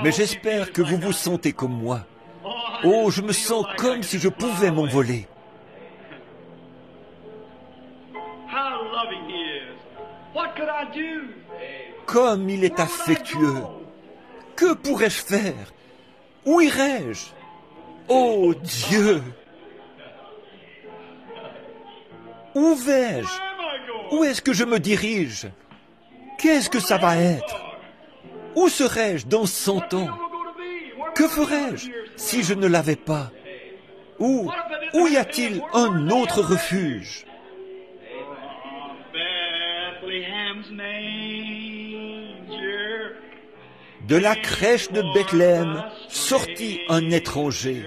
mais j'espère que vous vous sentez comme moi. Oh, je me sens comme si je pouvais m'envoler. Comme il est affectueux. Que pourrais-je faire? Où irais-je? Oh Dieu! Où vais-je? Où est-ce que je me dirige? Qu'est-ce que ça va être? Où serais-je dans 100 ans? Que ferais-je si je ne l'avais pas? Où y a-t-il un autre refuge? De la crèche de Bethléem sortit un étranger.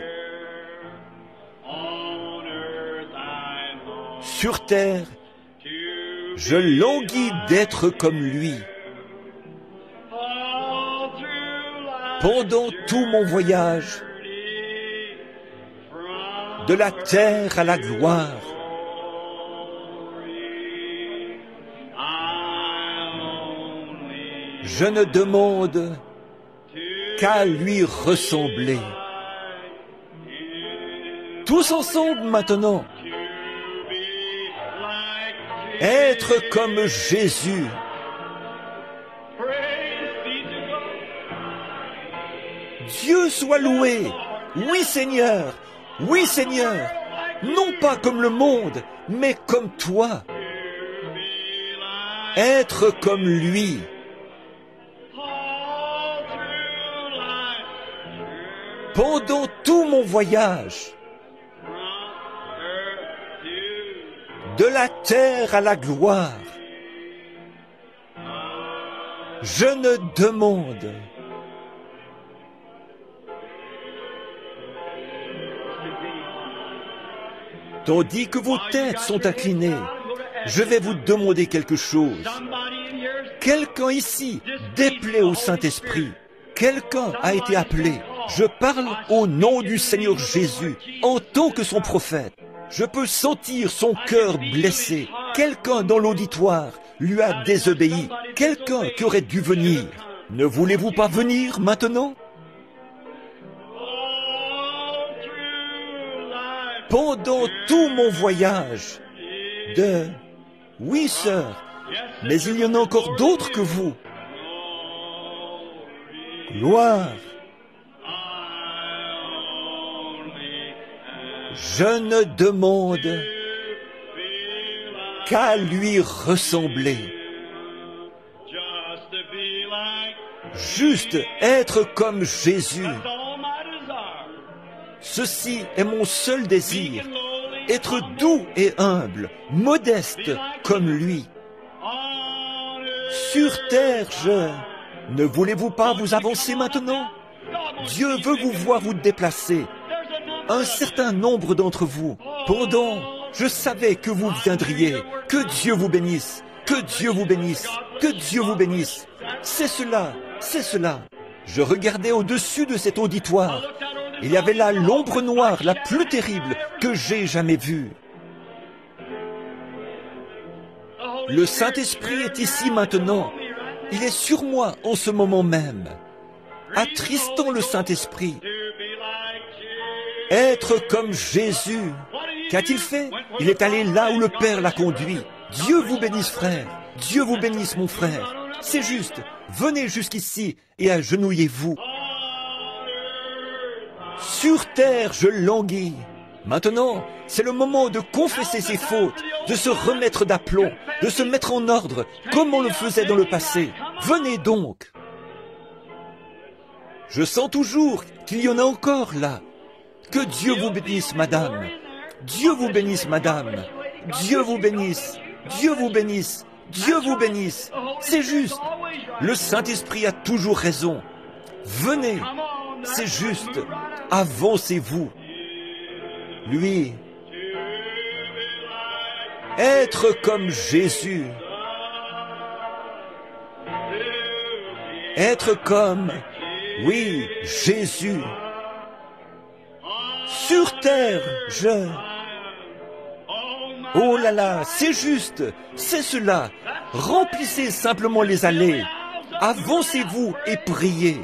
Sur terre, je languis d'être comme lui. Pendant tout mon voyage, de la terre à la gloire, je ne demande qu'à lui ressembler. Tous ensemble maintenant. Être comme Jésus. Dieu soit loué. Oui Seigneur, oui Seigneur. Non pas comme le monde, mais comme toi. Être comme lui. Pendant tout mon voyage, de la terre à la gloire, je ne demande tandis que vos têtes sont inclinées, je vais vous demander quelque chose. Quelqu'un ici déplaît au Saint-Esprit. Quelqu'un a été appelé. Je parle au nom du Seigneur Jésus, en tant que son prophète. Je peux sentir son cœur blessé. Quelqu'un dans l'auditoire lui a désobéi. Quelqu'un qui aurait dû venir. Ne voulez-vous pas venir maintenant? Pendant tout mon voyage de... Oui, sœur, mais il y en a encore d'autres que vous. Gloire. Je ne demande qu'à lui ressembler. Juste être comme Jésus. Ceci est mon seul désir, être doux et humble, modeste comme lui. Sur terre, ne voulez-vous pas vous avancer maintenant? Dieu veut vous voir vous déplacer. Un certain nombre d'entre vous, je savais que vous viendriez. Que Dieu vous bénisse, que Dieu vous bénisse, que Dieu vous bénisse. C'est cela, c'est cela. Je regardais au-dessus de cet auditoire. Il y avait là l'ombre noire la plus terrible que j'ai jamais vue. Le Saint-Esprit est ici maintenant. Il est sur moi en ce moment même. Attristons le Saint-Esprit. Être comme Jésus. Qu'a-t-il fait? Il est allé là où le Père l'a conduit. Dieu vous bénisse, frère. Dieu vous bénisse, mon frère. C'est juste. Venez jusqu'ici et agenouillez-vous. Sur terre, je languis. Maintenant, c'est le moment de confesser ses fautes, de se remettre d'aplomb, de se mettre en ordre, comme on le faisait dans le passé. Venez donc. Je sens toujours qu'il y en a encore là. Que Dieu vous bénisse, madame. Dieu vous bénisse, madame. Dieu vous bénisse. Dieu vous bénisse. Dieu vous bénisse. C'est juste. Le Saint-Esprit a toujours raison. Venez. C'est juste. Avancez-vous. Lui, Être comme Jésus. Être comme, oui, Jésus. Sur terre, Oh là là, c'est juste, c'est cela. Remplissez simplement les allées. Avancez-vous et priez.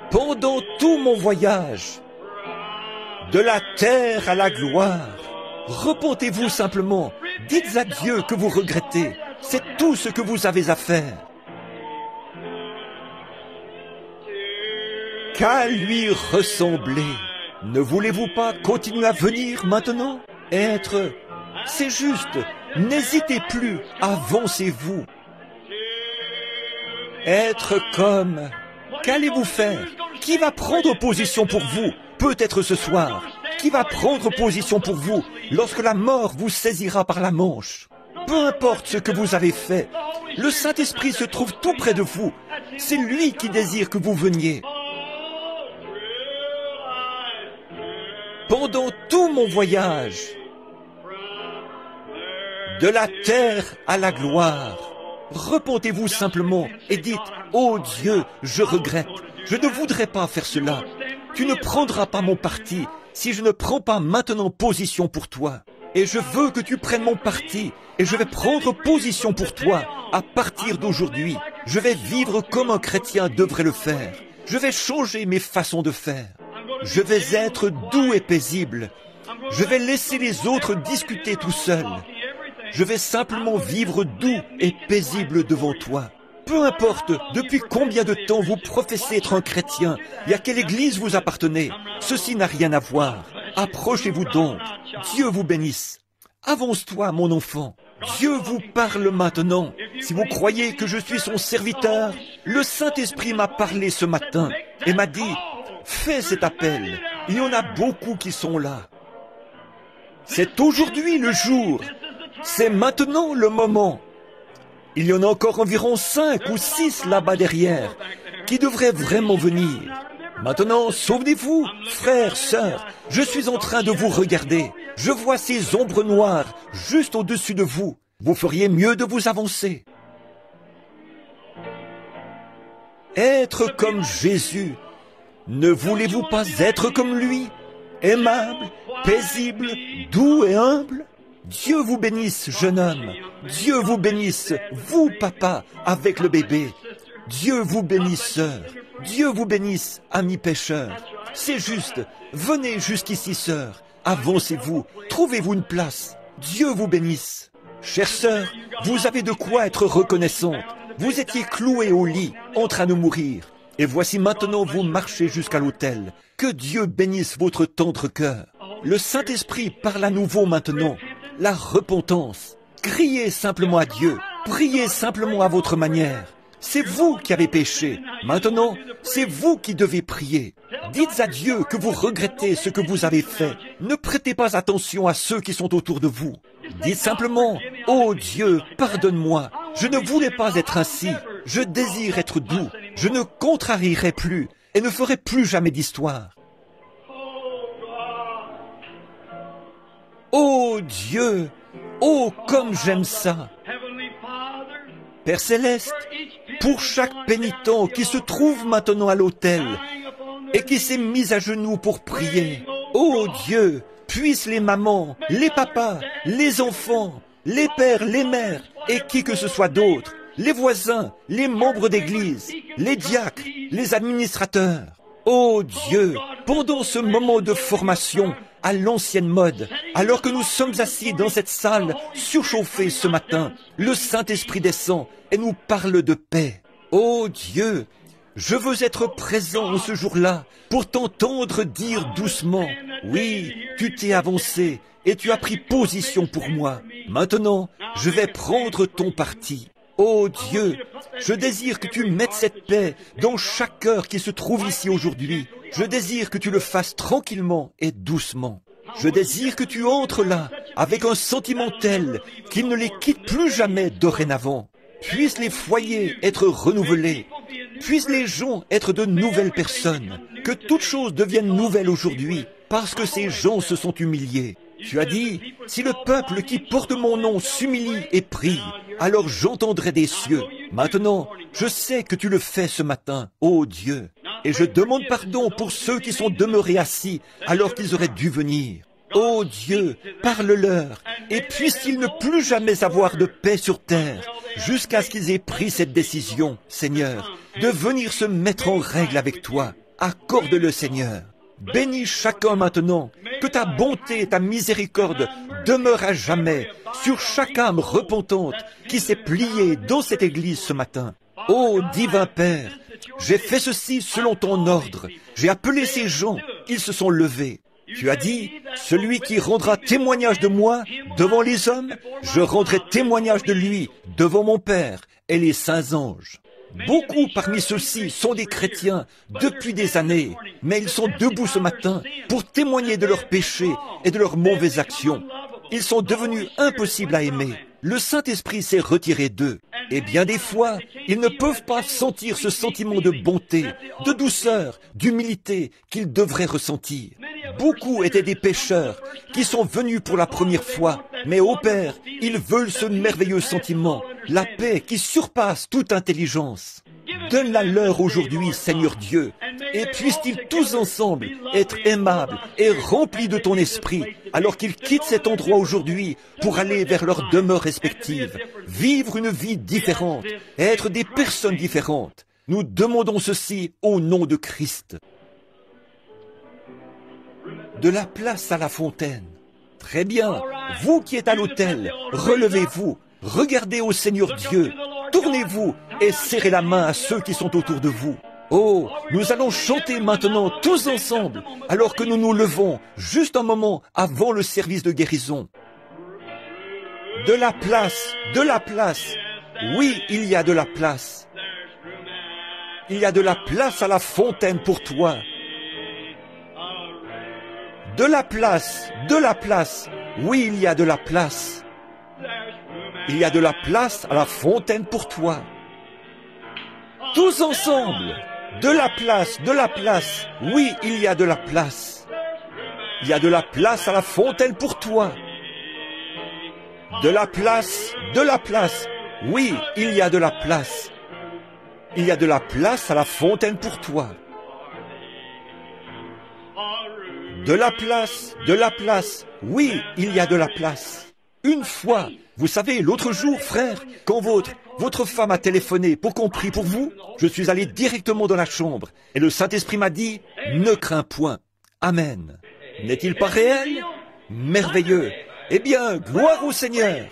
Pendant tout mon voyage, de la terre à la gloire, repentez-vous simplement. Dites à Dieu que vous regrettez. C'est tout ce que vous avez à faire. Qu'à lui ressembler. Ne voulez-vous pas continuer à venir maintenant? C'est juste. N'hésitez plus. Avancez-vous. Être comme... Qu'allez-vous faire? Qui va prendre position pour vous? Peut-être ce soir. Qui va prendre position pour vous lorsque la mort vous saisira par la manche? Peu importe ce que vous avez fait, le Saint-Esprit se trouve tout près de vous. C'est lui qui désire que vous veniez. Pendant tout mon voyage, de la terre à la gloire, repentez-vous simplement et dites, « Oh Dieu, je regrette, je ne voudrais pas faire cela. Tu ne prendras pas mon parti si je ne prends pas maintenant position pour toi. Et je veux que tu prennes mon parti, et je vais prendre position pour toi à partir d'aujourd'hui. Je vais vivre comme un chrétien devrait le faire. Je vais changer mes façons de faire. Je vais être doux et paisible. Je vais laisser les autres discuter tout seuls. Je vais simplement vivre doux et paisible devant toi. Peu importe depuis combien de temps vous professez être un chrétien et à quelle église vous appartenez, ceci n'a rien à voir. Approchez-vous donc. Dieu vous bénisse. Avance-toi, mon enfant. Dieu vous parle maintenant. Si vous croyez que je suis son serviteur, le Saint-Esprit m'a parlé ce matin et m'a dit, fais cet appel. Il y en a beaucoup qui sont là. C'est aujourd'hui le jour. C'est maintenant le moment. Il y en a encore environ 5 ou 6 là-bas derrière qui devraient vraiment venir. Maintenant, souvenez-vous, frères, sœurs, je suis en train de vous regarder. Je vois ces ombres noires juste au-dessus de vous. Vous feriez mieux de vous avancer. Être comme Jésus. Ne voulez-vous pas être comme lui? Aimable, paisible, doux et humble? Dieu vous bénisse, jeune homme. Dieu vous bénisse, vous, papa, avec le bébé. Dieu vous bénisse, sœur. Dieu vous bénisse, amis pécheurs. C'est juste. Venez jusqu'ici, sœur. Avancez-vous. Trouvez-vous une place. Dieu vous bénisse. Chère sœur, vous avez de quoi être reconnaissante. Vous étiez clouée au lit, en train de mourir. Et voici maintenant vous marchez jusqu'à l'autel. Que Dieu bénisse votre tendre cœur. Le Saint-Esprit parle à nouveau maintenant. La repentance. Criez simplement à Dieu. Priez simplement à votre manière. C'est vous qui avez péché. Maintenant, c'est vous qui devez prier. Dites à Dieu que vous regrettez ce que vous avez fait. Ne prêtez pas attention à ceux qui sont autour de vous. Dites simplement, « Oh Dieu, pardonne-moi. Je ne voulais pas être ainsi. Je désire être doux. Je ne contrarierai plus et ne ferai plus jamais d'histoire. » Oh Dieu, oh comme j'aime ça. Père Céleste, pour chaque pénitent qui se trouve maintenant à l'autel et qui s'est mis à genoux pour prier, oh Dieu, puisse les mamans, les papas, les enfants, les pères, les mères et qui que ce soit d'autre, les voisins, les membres d'église, les diacres, les administrateurs. Oh Dieu, pendant ce moment de formation à l'ancienne mode, alors que nous sommes assis dans cette salle surchauffée ce matin, le Saint-Esprit descend et nous parle de paix. Oh Dieu, je veux être présent en ce jour-là pour t'entendre dire doucement, oui, tu t'es avancé et tu as pris position pour moi. Maintenant, je vais prendre ton parti. Oh Dieu, je désire que tu mettes cette paix dans chaque cœur qui se trouve ici aujourd'hui. Je désire que tu le fasses tranquillement et doucement. Je désire que tu entres là avec un sentiment tel qu'il ne les quitte plus jamais dorénavant. Puissent les foyers être renouvelés. Puissent les gens être de nouvelles personnes. Que toutes choses deviennent nouvelles aujourd'hui parce que ces gens se sont humiliés. Tu as dit, si le peuple qui porte mon nom s'humilie et prie, alors j'entendrai des cieux. Maintenant, je sais que tu le fais ce matin, ô Dieu. Et je demande pardon pour ceux qui sont demeurés assis alors qu'ils auraient dû venir. Ô Dieu, parle-leur, et puissent-ils ne plus jamais avoir de paix sur terre, jusqu'à ce qu'ils aient pris cette décision, Seigneur, de venir se mettre en règle avec toi. Accorde-le, Seigneur. Bénis chacun maintenant, que ta bonté et ta miséricorde demeurent à jamais sur chaque âme repentante qui s'est pliée dans cette église ce matin. Ô divin Père, j'ai fait ceci selon ton ordre. J'ai appelé ces gens, ils se sont levés. Tu as dit, celui qui rendra témoignage de moi devant les hommes, je rendrai témoignage de lui devant mon Père et les saints anges. Beaucoup parmi ceux-ci sont des chrétiens depuis des années, mais ils sont debout ce matin pour témoigner de leurs péchés et de leurs mauvaises actions. Ils sont devenus impossibles à aimer. Le Saint-Esprit s'est retiré d'eux. Et bien des fois, ils ne peuvent pas sentir ce sentiment de bonté, de douceur, d'humilité qu'ils devraient ressentir. Beaucoup étaient des pécheurs qui sont venus pour la première fois, mais ô Père, ils veulent ce merveilleux sentiment, la paix qui surpasse toute intelligence. Donne-la leur aujourd'hui, Seigneur Dieu, et puissent-ils tous ensemble être aimables et remplis de ton esprit, alors qu'ils quittent cet endroit aujourd'hui pour aller vers leurs demeures respectives, vivre une vie différente, être des personnes différentes. Nous demandons ceci au nom de Christ. De la place à la fontaine. Très bien, vous qui êtes à l'autel, relevez-vous, regardez au Seigneur Dieu, tournez-vous et serrez la main à ceux qui sont autour de vous. Oh, nous allons chanter maintenant tous ensemble, alors que nous nous levons juste un moment avant le service de guérison. De la place, de la place. Oui, il y a de la place. Il y a de la place à la fontaine pour toi. De la place, de la place. Oui, il y a de la place. Il y a de la place à la fontaine pour toi. Tous ensemble. De la place, de la place. Oui, il y a de la place. Il y a de la place à la fontaine pour toi. De la place, de la place. Oui, il y a de la place. Il y a de la place à la fontaine pour toi. De la place, de la place. Oui, il y a de la place. Une fois, vous savez, l'autre jour, frère, quand votre femme a téléphoné pour qu'on prie pour vous, je suis allé directement dans la chambre et le Saint-Esprit m'a dit, ne crains point. Amen. N'est-il pas réel? Merveilleux. Eh bien, gloire au Seigneur.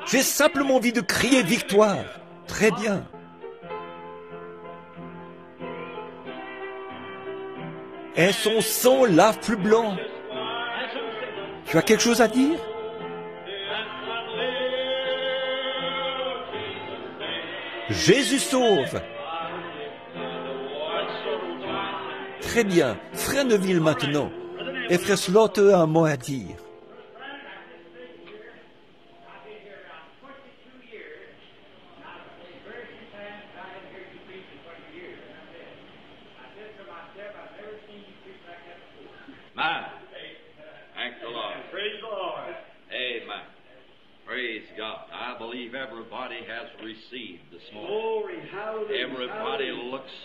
J'ai simplement envie de crier victoire. Très bien. Et son sang lave plus blanc. Tu as quelque chose à dire? Jésus sauve. Très bien. Frère Neville maintenant. Et frère Slaughter a un mot à dire. Thank the Lord. Praise the Lord. Amen. Praise God. I believe everybody has received this morning. Glory, hallelujah. Everybody looks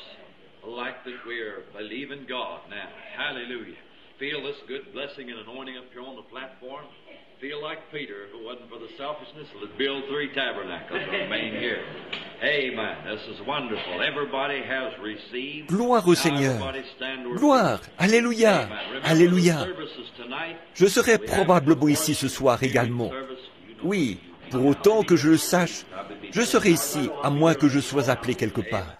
like that we're believing God now. Hallelujah. Feel this good blessing and anointing up here on the platform. Feel like Peter, if it wasn't for the selfishness, would build 3 tabernacles and remain here. Amen. This is wonderful. Everybody has received. Gloire au Seigneur. Gloire. Alléluia. Alléluia. Je serai probablement ici ce soir également. Oui, pour autant que je le sache, je serai ici, à moins que je sois appelé quelque part.